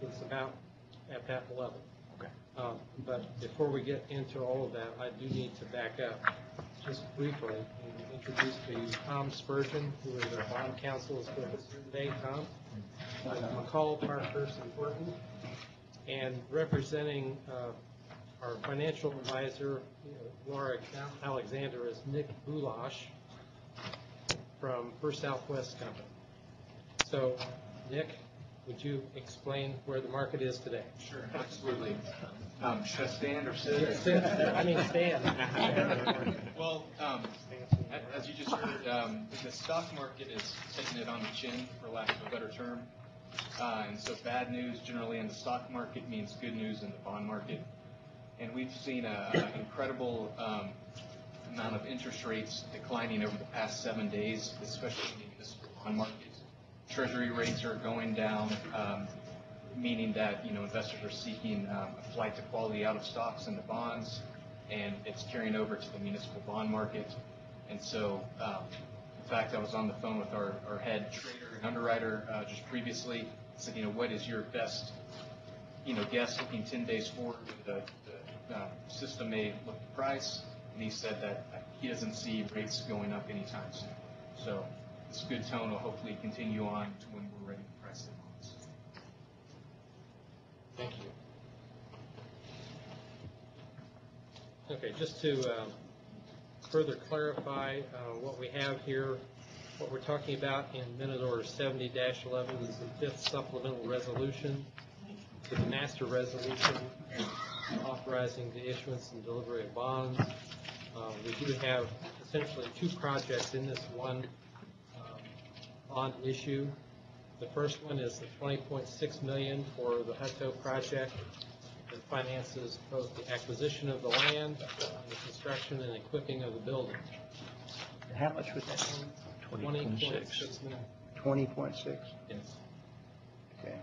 P: it's about at that level.
R: Okay.
P: But before we get into all of that, I do need to back up just briefly and introduce to you Tom Spurgeon, who is our bond counsel, is with us today. Tom, McCall, Parkhurst, and Horton, and representing our financial advisor, Laura Alexander, is Nick Boulash from First Southwest Company. So, Nick, would you explain where the market is today?
U: Sure, absolutely. Should I stand or sit?
P: Yeah, sit. I mean, stand.
U: Well, as you just heard, the stock market is taking it on the chin, for lack of a better term. And so bad news generally in the stock market means good news in the bond market. And we've seen an incredible amount of interest rates declining over the past 7 days, especially in the municipal bond market. Treasury rates are going down, meaning that investors are seeking a flight to quality out of stocks and the bonds, and it's carrying over to the municipal bond market. And so, in fact, I was on the phone with our head trader and underwriter just previously. Said, what is your best, guess looking 10 days forward with the system may look to price? And he said that he doesn't see rates going up anytime soon. So this good tone will hopefully continue on to when we're ready to price the bonds.
P: Thank you. Okay, just to further clarify what we have here, what we're talking about in Minute Order 70-11 is the fifth supplemental resolution to the master resolution authorizing the issuance and delivery of bonds. We do have essentially two projects in this one bond issue. The first one is the $20.6 million for the Hutto project that finances both the acquisition of the land, the construction and equipping of the building.
H: How much was that?
P: $20.6 million.
H: 20.6?
P: Yes.
H: Okay.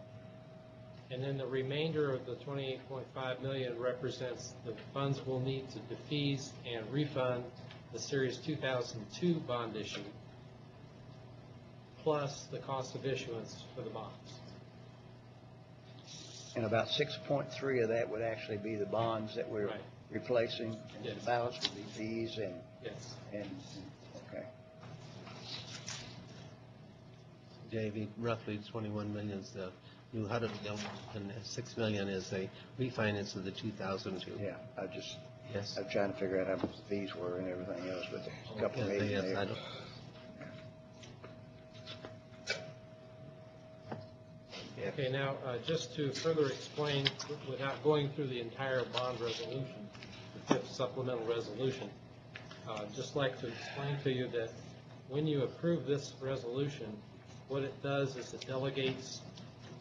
P: And then the remainder of the $28.5 million represents the funds we'll need to defease and refund the Series 2002 bond issue, plus the cost of issuance for the bonds.
H: And about 6.3 of that would actually be the bonds that we're replacing, and the balance would be fees and.
P: Yes.
H: And okay.
B: JV, roughly 21 million is the new HUD development, and 6 million is a refinance of the 2002.
H: Yeah, I'm trying to figure out how much the fees were and everything else, but a couple of million there.
P: Okay, now just to further explain, without going through the entire bond resolution, the fifth supplemental resolution, just like to explain to you that when you approve this resolution, what it does is it delegates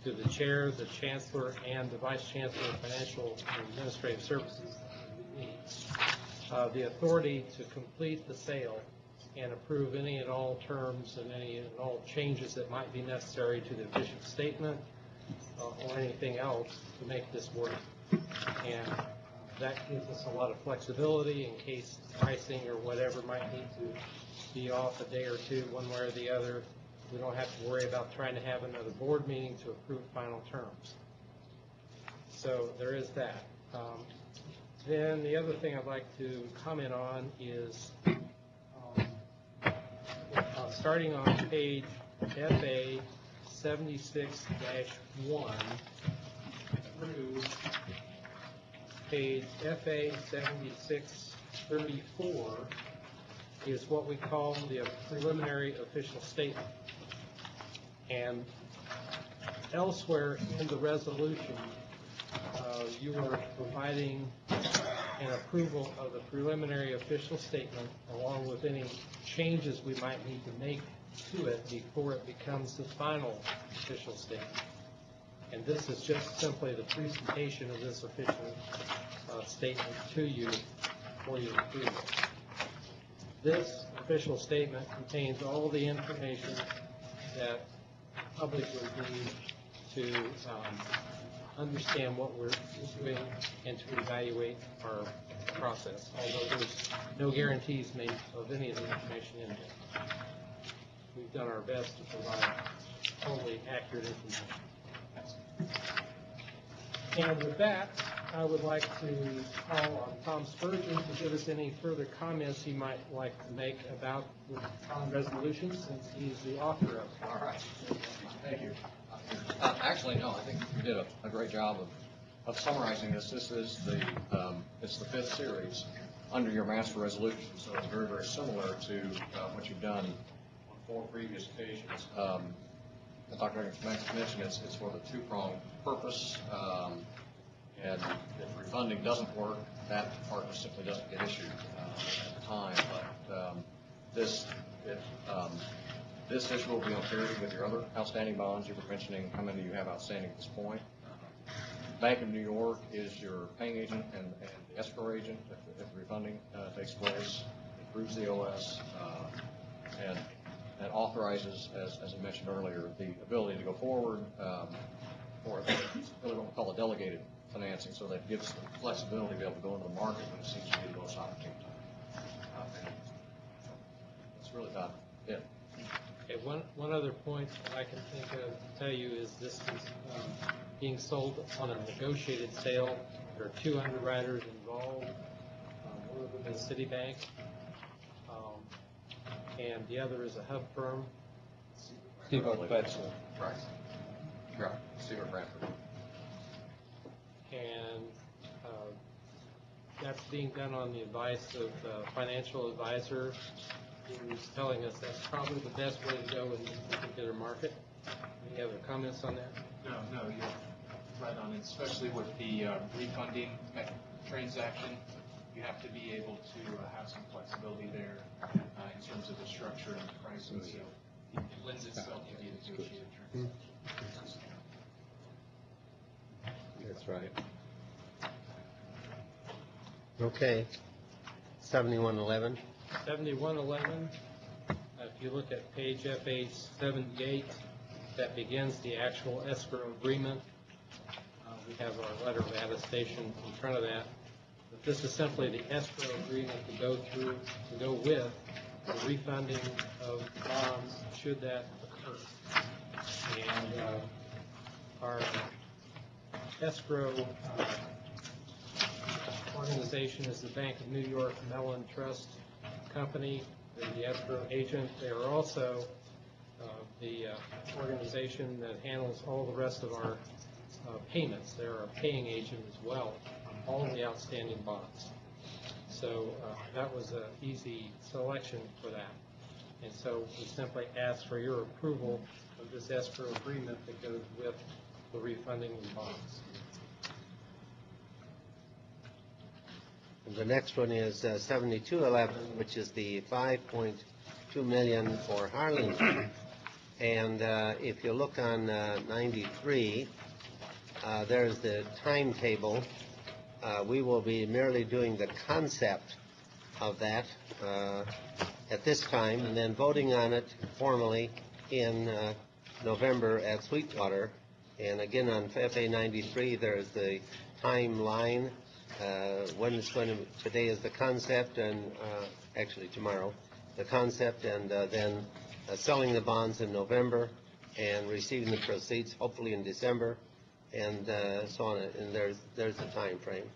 P: to the chair, the chancellor, and the vice chancellor of financial and administrative services the authority to complete the sale and approve any and all terms and any and all changes that might be necessary to the official statement or anything else to make this work. And that gives us a lot of flexibility in case pricing or whatever might need to be off a day or two one way or the other. We don't have to worry about trying to have another board meeting to approve final terms. So there is that. Then the other thing I'd like to comment on is starting on page FA 76-1 through page FA 7634 is what we call the preliminary official statement. And elsewhere in the resolution, you are providing an approval of the preliminary official statement along with any changes we might need to make to it before it becomes the final official statement. And this is just simply the presentation of this official statement to you for your approval. This official statement contains all the information that the public would need to understand what we're doing and to evaluate our process, although there's no guarantees made of any of the information in it. We've done our best to provide totally accurate information. And with that, I would like to call on Tom Spurgeon to give us any further comments he might like to make about the resolution, since he's the author of it.
M: All right. Thank you. Actually, no, I think you did a great job of summarizing this. This is it's the fifth series under your master resolution, so it's very, very similar to what you've done on 4 previous occasions. As Dr. Regents mentioned, it's for the two-pronged purpose, and if refunding doesn't work, that part just simply doesn't get issued at the time. But this issue will be on parity with your other outstanding bonds. You were mentioning how many you have outstanding at this point. Bank of New York is your paying agent and the escrow agent if refunding takes place. It approves the OS and authorizes, as I mentioned earlier, the ability to go forward for really what we call a delegated financing, so that gives the flexibility to be able to go into the market when it seems to be the most opportune time. That's really about it.
P: Okay, one other point that I can think of to tell you is this is being sold on a negotiated sale. There are 2 underwriters involved. One of them is Citibank, and the other is a hub firm.
M: Steve Bradford. Right. Right. Steve Bradford.
P: And that's being done on the advice of a financial advisor who's telling us that's probably the best way to go in this particular market. Any other comments on that?
U: No, you're right on it, especially with the refunding transaction. You have to be able to have some flexibility there in terms of the structure and the pricing, so it lends itself to be a negotiated transaction.
B: That's right. Okay. 7111.
P: 7111, if you look at page FA 78, that begins the actual escrow agreement. We have our letter of attestation in front of that. But this is simply the escrow agreement to go with the refunding of bonds should that occur. And our escrow organization is the Bank of New York Mellon Trust Company, the escrow agent. They are also the organization that handles all the rest of our payments. They're a paying agent as well on all of the outstanding bonds. So that was an easy selection for that. And so we simply ask for your approval of this escrow agreement that goes with the refunding of the bonds.
B: The next one is 7211, which is the $5.2 million for Harlingen. And if you look on 93, there's the timetable. We will be merely doing the concept of that at this time, and then voting on it formally in November at Sweetwater. And again, on FA 93, there's the timeline. When it's going to, today is the concept, and actually tomorrow, the concept, and then selling the bonds in November and receiving the proceeds hopefully in December, and so on. And there's the time frame.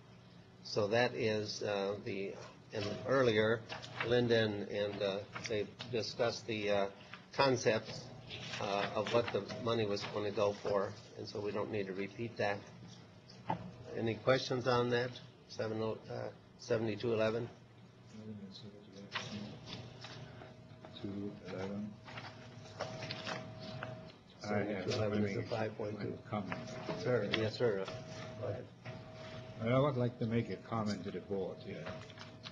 B: So that is and earlier, Linda and they discussed the concepts of what the money was going to go for, and so we don't need to repeat that. Any questions on that? 7211?
G: 211. I have
B: 7211 is the
G: a
B: 5.2.
G: comment.
B: Sir, yes, sir. Go ahead.
G: I would like to make a comment to the board here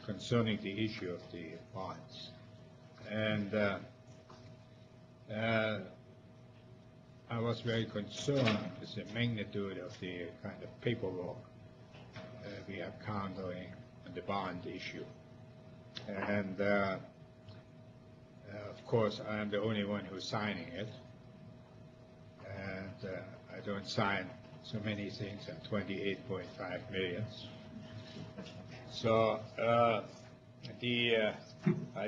G: concerning the issue of the bonds. And I was very concerned with the magnitude of the kind of paperwork we are countering on the bond issue. And of course, I am the only one who's signing it. And I don't sign so many things at 28.5 million. So I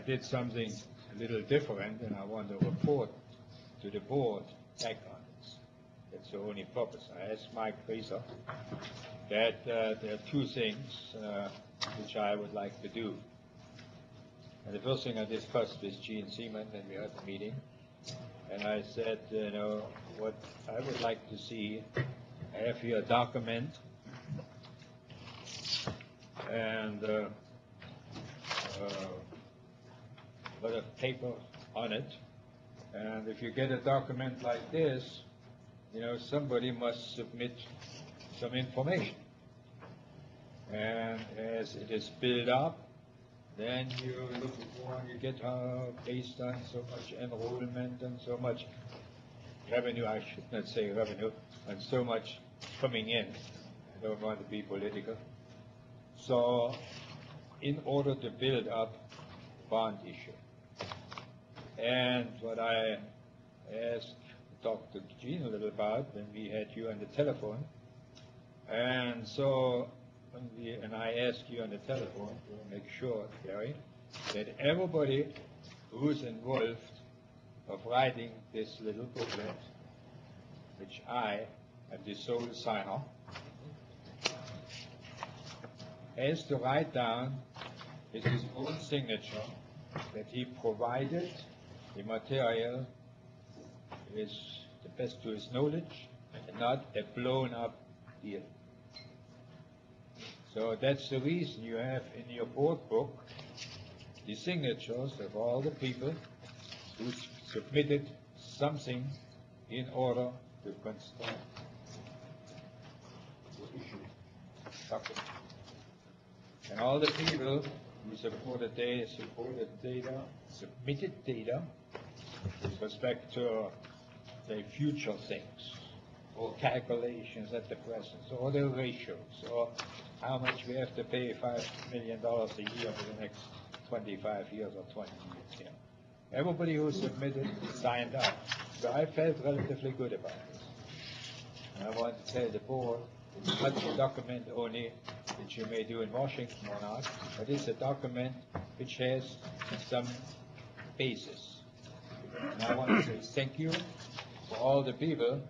G: did something a little different, and I want to report to the board back on this. That's the only purpose. I asked Mike Fraser that there are two things which I would like to do. And the first thing I discussed with Gene Seaman when we had the meeting, and I said, what I would like to see, I have here a document, and a lot of paper on it. And if you get a document like this, somebody must submit some information. And as it is built up, then you look for and you get based on so much enrollment and so much revenue, I should not say revenue, and so much coming in. I don't want to be political. So in order to build up the bond issue. And what I asked, talked to Gene a little about when we had you on the telephone, and so and I asked you on the telephone to make sure, Gary, that everybody who's involved of writing this little booklet, which I am the sole signer, has to write down with his own signature that he provided the material is the best to his knowledge and not a blown up deal. So that's the reason you have in your board book the signatures of all the people who submitted something in order to construct the issue. And all the people who submitted data with respect to, say, future things, or calculations at the present, or the ratios, or how much we have to pay $5 million a year for the next 25 years or 20 years. Everybody who submitted signed up. So I felt relatively good about this. And I want to tell the board, it's not a document only which you may do in Washington or not, but it's a document which has some basis. And I want to say thank you for all the people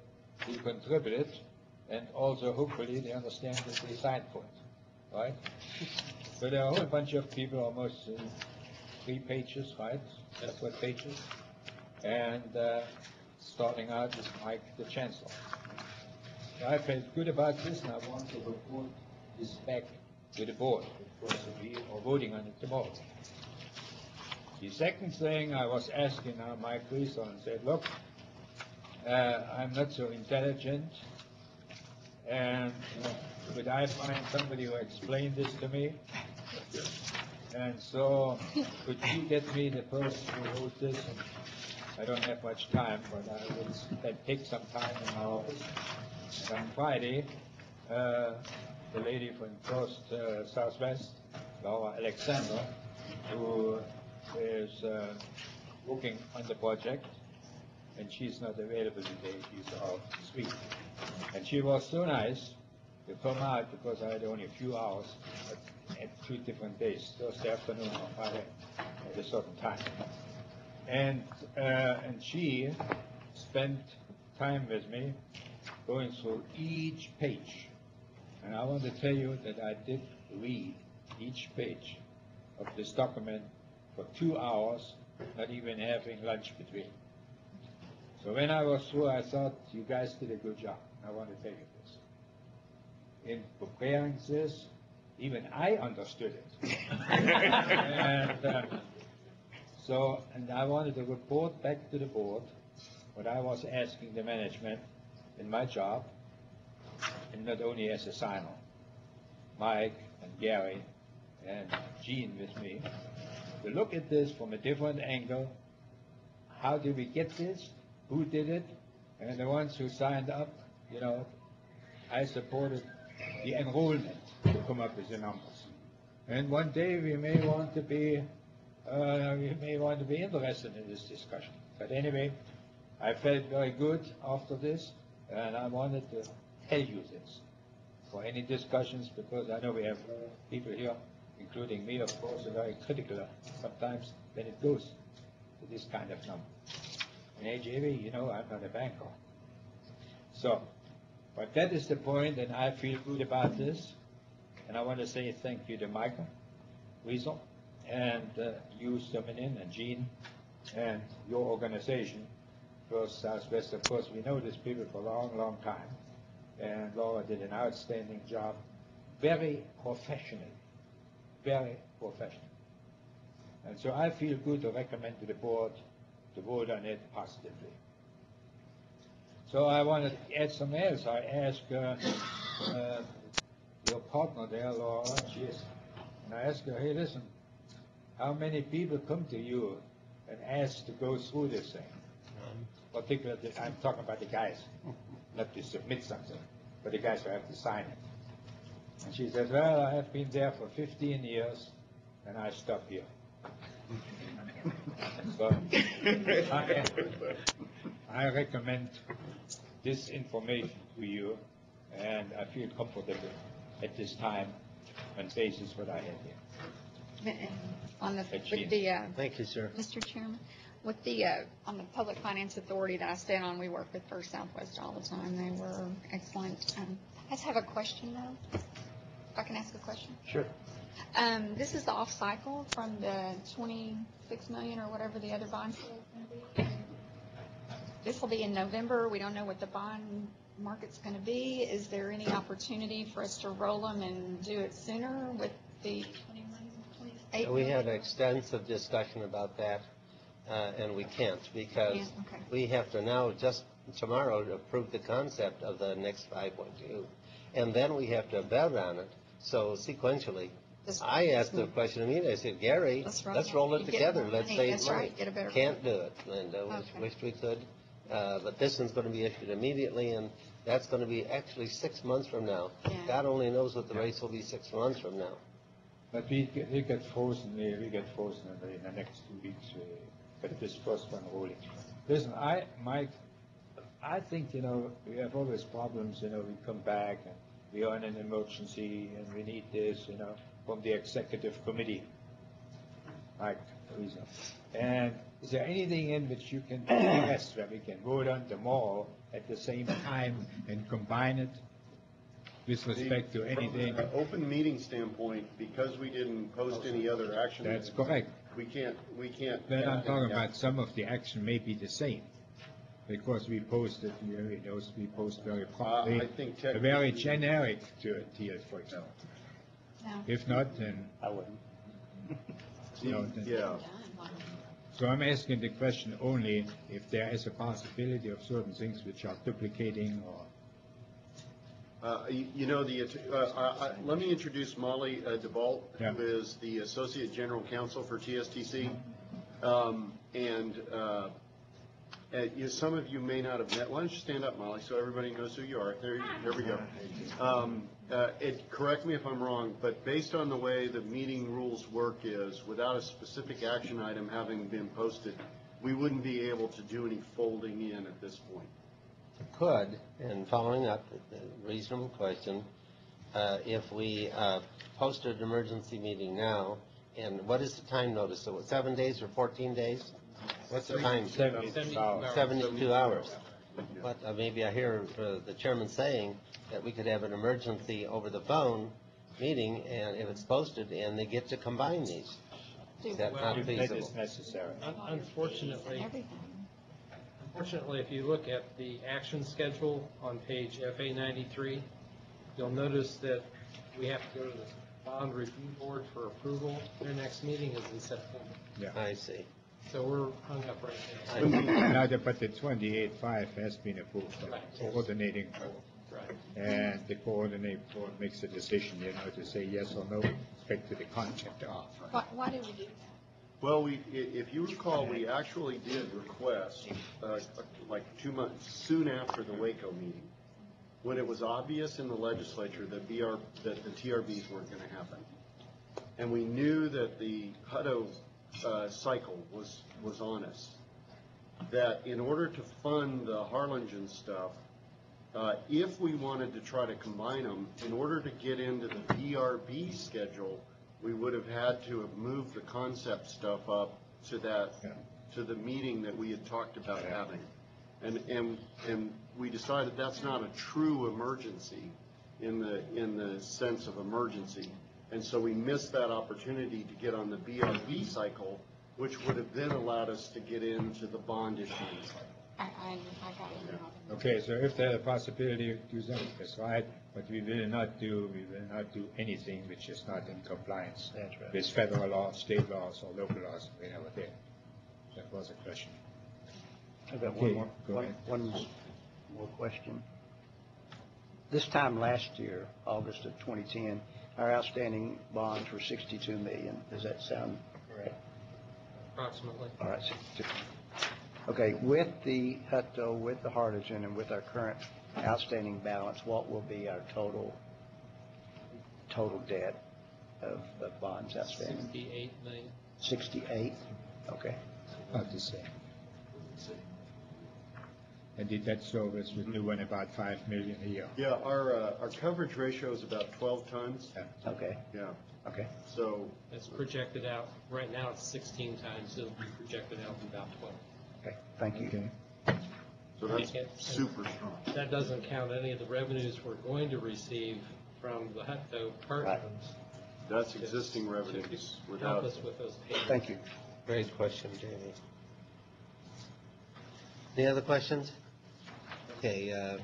G: who contributed, and also hopefully they understand that they signed for it. Right? So there are a whole bunch of people, almost 3 pages, right? Separate pages. And starting out with Mike, the Chancellor. So I felt good about this, and I want to report this back to the board, because we are voting on it tomorrow. The second thing I was asking Mike Reeser and said, look, I'm not so intelligent, and could I find somebody who explained this to me? And so could you get me the person who wrote this? I don't have much time, but I will take some time in my office. And on Friday, the lady from First Southwest, Laura Alexander, who is working on the project, and she's not available today, she's out this week. And she was so nice to come out, because I had only a few hours at 2 different days, Thursday afternoon or Friday at a certain time. And she spent time with me going through each page. And I want to tell you that I did read each page of this document for 2 hours, not even having lunch between. So when I was through, I thought you guys did a good job. I want to tell you this. In preparing this, even I understood it. And I wanted to report back to the board what I was asking the management in my job, and not only as a signer, Mike and Gary and Gene with me, to look at this from a different angle. How did we get this? Who did it? And the ones who signed up, I supported the enrollment to come up with the numbers. And one day we may want to be interested in this discussion. But anyway, I felt very good after this, and I wanted to tell you this for any discussions, because I know we have people here, including me, of course, are very critical sometimes when it goes to this kind of number. And AJV, I'm not a banker. So, but that is the point, and I feel good about this. And I want to say thank you to Michael Weasel and you, Dominic, and Gene, and your organization, First Southwest. Of course, we know these people for a long, long time. And Laura did an outstanding job. Very professional. Very professional. And so I feel good to recommend to the board to vote on it positively. So I want to add something else. I asked your partner there, Laura, and I asked her, hey, listen, how many people come to you and ask to go through this thing? Particularly, I'm talking about the guys, not to submit something, but the guys who have to sign it. And she said, well, I have been there for 15 years, and I stopped here. So I recommend this information to you, and I feel comfortable at this time on basis what I had here.
B: Thank you, sir.
F: Mr. Chairman, with on the Public Finance Authority that I stand on, we work with First Southwest all the time. They were excellent. I just have a question, though. If I can ask a question?
B: Sure.
F: This is off cycle from the 26 million or whatever the other bond sale is going to be. This will be in November. We don't know what the bond market's going to be. Is there any opportunity for us to roll them and do it sooner with the 28
B: We had an extensive discussion about that, and we can't, because we have to now just tomorrow approve the concept of the next 5.2, and then we have to vote on it. So sequentially, I asked the question immediately. I said, Gary, let's roll it together. Let's save money. Can't do it, Linda. Wished we could. But this one's going to be issued immediately, and that's going to be actually 6 months from now. God only knows what the rates will be 6 months from now.
G: But we get frozen in the next 2 weeks. But this first one rolling. Listen, Mike, I think, we have always problems, we come back and we are in an emergency and we need this, from the executive committee. Mike, reason. And is there anything in which you can suggest where we can vote on tomorrow at the same time and combine it with respect to anything?
E: From an open meeting standpoint, because we didn't post any other action.
G: That's correct.
E: We can't.
G: Then I'm talking about some of the action may be the same, because we posted, we post very promptly,
E: I think
G: a very generic deal, for example.
F: No.
G: If not, then
E: I wouldn't.
G: Yeah. So I'm asking the question only if there is a possibility of certain things which are duplicating or.
E: Let me introduce Molly DeVault, who is the Associate General Counsel for TSTC. Some of you may not have met. Why don't you stand up, Molly, so everybody knows who you are. There we go. Correct me if I'm wrong, but based on the way the meeting rules work is, without a specific action item having been posted, we wouldn't be able to do any folding in at this point.
B: Could, and following up, a reasonable question, if we posted an emergency meeting now, and what is the time notice? So 7 days or 14 days? What's the time?
G: 72 hours.
B: 72 hours. But maybe I hear the chairman saying that we could have an emergency over the phone meeting, and if it's posted, and they get to combine these. Is that not feasible?
G: That is necessary.
P: Unfortunately, Unfortunately, if you look at the action schedule on page FA 93, you'll notice that we have to go to the bond review board for approval. Their next meeting is in September.
G: Yeah.
B: I see.
P: So we're hung up right now.
G: Now, but the 28.5 has been approved by the coordinating board.
P: Right.
G: And the coordinating board makes a decision, to say yes or no, respect to the contract offer.
F: Why did we do that?
E: Well, if you recall, we actually did request, like 2 months, soon after the Waco meeting, when it was obvious in the legislature that the TRBs weren't going to happen. And we knew that the Hutto cycle was on us. That in order to fund the Harlingen stuff, if we wanted to try to combine them, in order to get into the PRB schedule, we would have had to have moved the concept stuff up to to the meeting that we had talked about having. And we decided that's not a true emergency in the sense of emergency. And so we missed that opportunity to get on the BRB cycle, which would have then allowed us to get into the bond issuance.
F: I got it.
G: Okay, so if there's a possibility of doing that, that's right, but we will not do anything which is not in compliance with federal laws, state laws, or local laws, whenever there. That was a question.
H: I've got
G: Okay,
H: one more question. This time last year, August of 2010, our outstanding bonds were $62 million. Does that sound correct?
P: Approximately.
H: All right, 62. Okay, with the Hutto, with the Harlingen, and with our current outstanding balance, what will be our total debt of bonds outstanding?
P: 68 million.
H: 68? Okay.
G: About the same. And the debt service was new one about $5 million a year.
E: Yeah, our coverage ratio is about 12 times.
H: Okay.
E: Yeah.
H: Okay.
E: So
P: It's projected out, right now it's 16 times, it'll be projected out to about 12.
H: Okay, thank you.
G: Okay.
E: So that's super strong.
P: That doesn't count any of the revenues we're going to receive from the Hutto purchase.
E: That's existing revenues
P: Help
E: without.
P: us with those payments.
H: Thank you.
B: Great question, Jamie. Any other questions? Okay,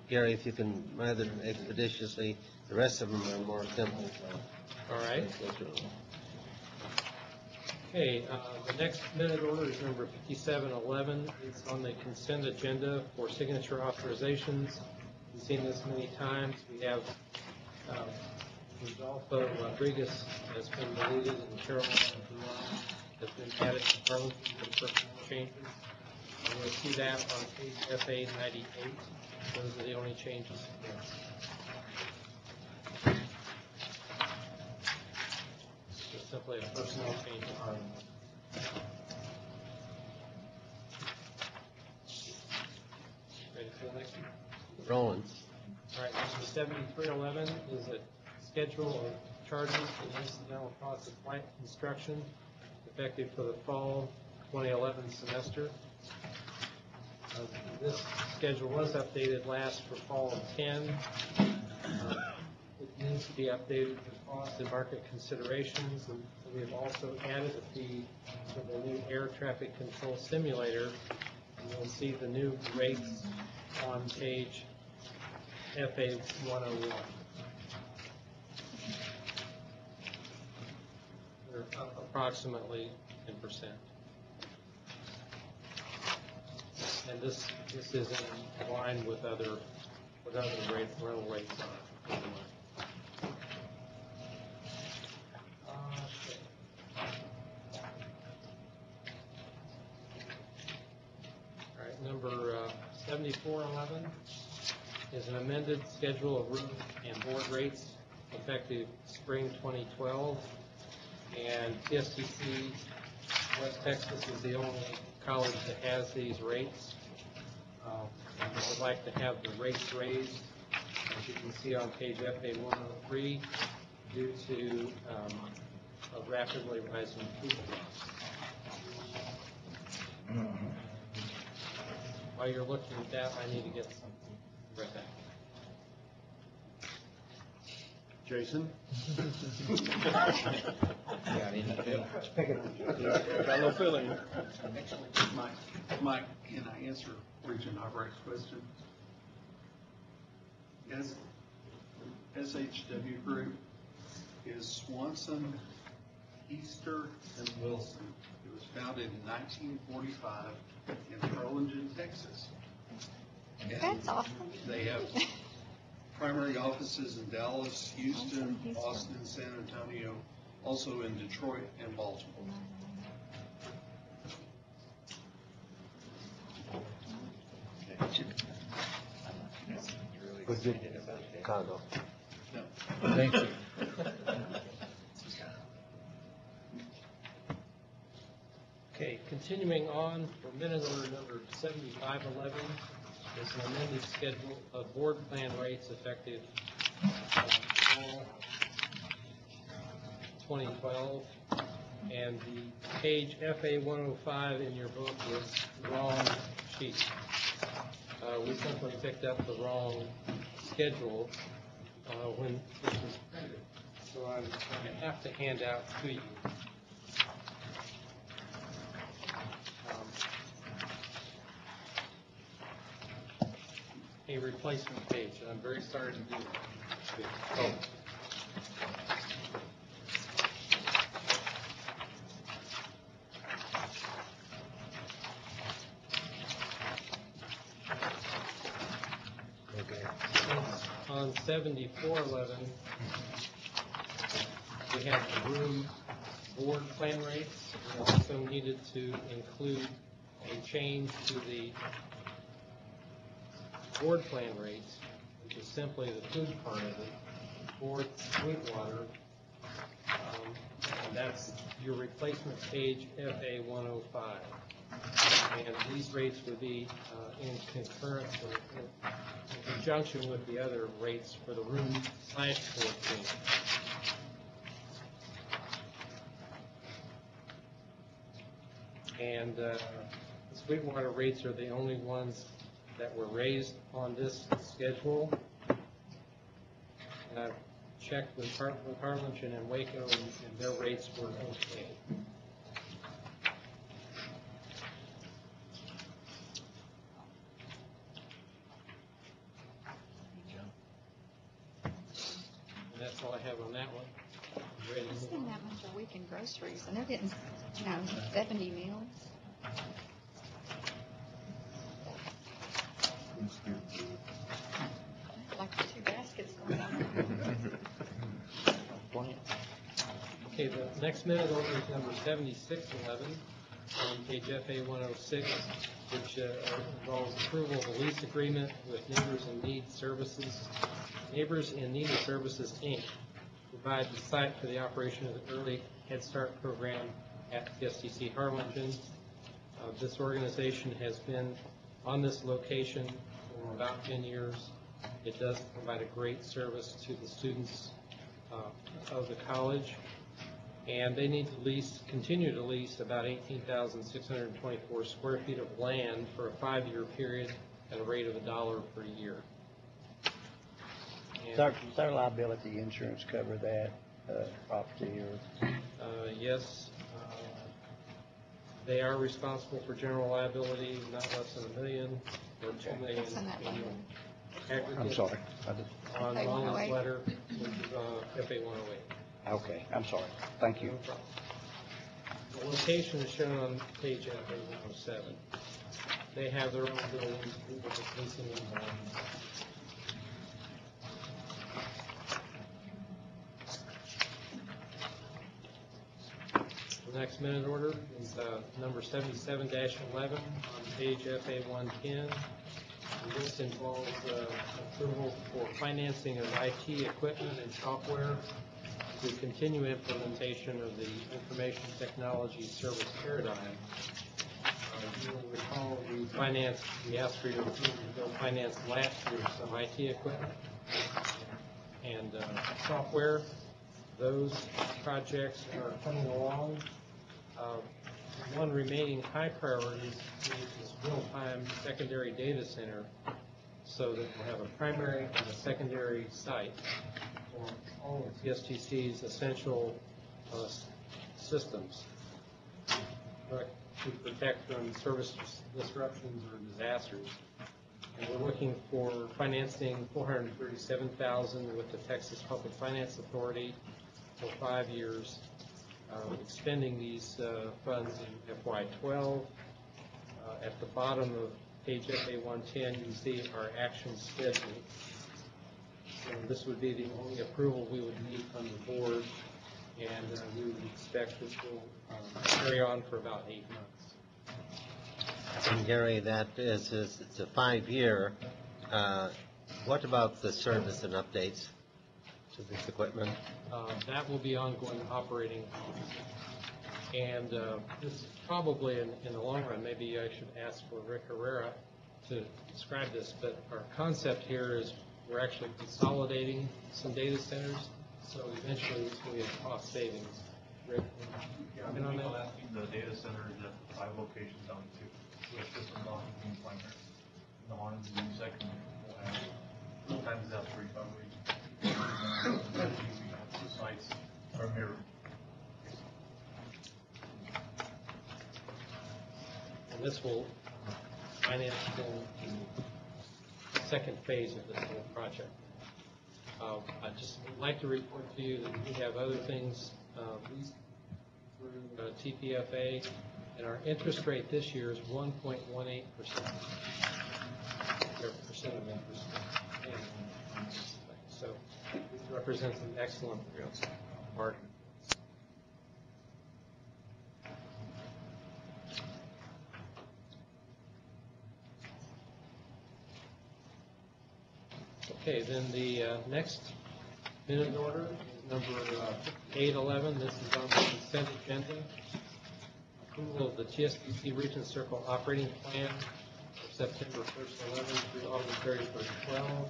B: Gary, if you can rather expeditiously, the rest of them are more simple.
P: All right. Okay, the next minute order is number 5711. It's on the consent agenda for signature authorizations. We've seen this many times. We have Rodolfo Rodriguez has been deleted and Carolina has been added to Burlington for personnel changes. And you'll see that on page FA 98. Those are the only changes. Just simply a personnel change. Ready for the next one?
B: Rolling.
P: All right, number 7311 is a schedule of charges and incidental costs of plant construction effective for the fall 2011 semester. This schedule was updated last for fall of 10. It needs to be updated for cost and market considerations, and we have also added a fee for the new air traffic control simulator. And you'll see the new rates on page FA 101. They're up approximately 10%. And this is in line with other rental rates are. All right, number 7411 is an amended schedule of room and board rates effective spring 2012. And TSTC West Texas is the only college that has these rates. We would like to have the rates raised, as you can see on page FA 103, due to a rapidly rising food costs. While you're looking at that, I need to get something right back.
E: Jason?
S: Got no feeling. Mike, can I answer Region Albright's question? SHW Group is Swanson, Easter, and Wilson. It was founded in 1945 in Harlingen, Texas. And
F: That's awesome.
S: they have primary offices in Dallas, Houston, Austin, San Antonio, also in Detroit and Baltimore.
H: Was it Chicago?
S: No.
H: Thank you.
L: Okay, continuing on for minute order number 7511, is an amended schedule of board plan rates effective fall 2012. And the page FA 105 in your book is the wrong sheet. We simply picked up the wrong schedule when this was printed. So I'm going to have to hand out to you. A replacement page, and I'm very sorry to do it. Oh. On 7411, we have the room board plan rates. We also needed to include a change to the board plan rates, which is simply the food part of it, for Sweetwater. And that's your replacement page FA 105. And these rates would be in concurrence or in conjunction with the other rates for the room/board team. And the Sweetwater rates are the only ones that were raised on this schedule. And I've checked with Harlingen and Waco, and their rates were okay. And that's all I have on that one. Ready to
F: It's
L: move
F: been
L: on?
F: that much a week in groceries, and they're getting, 70 meals. Like 2 baskets going on.
L: Okay, the next minute order is number 7611 on page FA 106, which involves approval of a lease agreement with Neighbors in Need Services. Neighbors in Need Services, Inc. provide the site for the operation of the Early Head Start program at PSTC Harlingen. This organization has been on this location for about 10 years. It does provide a great service to the students of the college, and they need to continue to lease about 18,624 square feet of land for a 5-year period at a rate of $1 per year.
H: Does our liability insurance cover that property or?
L: Yes. They are responsible for general liability, not less than $1 million or $2 million in aggregate.
H: I'm sorry.
L: On Molly's letter, which is FA 108.
H: Okay, I'm sorry. Thank you.
L: No problem. The location is shown on page FA 107. They have their own buildings, we're just leasing them. The next minute order is number 77-11 on page FA 110. This involves approval for financing of IT equipment and software to continue implementation of the information technology service paradigm. You will recall we asked for your approval to go finance last year some IT equipment and software. Those projects are coming along. One remaining high priority is this real-time secondary data center, so that we'll have a primary and a secondary site. for all of TSTC's essential systems to protect from service disruptions or disasters. And we're looking for financing $437,000 with the Texas Public Finance Authority for 5 years, expending these funds in FY12. At the bottom of page FA 110, you see our action schedule. So this would be the only approval we would need from the board, and we would expect this will carry on for about 8 months.
B: And Gary, that is it's a 5-year. What about the service and updates to this equipment?
L: That will be ongoing operating. And this is probably, in the long run, maybe I should ask for Rick Herrera to describe this, but our concept here is we're actually consolidating some data centers, so eventually this will be a cost savings. Rick,
K: I'm going to be asking the data centers at 5 locations down to a system off of Queens Line. In the Harlem View section, we'll have full-time disaster recovery. The sites are mirrored.
L: And this will finance the second phase of this whole project. I'd just like to report to you that we have other things leased through TPFA, and our interest rate this year is 1.18%. Percent of interest. So this represents an excellent margin. Okay, then the next minute order is number 811. This is on the consent agenda. Approval of the TSBC Regents Circle operating plan for September 1st, 11 through August 31st, 12.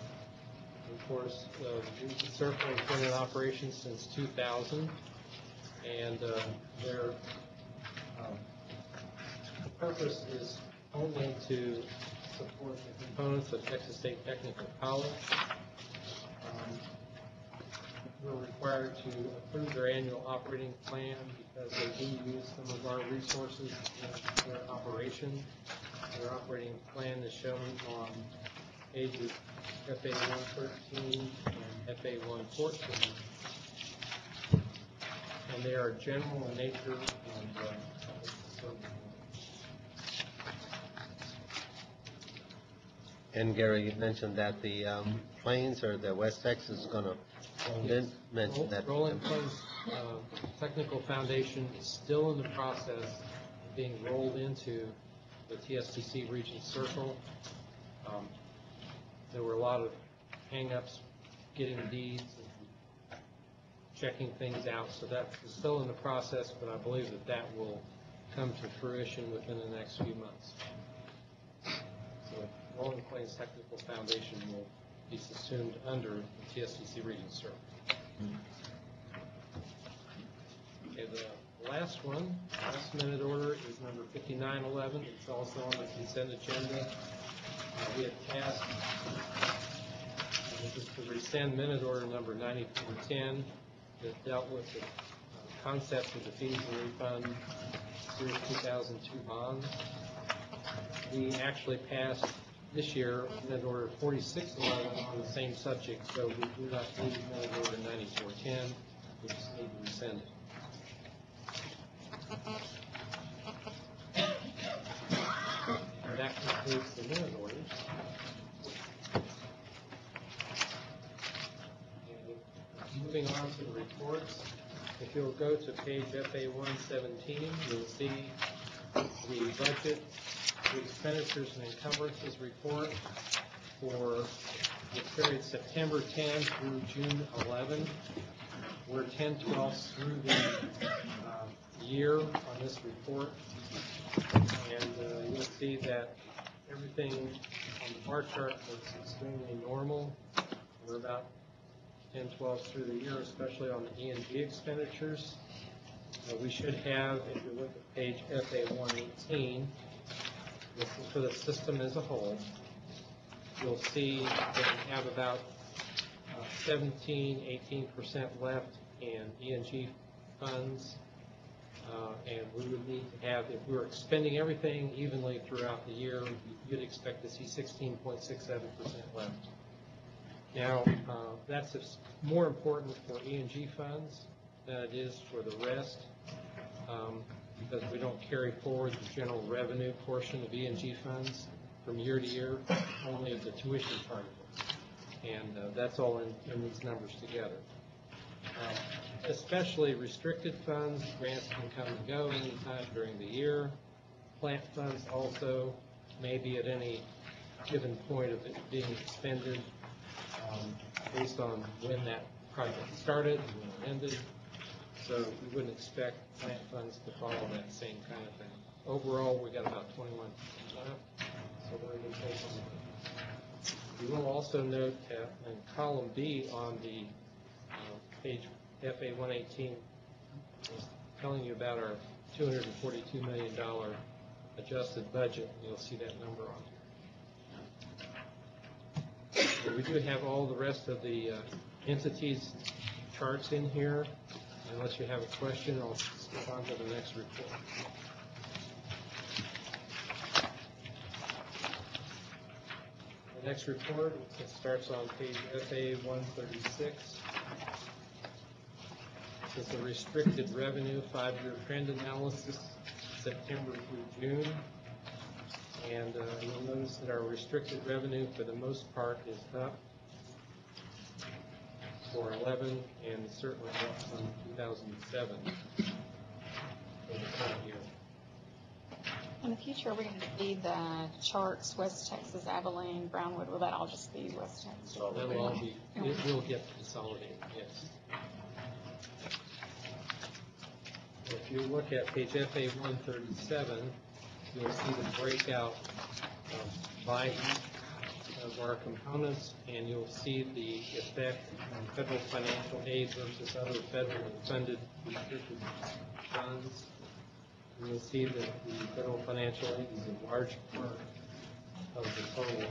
L: And of course, the Regents Circle has been in operation since 2000, and their purpose is only to support the components of Texas State Technical College. We're required to approve their annual operating plan because they do use some of our resources in their operation. Their operating plan is shown on pages FA 113 and FA 114. And they are general in nature and
B: And Gary, you mentioned that the Plains or the West Texas is going to mention that.
L: Rolling Plains Technical Foundation is still in the process of being rolled into the TSTC Regents Circle. There were a lot of hang-ups getting deeds and checking things out, so that's still in the process, but I believe that that will come to fruition within the next few months. So Rolling Plains Technical Foundation will be subsumed under the TSTC Regents Circle. Okay, the last one, last minute order, is number 5911. It's also on the consent agenda. We had passed, this is to rescind minute order number 9410 that dealt with the concept of the fees and refund Series 2002 bonds. We actually passed this year minute order 4611 on the same subject, so we do not need minute order 9410. We just need to rescind it. And that concludes the minute orders. And moving on to the reports, if you'll go to page FA 117, you'll see the budget, the expenditures and encumbrances report for the period September 10 through June 11. We're 10/12 through the year on this report, and you'll see that everything on the bar chart looks extremely normal. We're about 10/12 through the year, especially on the E&G expenditures. We should have, if you look at page FA 118, this is for the system as a whole. You'll see that we have about 17, 18% left in E&G funds. And we would need to have, if we were expending everything evenly throughout the year, you'd expect to see 16.67% left. Now, that's more important for E&G funds than it is for the rest, because we don't carry forward the general revenue portion of E&G funds from year to year, only the tuition part of it. And that's all in these numbers together. Especially restricted funds, grants can come and go anytime during the year. Plant funds also may be at any given point of it being expended based on when that project started and when it ended. So we wouldn't expect plant funds to follow that same kind of thing. Overall, we got about 21 left, so we're in good shape on that. You will also note in column B on the page FA 118, telling you about our $242 million adjusted budget. You'll see that number on here. So we do have all the rest of the entities charts in here. Unless you have a question, I'll skip on to the next report. The next report, it starts on page FA 136. This is a restricted revenue 5-year trend analysis, September through June. And you'll notice that our restricted revenue for the most part is up for 11 and certainly up from 2007 for the current year.
F: In the future, we're going to see the charts, West Texas, Abilene, Brownwood. Will that all just be West Texas?
L: That'll all be, it will get consolidated, yes. If you look at page FA 137, you'll see the breakout by each of our components, and you'll see the effect on federal financial aid versus other federally funded restricted funds. And you'll see that the federal financial aid is a large part of the total.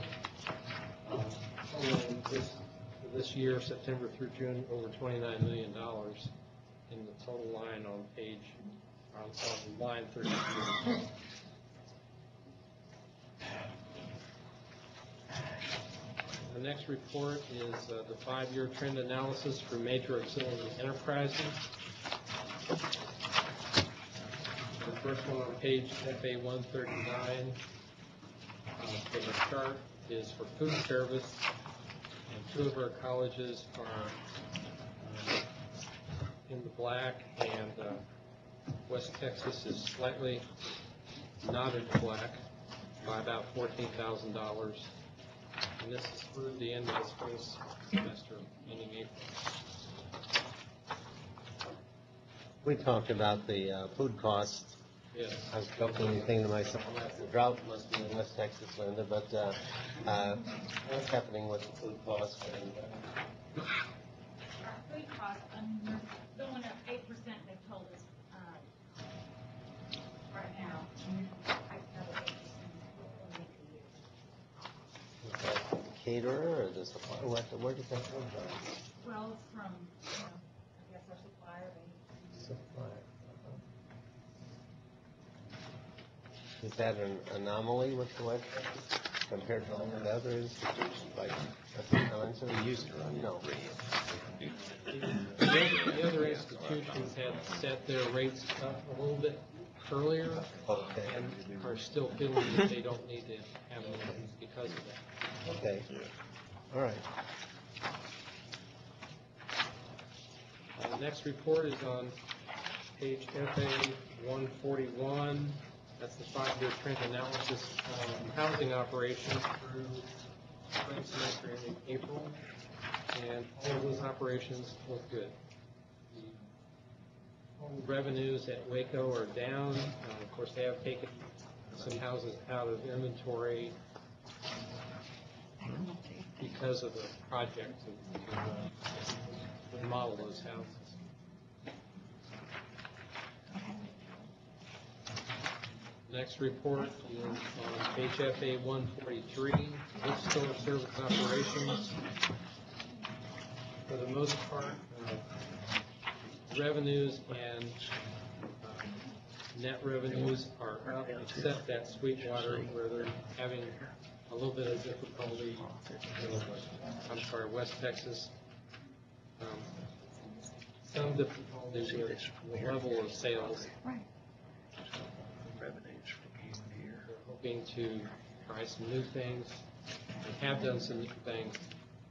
L: This year, September through June, over $29 million in the total line on page, on line 33. The next report is the 5-year trend analysis for major auxiliary enterprises. The first one on page FA 139 for the chart is for food service, and 2 of our colleges are in the black, and West Texas is slightly not in the black by about $14,000. And this is through the end of the spring semester, ending April.
B: We talked about the food costs.
L: Yes.
B: I was joking thinking to myself, the drought must be in West Texas, Linda, but what's happening with the food costs?
Q: Our food costs, they're going up 8%, they've told us right now.
B: Caterer or the supplier? Where does that come from?
Q: Well, it's from, I guess, our supplier.
B: Supplier. Is that an anomaly with the West Texas compared to all the other institutions like Wisconsin? They used to run, no.
L: The other institutions had set their rates up a little bit earlier, and are still feeling that they don't need to have an increase because of that.
B: Okay. All right.
L: The next report is on page FA 141. That's the 5-year trend analysis of housing operations through spring semester ending April. And all of those operations look good. The revenues at Waco are down. Of course, they have taken some houses out of inventory because of the project to remodel those houses. Next report is on page FA 143, bookstore service operations. for the most part, revenues and net revenues are up, except that Sweetwater, where they're having a little bit of difficulty. I'm sorry, West Texas. Some difficulty with the level of sales. They're hoping to try some new things. They have done some new things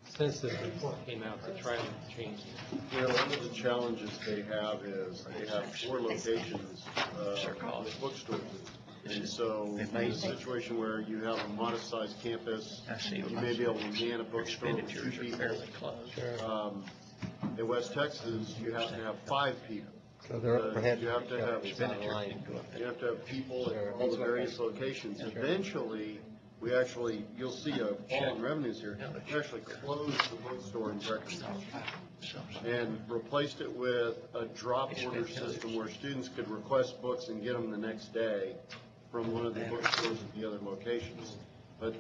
L: since this report came out to try to change it.
E: You know, one of the challenges they have is they have 4 locations, bookstores. And so in a situation where you have a modest-sized campus, you may be able to man a bookstore with 2 people. In West Texas, you have to have 5 people.
B: So they're overhead.
E: You have to have people at all the various locations. Eventually, you'll see a fall in revenues here. We actually closed the bookstore in Breckenridge and replaced it with a drop order system where students could request books and get them the next day from one of the bookstores at the other locations. But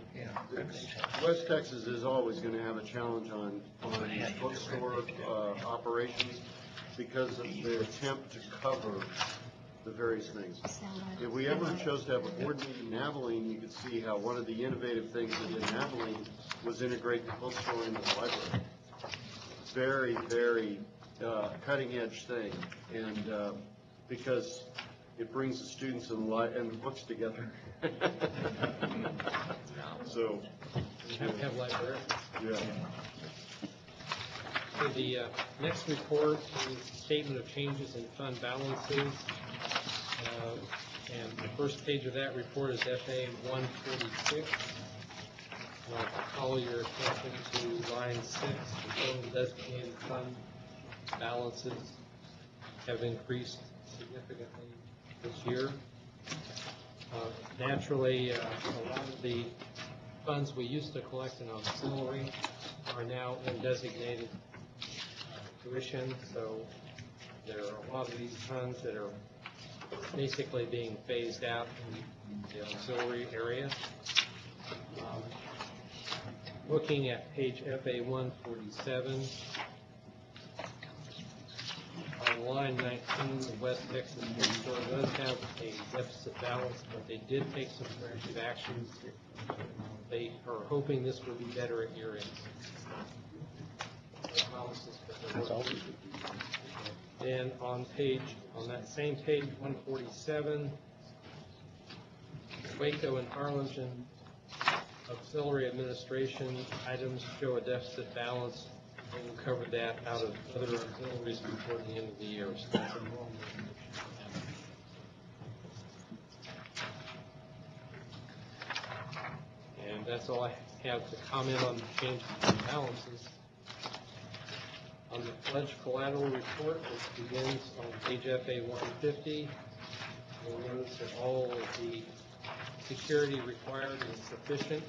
E: West Texas is always going to have a challenge on bookstore operations because of their attempt to cover the various things. If we ever chose to have a board meeting in Abilene, you could see how one of the innovative things we did in Abilene was integrate the bookstore into the library. Very, very cutting edge thing, and because it brings the students and the books together. So,
L: have librarians.
E: Yeah.
L: So the next report is a statement of changes in fund balances. And the first page of that report is FA 146. And I'll call your attention to line 6. The total designated fund balances have increased significantly this year. Naturally, a lot of the funds we used to collect in auxiliary are now in designated tuition, so there are a lot of these funds that are basically being phased out in the auxiliary area. Looking at page FA 147, on line 19, the West Texas bookstore does have a deficit balance, but they did take some corrective actions. They are hoping this will be better at year end. And on that same page, 147, Waco and Harlingen auxiliary administration items show a deficit balance. And we'll cover that out of other auxiliaries before the end of the year. So that's a normal. And that's all I have to comment on the changes in balances. On the pledge collateral report, which begins on page FA 150, you'll notice that all of the security required is sufficient.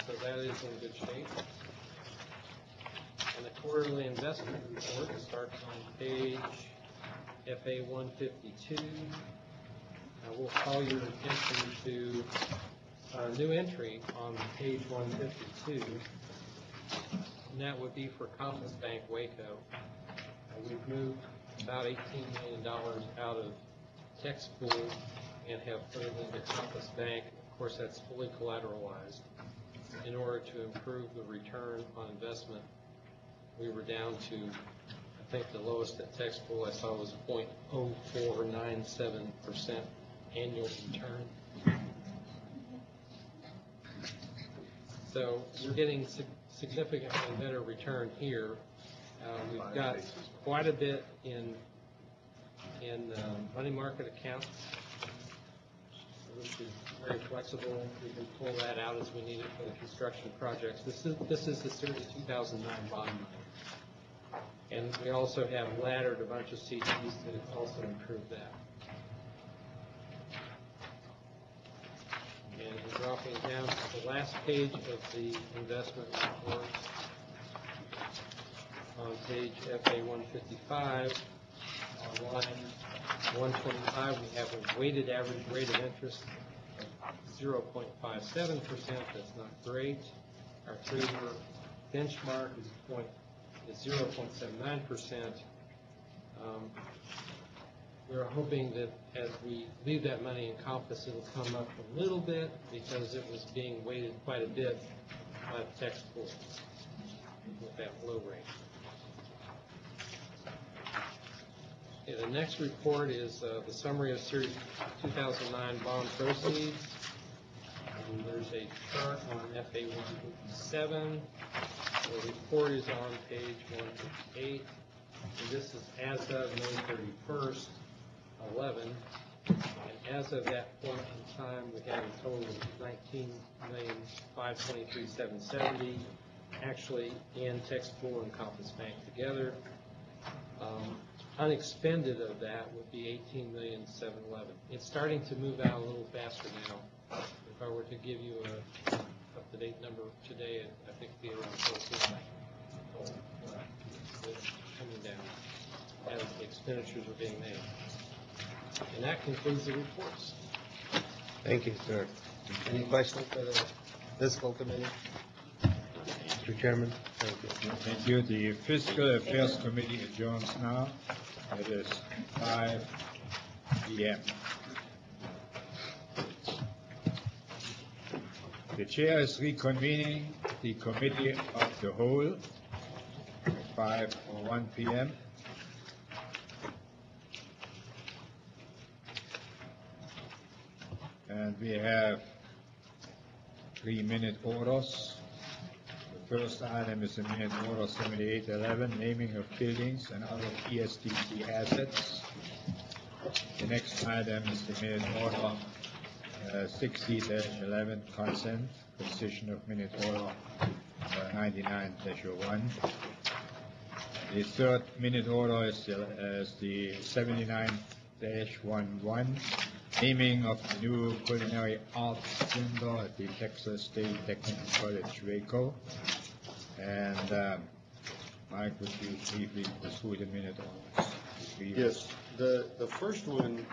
L: So that is in good shape. And the quarterly investment report starts on page FA 152. We'll call your attention to a new entry on page 152. And that would be for Compass Bank Waco. We've moved about $18 million out of text pool and have put it into Compass Bank. Of course, that's fully collateralized. In order to improve the return on investment, we were down to, I think the lowest at text pool I saw was 0.0497% annual return. So we're getting significantly better return here. We've got quite a bit in money market accounts, which is very flexible. We can pull that out as we need it for the construction projects. This is the Series 2009 bond money. And we also have laddered a bunch of CDs to also improve that. And dropping down to the last page of the investment report, on page FA 155, on line 125, we have a weighted average rate of interest of 0.57%. That's not great. Our 3-year benchmark is 0.79%. We're hoping that as we leave that money in Compass, it'll come up a little bit because it was being weighted quite a bit by the tax pool with that low rate. Okay, the next report is the summary of Series 2009 bond proceeds. And there's a chart on FA 157. The report is on page 158. And this is as of May 31st, 11. And as of that point in time, we have a total of $19,523,770, actually in Texas Pool and Compass Bank together. Unexpended of that would be $18,711,000. It's starting to move out a little faster now. If I were to give you a up-to-date number today, I think it'd be around 14. It's coming down as the expenditures are being made. And that concludes the reports.
B: Thank you, sir. Any questions for the fiscal committee? Mr. Chairman, thank you.
G: Thank you. The Fiscal Affairs Committee adjourns now. It is 5 p.m. The chair is reconvening the Committee of the Whole at 5:01 p.m. And we have 3-minute orders. The first item is the minute order 7811, naming of buildings and other PSTC assets. The next item is the minute order 60-11, consent, position of minute order 99-01. The third minute order is the 79-11, naming of the new culinary arts center at the Texas State Technical College, Waco. And Mike, would you briefly pursue the minute orders?
E: Yes, the first one.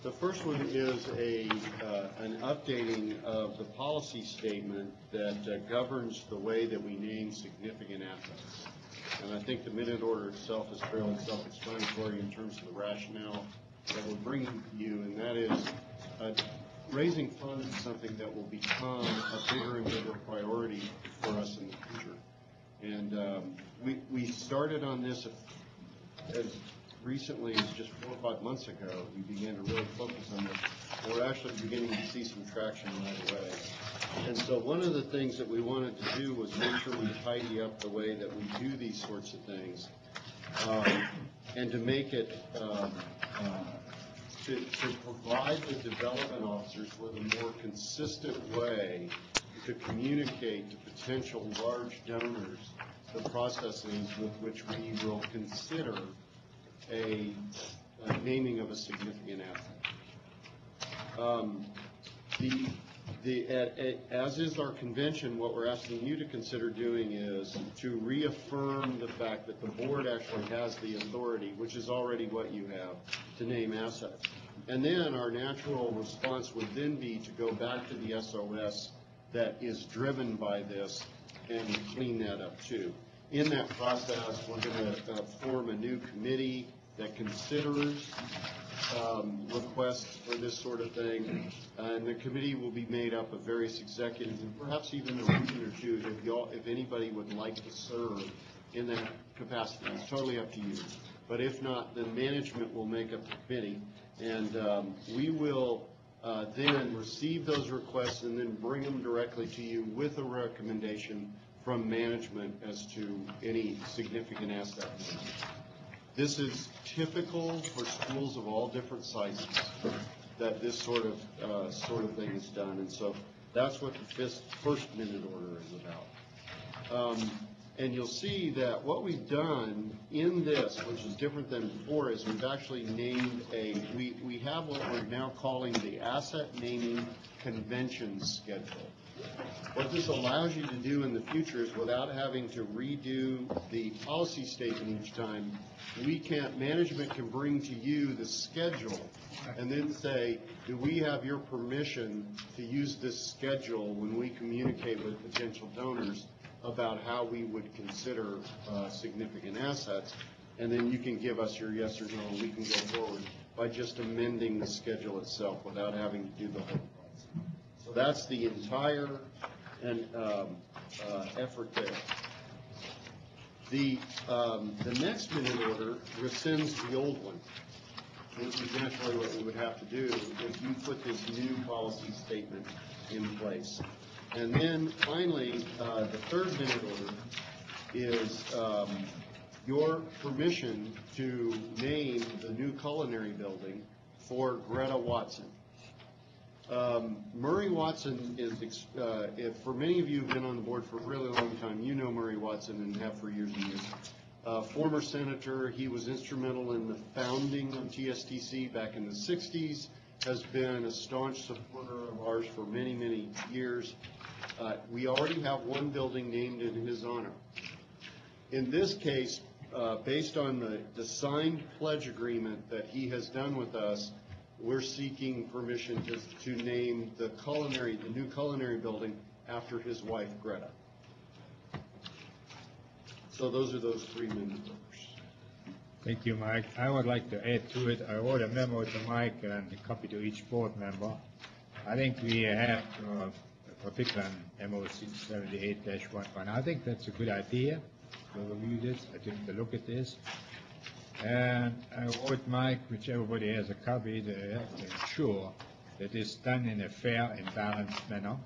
E: The first one is an updating of the policy statement that governs the way that we name significant assets. And I think the minute order itself is fairly self-explanatory in terms of the rationale that we're bringing to you, and that is raising funds is something that will become a bigger and bigger priority for us in the future. And we started on this as recently as just 4 or 5 months ago. We began to really focus on this. We're actually beginning to see some traction right away. And so one of the things that we wanted to do was make sure we tidy up the way that we do these sorts of things, and to make it to provide the development officers with a more consistent way to communicate to potential large donors the processes with which we will consider a naming of a significant asset. As is our convention, what we're asking you to consider doing is to reaffirm the fact that the board actually has the authority, which is already what you have, to name assets. And then our natural response would then be to go back to the SOS that is driven by this and clean that up too. In that process, we're going to form a new committee that considers requests for this sort of thing, and the committee will be made up of various executives and perhaps even a region or two if anybody would like to serve in that capacity. It's totally up to you. But if not, then management will make up the committee, and we will then receive those requests and then bring them directly to you with a recommendation from management as to any significant asset. This is typical for schools of all different sizes, that this sort of thing is done, and so that's what the first minute order is about. And you'll see that what we've done in this, which is different than before, is we've actually named we have what we're now calling the Asset Naming Convention Schedule. What this allows you to do in the future is without having to redo the policy statement each time, management can bring to you the schedule and then say, do we have your permission to use this schedule when we communicate with potential donors about how we would consider significant assets? And then you can give us your yes or no, and we can go forward by just amending the schedule itself without having to do the whole process. So that's the entire effort there. The next minute order rescinds the old one, which is naturally what we would have to do if you put this new policy statement in place. And then finally, the third minute order is your permission to name the new culinary building for Greta Watson. Murray Watson is, for many of you who've been on the board for a really long time, you know Murray Watson and have for years and years. Former senator, he was instrumental in the founding of TSTC back in the 60s, has been a staunch supporter of ours for many, many years. We already have one building named in his honor. In this case, based on the signed pledge agreement that he has done with us, we're seeking permission to name the new culinary building after his wife, Greta. So those are those 3 minute orders.
G: Thank you, Mike. I would like to add to it. I wrote a memo to Mike and a copy to each board member. I think we have a particular MOC 78-11. I think that's a good idea to review this, to look at this. And I wrote Mike, which everybody has a copy, to have to ensure that it's done in a fair and balanced manner.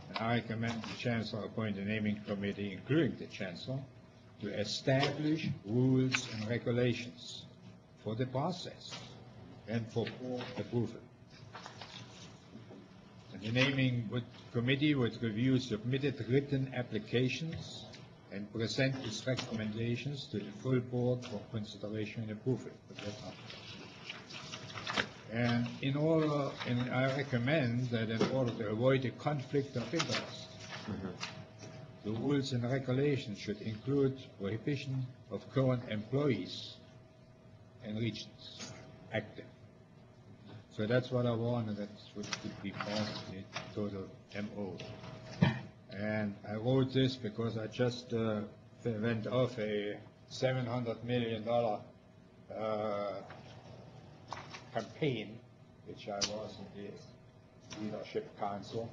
G: And I recommend the Chancellor appoint a naming committee, including the Chancellor, to establish rules and regulations for the process and for board approval. And the naming committee would review submitted written applications and present its recommendations to the full board for consideration and approval. And I recommend that in order to avoid a conflict of interest, the rules and regulations should include prohibition of current employees and Regents active. So that's what I want, and that's what could be part of the total MO. And I wrote this because I just went off a $700 million campaign, which I was in the leadership council.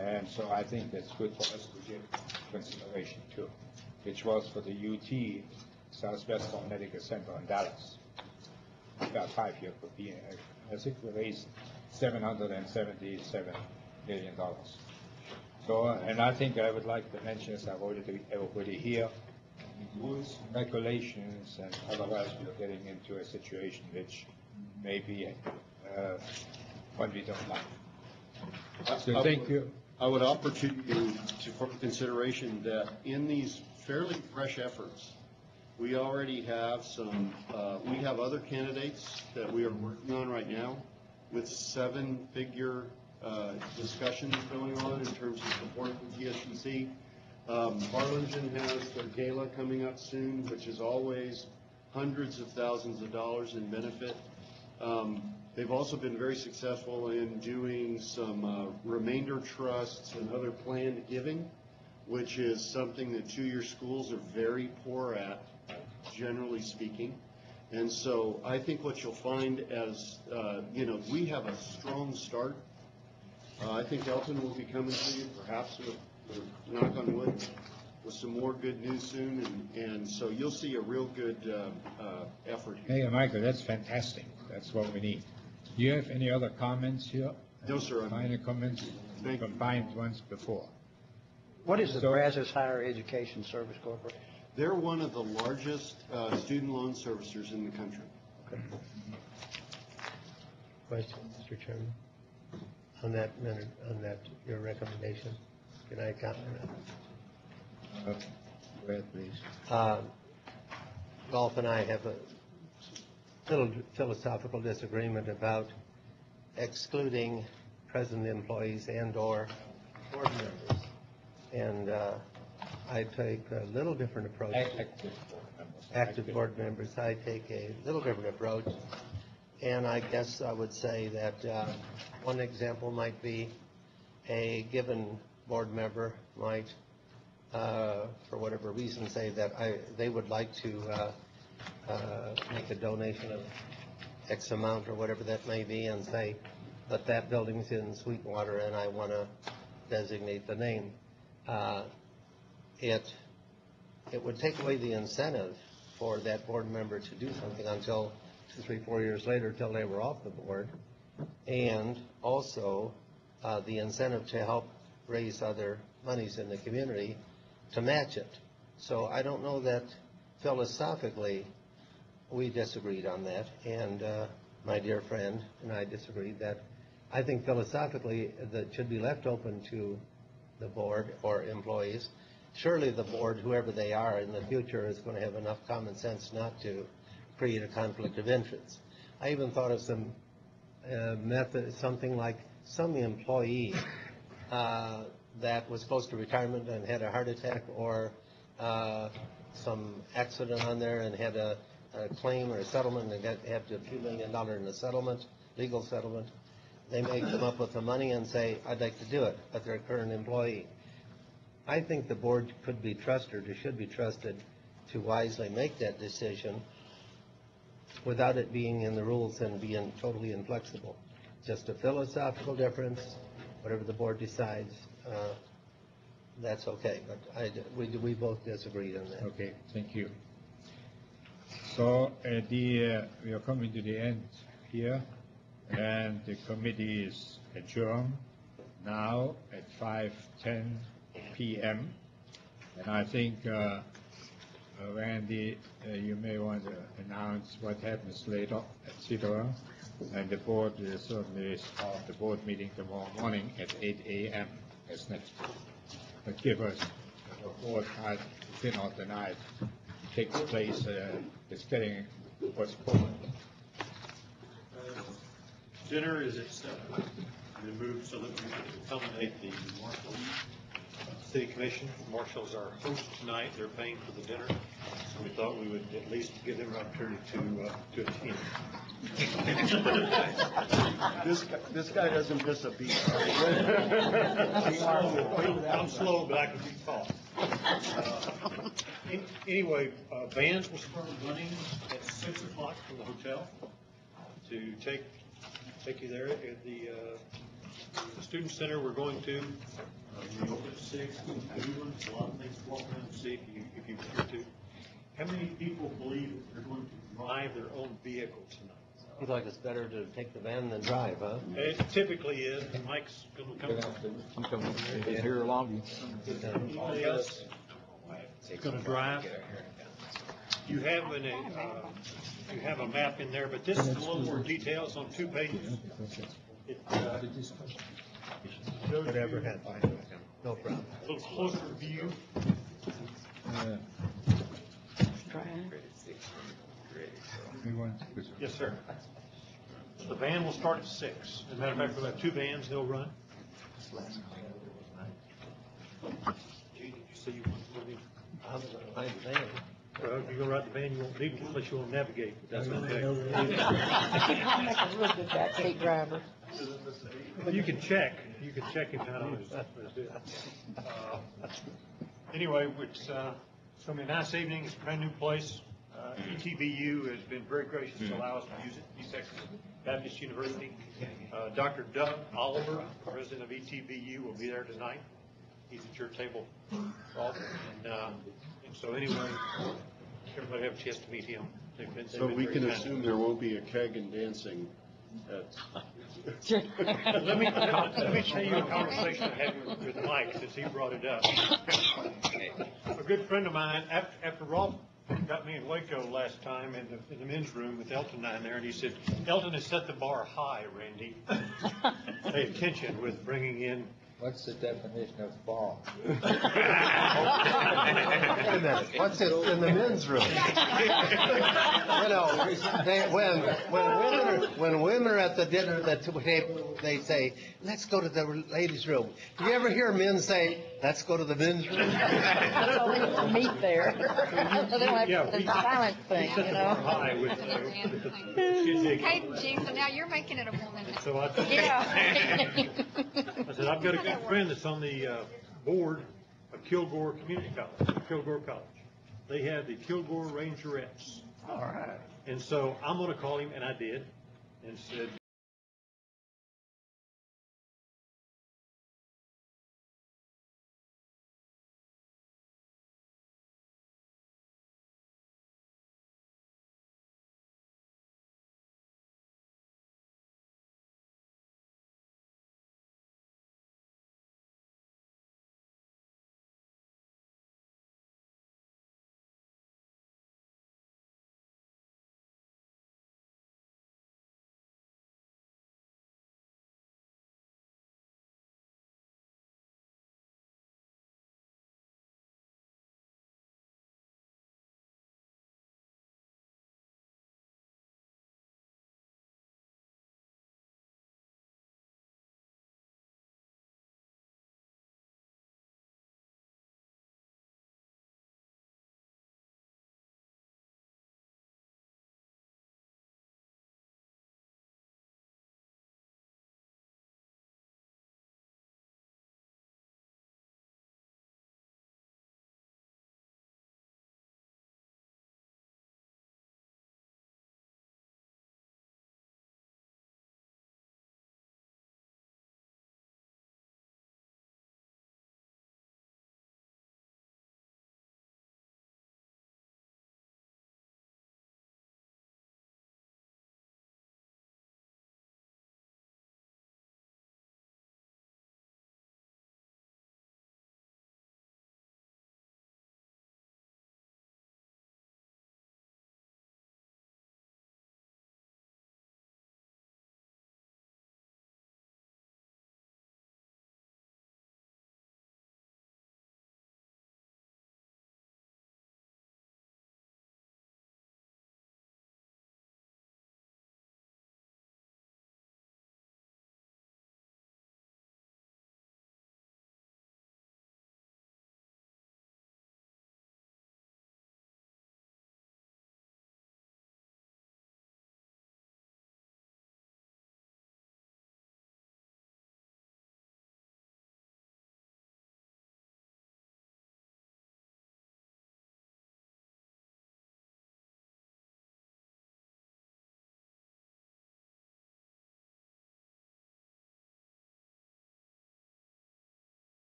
G: And so I think that's good for us to give consideration to, which was for the UT, Southwestern Medical Center in Dallas. About 5 years for being, I think we raised $777 million. So, and I think I would like to mention, as I wrote it to everybody here, rules, regulations, and otherwise we're getting into a situation which may be one we don't like. So thank you.
E: I would offer to you for consideration that in these fairly fresh efforts, we already have we have other candidates that we are working on right now with 7-figure discussions going on in terms of support from TSTC. Harlingen has their gala coming up soon, which is always hundreds of thousands of dollars in benefit. They've also been very successful in doing some remainder trusts and other planned giving, which is something that 2-year schools are very poor at, generally speaking. And so I think what you'll find as, we have a strong start. I think Elton will be coming to you, perhaps with knock on wood, with some more good news soon. And so you'll see a real good effort here.
G: Hey, Michael, that's fantastic. That's what we need. Do you have any other comments here?
E: No, sir.
G: Final comments? Combined ones before.
H: What is the Brazos Higher Education Service Corporation?
E: They're one of the largest student loan servicers in the country.
H: Okay.
I: Question, Mr. Chairman, on that your recommendation. Can I comment on it?
G: Go ahead, please.
I: Rolf and I have a little philosophical disagreement about excluding present employees and/or board members. And I take a little different approach. Active board members, I take a little different approach. And I guess I would say that one example might be a given board member might, for whatever reason, say that they would like to make a donation of X amount or whatever that may be, and say, but that building's in Sweetwater and I want to designate the name. It would take away the incentive for that board member to do something until 2, 3, 4 years later, till they were off the board, and also the incentive to help raise other monies in the community to match it. So I don't know that philosophically we disagreed on that, and my dear friend and I disagreed that I think philosophically that should be left open to the board or employees. Surely the board, whoever they are in the future, is going to have enough common sense not to create a conflict of interest. I even thought of some method, something like some employee that was close to retirement and had a heart attack or some accident on there and had a claim or a settlement and had $2 million in a settlement, legal settlement. They may come up with the money and say, I'd like to do it, but they're a current employee. I think the board could be trusted or should be trusted to wisely make that decision without it being in the rules and being totally inflexible. Just a philosophical difference, whatever the board decides, that's okay. But we both disagreed on that.
G: Okay, thank you. So we are coming to the end here, and the committee is adjourned now at 5:10 p.m. And I think, Randy, you may want to announce what happens later, etc. And the board will certainly start the board meeting tomorrow morning at 8 a.m. as next. But give us a board time to dinner tonight. Take place, it's getting postponed.
A: Dinner is at 7. We moved so that we can accommodate the Marshall City Commission. Marshall is our host tonight. They're paying for the dinner. So we thought we would at least give them an opportunity to attend.
E: This guy doesn't miss a beat.
A: I'm slow, but I can be taught. Anyway, bands will start running at 6 o'clock from the hotel to take you there. At the student center we're going to, we open at 6. A lot of things to walk around and see if you care to. How many people believe that they're going to drive their own vehicles tonight?
I: Seems like it's better to take the van than drive, huh?
A: It typically is. Mike's going to come.
R: I'm coming here along you.
A: Anybody else going to drive? You have a map in there, but this is a little more details on 2 pages. It shows
I: Whatever
A: you
I: happened, no problem.
A: a little closer view. Yes, sir. The van will start at 6. As a matter of fact, we'll have 2 vans they'll run. Gee, did you say you wanted to leave?
I: I'm going to ride the van.
A: Well, if you're going to ride the van, you won't need it unless you want to navigate. But that's okay.
D: I'm like a real good backseat driver.
A: Well, you can check. You can check him out on his anyway, it's going to be a nice evening. It's a brand new place. ETBU has been very gracious to allow us to use it. East Texas Baptist University. Dr. Doug Oliver, president of ETBU, will be there tonight. He's at your table, Rob. And so anyway, everybody have a chance to meet him.
E: So we can assume there won't be a keg and dancing.
A: Let me tell you a conversation I had with Mike since he brought it up. A good friend of mine, after Rob got me in Waco last time in the men's room with Elton down there, and he said, Elton has set the bar high, Randy. Pay attention with bringing in
S: What's the definition of fall?
B: Wait a minute, what's it in the men's room? You know, when women are at the dinner table, they say, let's go to the ladies' room. Do you ever hear men say, let's go to the men's room?
D: They meet there. So they don't have the silent thing, you know?
F: Okay, Gene, so now you're making it a woman.
A: So I said, I've got a good friend that's on the board of Kilgore Community College, Kilgore College. They have the Kilgore Rangerettes.
H: All right.
A: And so I'm going to call him, and I did, and said,